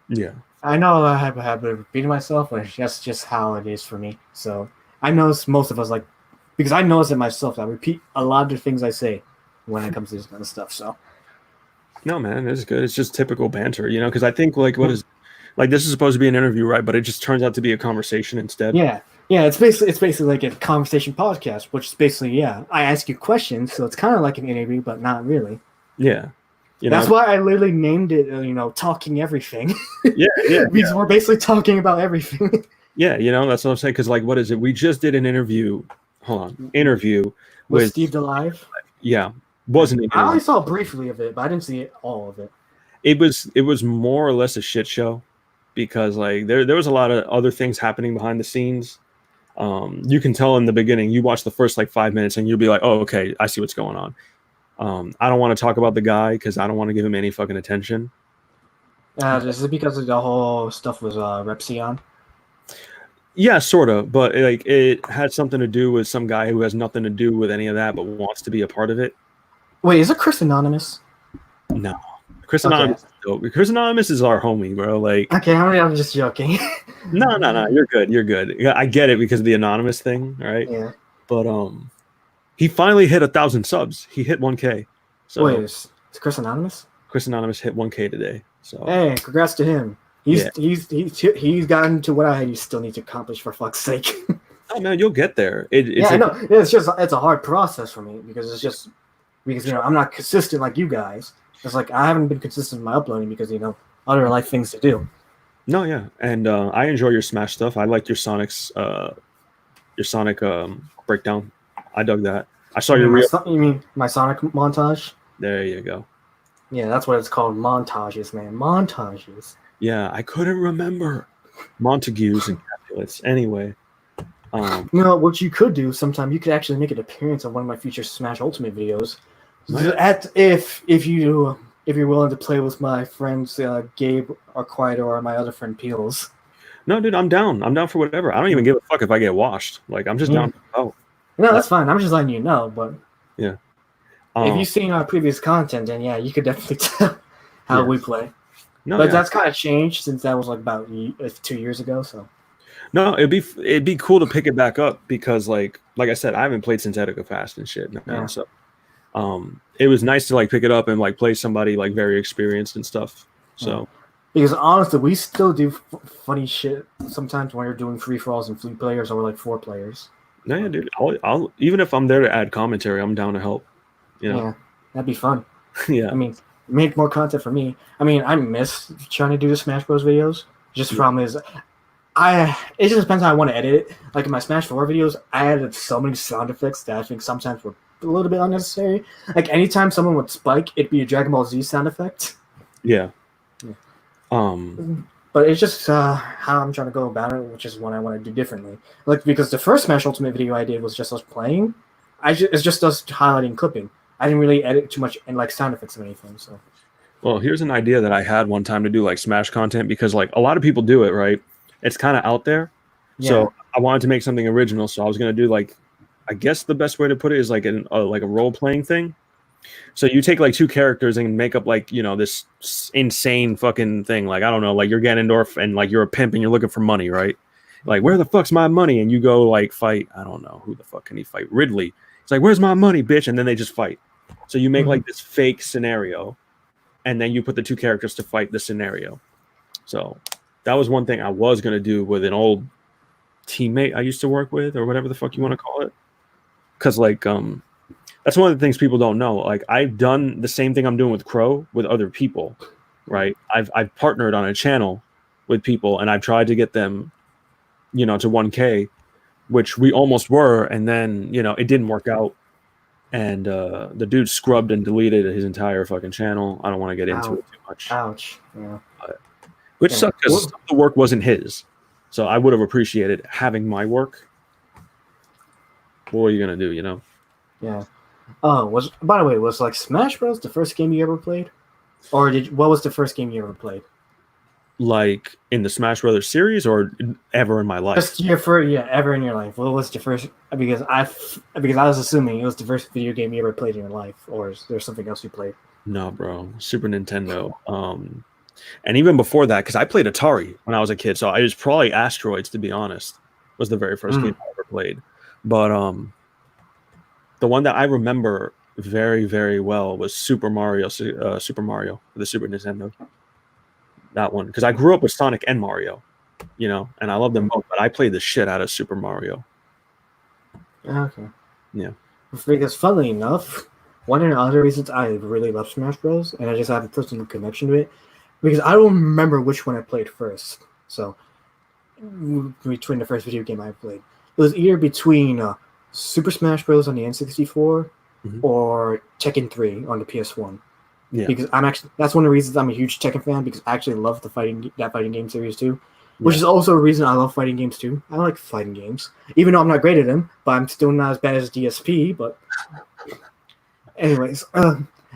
Yeah, I know I have a habit of repeating myself, but that's just how it is for me. So I notice most of us because I notice it myself. I repeat a lot of the things I say when it comes to this kind of stuff. So no, man, it's good. It's just typical banter, because I think like this is supposed to be an interview, right? But it just turns out to be a conversation instead. Yeah. It's basically like a conversation podcast, which is basically I ask you questions, so it's kind of like an interview, but not really. Yeah. That's why I literally named it, Talking Everything. Yeah. Because we're basically talking about everything. Yeah, that's what I'm saying. Because, like, what is it? We just did an interview. Interview with Steve DeLive. Yeah, wasn't. I only saw briefly of it, but I didn't see all of it. It was more or less a shit show, because like there was a lot of other things happening behind the scenes. You can tell in the beginning. You watch the first like 5 minutes, and you'll be like, "Oh, okay, I see what's going on." I don't want to talk about the guy because I don't want to give him any fucking attention. Is it because of the whole stuff with Repsion? Yeah, sort of, but like it had something to do with some guy who has nothing to do with any of that, but wants to be a part of it. Wait, is it Chris Anonymous? No, Chris Anonymous. Chris Anonymous is our homie, bro. Like, okay, I'm just joking. No, you're good. You're good. I get it because of the anonymous thing, right? Yeah. But he finally hit 1,000 subs. He hit 1K. So wait, is Chris Anonymous? Chris Anonymous hit 1K today. So hey, congrats to him. He's gotten to what I still need to accomplish, for fuck's sake. Oh man, you'll get there. I know. It's a hard process for me because I'm not consistent like you guys. It's like I haven't been consistent in my uploading because other life things to do. No, yeah, and I enjoy your Smash stuff. I like your Sonic breakdown. I dug that. I saw your you mean my Sonic montage? There you go. Yeah, that's what it's called. Montages, man. Montages. Yeah, I couldn't remember. Montagues and Capulets. Anyway. What you could do sometime, you could actually make an appearance on one of my future Smash Ultimate videos. If you're willing to play with my friends Gabe or Quiet or my other friend Peels. No, dude, I'm down. I'm down for whatever. I don't even give a fuck if I get washed. Like, I'm just down. No, that's fine. I'm just letting you know. But yeah, if you've seen our previous content, then yeah, you could definitely tell how we play. No, but that's kind of changed since that was like about 2 years ago. So. No, it'd be cool to pick it back up because like I said, I haven't played since Etika Fast and shit. Yeah. So it was nice to like pick it up and like play somebody like very experienced and stuff. So because honestly, we still do funny shit sometimes when you're doing free for alls and fleet players or like 4 players. No, yeah, dude. I'll even if I'm there to add commentary, I'm down to help. Yeah, that'd be fun. Yeah. I mean, make more content for me. I mean, I miss trying to do the Smash Bros videos. Just the problem is it just depends how I want to edit it. Like in my Smash 4 videos, I added so many sound effects that I think sometimes were a little bit unnecessary. Like anytime someone would spike, it'd be a Dragon Ball Z sound effect. Yeah. But it's just how I'm trying to go about it, which is what I want to do differently. Like because the first Smash Ultimate video I did was just us playing. It's just us highlighting clipping. I didn't really edit too much and like sound effects or anything. So. Well, here's an idea that I had one time to do like Smash content because like a lot of people do it, right? It's kind of out there. Yeah. So I wanted to make something original. So I was going to do like, I guess the best way to put it is like a role-playing thing. So you take like 2 characters and make up like, this insane fucking thing. Like, I don't know, like you're Ganondorf and like you're a pimp and you're looking for money, right? Like, where the fuck's my money? And you go like fight, I don't know, who the fuck can he fight? Ridley. It's like, where's my money, bitch? And then they just fight. So you make like this fake scenario and then you put the 2 characters to fight the scenario. So that was one thing I was going to do with an old teammate I used to work with or whatever the fuck you want to call it. Because, like, that's one of the things people don't know. Like, I've done the same thing I'm doing with Crow with other people, right? I've partnered on a channel with people, and I've tried to get them, to 1K, which we almost were, and then, it didn't work out. And the dude scrubbed and deleted his entire fucking channel. I don't want to get into it too much. Ouch. Yeah. Which sucked because the work wasn't his. So I would have appreciated having my work. What are you going to do, Yeah. By the way, was like Smash Bros. The first game you ever played? Or what was the first game you ever played? Like in the Smash Brothers series or ever in my life? Just ever in your life. What was the first? Because I was assuming it was the first video game you ever played in your life, or is there something else you played? No, bro. Super Nintendo. And even before that, because I played Atari when I was a kid, so it was probably Asteroids, to be honest, was the very first game I ever played. But the one that I remember very, very well was Super Mario for the Super Nintendo. That one, because I grew up with Sonic and Mario, and I love them both, but I played the shit out of Super Mario. Okay. Yeah. Because funnily enough, one of the other reasons I really love Smash Bros. And I just have a personal connection to it, because I don't remember which one I played first. So, between the first video game I played, it was either between Super Smash Bros. On the N64 or Tekken 3 on the PS1. Yeah. Because that's one of the reasons I'm a huge Tekken fan, because I actually love that fighting game series too. Which is also a reason I love fighting games too. I like fighting games, even though I'm not great at them, but I'm still not as bad as DSP. But anyways,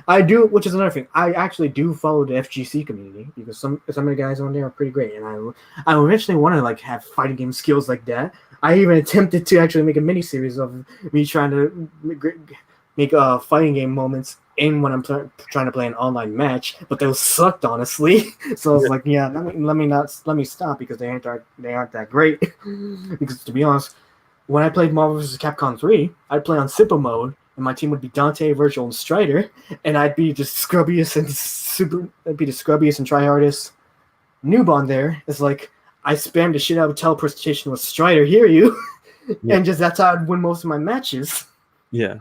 I do, which is another thing. I actually do follow the FGC community because some of the guys on there are pretty great, and I eventually want to like have fighting game skills like that. I even attempted to actually make a mini series of me trying to make fighting game moments in when I'm trying to play an online match, but those sucked, honestly. So I was like, yeah, let me stop, because they aren't that great. Because to be honest, when I played Marvel vs. Capcom 3, I'd play on Sippo mode, and my team would be Dante, Virgil, and Strider, and I'd be the scrubbiest and tryhardest noob on there. It's like I spammed the shit out of teleportation with Strider, hear you, and just that's how I'd win most of my matches. Yeah.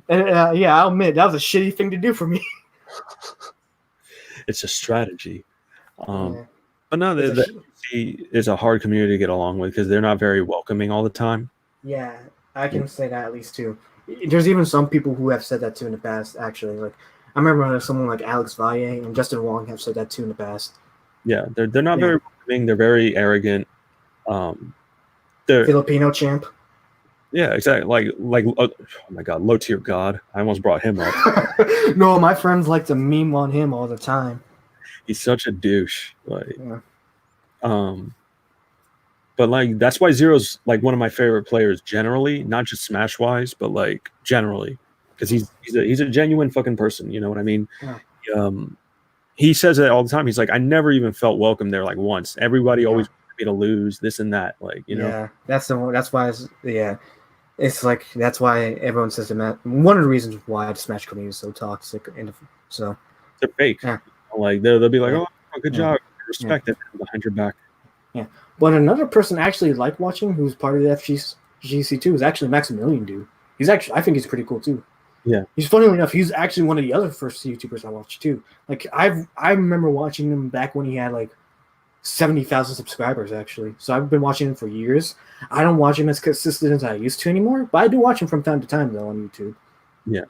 And I'll admit that was a shitty thing to do for me. It's a strategy. But no, it's a hard community to get along with because they're not very welcoming all the time. Yeah, I can say that at least too. There's even some people who have said that too in the past, actually. Like I remember someone like Alex Valle and Justin Wong have said that too in the past. Yeah, they're not very welcoming unassuming. They're very arrogant. They're Filipino champ. Yeah, exactly. Like oh my god, low tier god. I almost brought him up. No, my friends like to meme on him all the time. He's such a douche. Like, Yeah. but like that's why Zero's like one of my favorite players generally, not just Smash wise, but like generally, because he's a genuine fucking person. You know what I mean? Yeah. He says it all the time. He's like, I never even felt welcome there like once. Everybody always wanted me to lose this and that. Like, you know. Yeah, that's why it's like that's why everyone says one of the reasons why the Smash community is so toxic and so they're fake. Yeah. Like they'll be like, oh, good job, respect it behind your back. Yeah, but another person I actually like watching who's part of the FGC too is actually Maximilian dude. I think he's pretty cool too. Yeah, he's funny enough. He's actually one of the other first YouTubers I watched too. Like I remember watching him back when he had like 70,000 subscribers actually. So I've been watching him for years. I don't watch him as consistent as I used to anymore, but I do watch him from time to time though on YouTube. Yeah,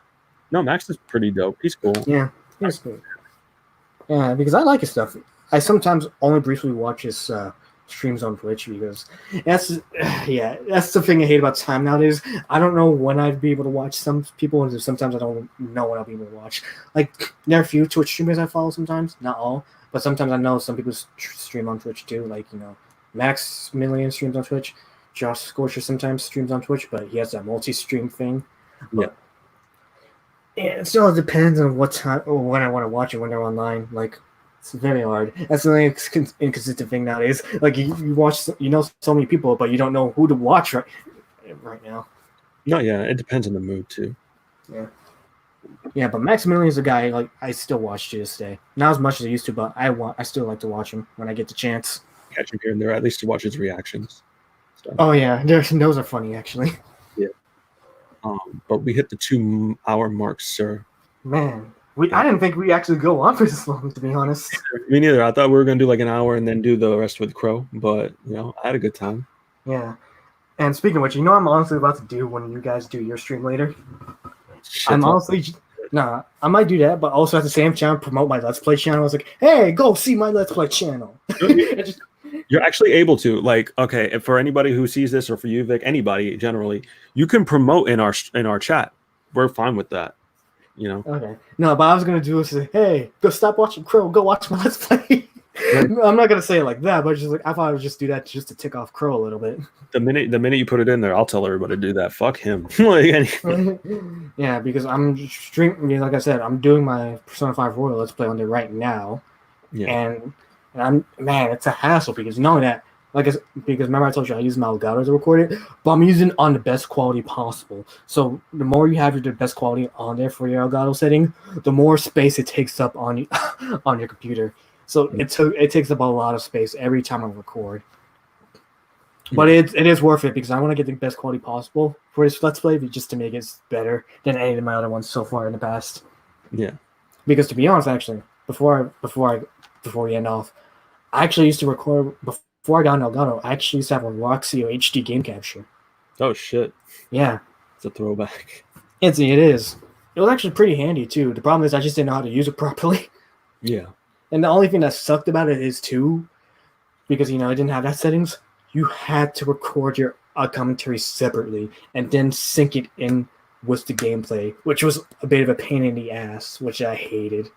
no, Max is pretty dope. He's cool. Yeah, he's cool. Yeah, because I like his stuff. I sometimes only briefly watch his streams on Twitch because that's the thing I hate about time nowadays. I don't know when I'd be able to watch some people, and sometimes I don't know when I'll be able to watch. Like there are a few Twitch streamers I follow sometimes, not all, but sometimes I know some people stream on Twitch too. Like Maximilian streams on Twitch. Josh Scorcher sometimes streams on Twitch, but he has that multi-stream thing. But, it still depends on what time or when I want to watch it when they're online. Like it's very hard. That's the only inconsistent thing nowadays. Like you watch, so many people, but you don't know who to watch right now. No, yeah, it depends on the mood too. Yeah, but Maximilian's a guy like I still watch to this day. Not as much as I used to, but I still like to watch him when I get the chance. Catch him here and there, at least to watch his reactions. Oh yeah, those are funny actually. Yeah. But we hit the 2-hour mark, sir. Man, I didn't think we actually go on for this long, to be honest. Me neither. I thought we were gonna do like an hour and then do the rest with Crow, but I had a good time. Yeah. And speaking of which, I'm honestly about to do when you guys do your stream later. I might do that, but also at the same time promote my Let's Play channel. I was like, hey, go see my Let's Play channel. You're actually able to, like, okay, for anybody who sees this, or for you, Vic, anybody generally, you can promote in our chat. We're fine with that, Okay. No, but I was gonna do is say, hey, go stop watching Crow, go watch my Let's Play. Right. I'm not gonna say it like that, but just like I thought I would just do that just to tick off Crow a little bit. The minute you put it in there, I'll tell everybody to do that. Fuck him. Yeah, because I'm streaming. Like I said, I'm doing my Persona 5 Royal Let's Play on there right now, and it's a hassle because not only that, because remember I told you I use my Elgato to record it, but I'm using it on the best quality possible. So the more you have the best quality on there for your Elgato setting, the more space it takes up on on your computer. So it takes up a lot of space every time I record. But it is worth it because I want to get the best quality possible for this Let's Play just to make it better than any of my other ones so far in the past. Yeah. Because to be honest, actually, before we end off, I actually used to record before I got an Elgato. I actually used to have a Roxio HD game capture. Oh shit! Yeah, it's a throwback. It is. It was actually pretty handy too. The problem is I just didn't know how to use it properly. Yeah. And the only thing that sucked about it is too, because I didn't have that settings. You had to record your commentary separately and then sync it in with the gameplay, which was a bit of a pain in the ass, which I hated.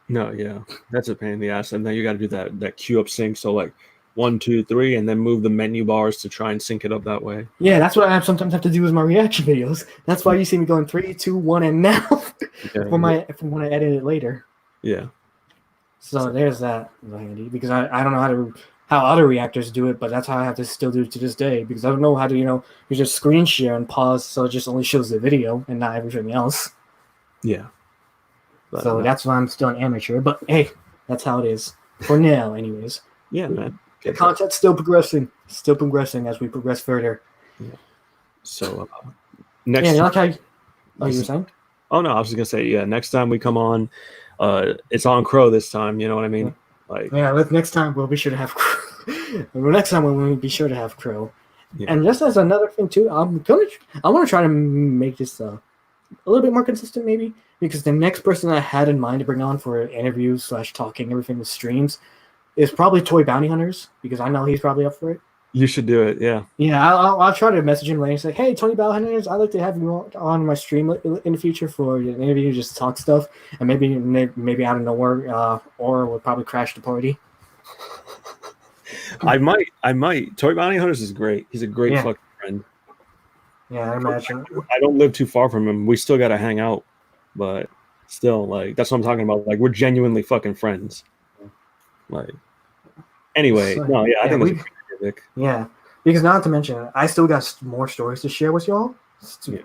No, yeah, that's a pain in the ass, and then you got to do that queue up sync. So like 1, 2, 3, and then move the menu bars to try and sync it up that way. Yeah, that's what I sometimes have to do with my reaction videos. That's why you see me going 3, 2, 1, and now from when I edit it later. Yeah. So there's that handy because I don't know how other reactors do it, but that's how I have to still do it to this day because I don't know how to you just screen share and pause so it just only shows the video and not everything else. Yeah. But so that's why I'm still an amateur. But hey, that's how it is for now, anyways. Yeah, man. The content's still progressing as we progress further. Yeah. So next. Yeah, you like how? You were saying? Oh no, I was just gonna say next time we come on, it's on Crow this time. You know what I mean? Next time we'll be sure to have Crow. Next time we'll be sure to have Crow. Yeah. And just as another thing too, I want to try to make this a little bit more consistent, maybe, because the next person I had in mind to bring on for interviews / talking everything with streams is probably Toy Bounty Hunters, because I know he's probably up for it. You should do it, yeah. Yeah, I'll try to message him later and say, hey, Tony Bounty I'd like to have you on my stream in the future for an interview, just talk stuff, and maybe out of nowhere, Aura will probably crash the party. I might. Toy Bounty Hunters is great. He's a great fucking friend. Yeah, I imagine. I don't live too far from him. We still got to hang out, but still, like, that's what I'm talking about. Like, we're genuinely fucking friends. Like, anyway, no, yeah, I think it's a great pick. Yeah, because not to mention, I still got more stories to share with y'all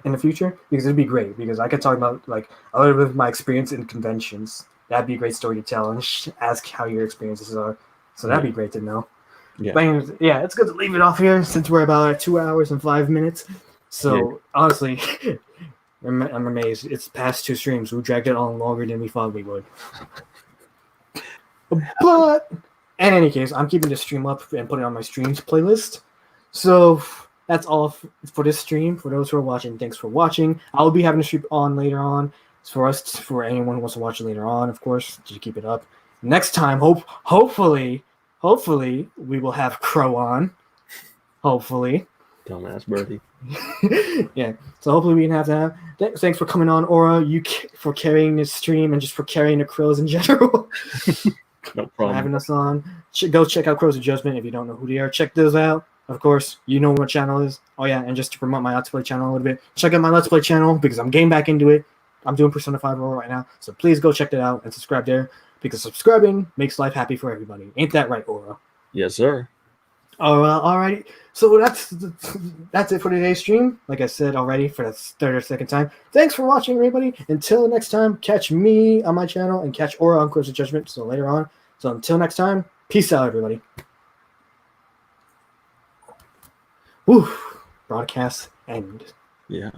in the future, because it'd be great, because I could talk about, like, a little bit of my experience in conventions. That'd be a great story to tell and ask how your experiences are. So that'd be great to know. Yeah. But anyways, yeah, it's good to leave it off here since we're about 2 hours and 5 minutes. So honestly, I'm amazed. It's past 2 streams. We dragged it on longer than we thought we would. But in any case, I'm keeping this stream up and putting it on my streams playlist. So that's all for this stream. For those who are watching, thanks for watching. I'll be having a stream on later on. For anyone who wants to watch it later on, of course, just keep it up. Next time, hopefully, we will have Crow on. Hopefully. Dumbass birdie. Yeah. So hopefully we can have that. Thanks for coming on, Aura. For carrying this stream and just for carrying the Crows in general. No problem. Having us on. Go check out Crows of Judgement if you don't know who they are. Check those out. Of course, you know what my channel is. Oh yeah, and just to promote my Let's Play channel a little bit, check out my Let's Play channel because I'm getting back into it. I'm doing Persona 5 Roll right now, so please go check that out and subscribe there because subscribing makes life happy for everybody. Ain't that right, Aura? Yes, sir. All right. So that's it for today's stream. Like I said already for the third or second time. Thanks for watching, everybody. Until next time, catch me on my channel and catch Aura on Crows of Judgement. So later on. So until next time, peace out, everybody. Woo! Broadcast end. Yeah.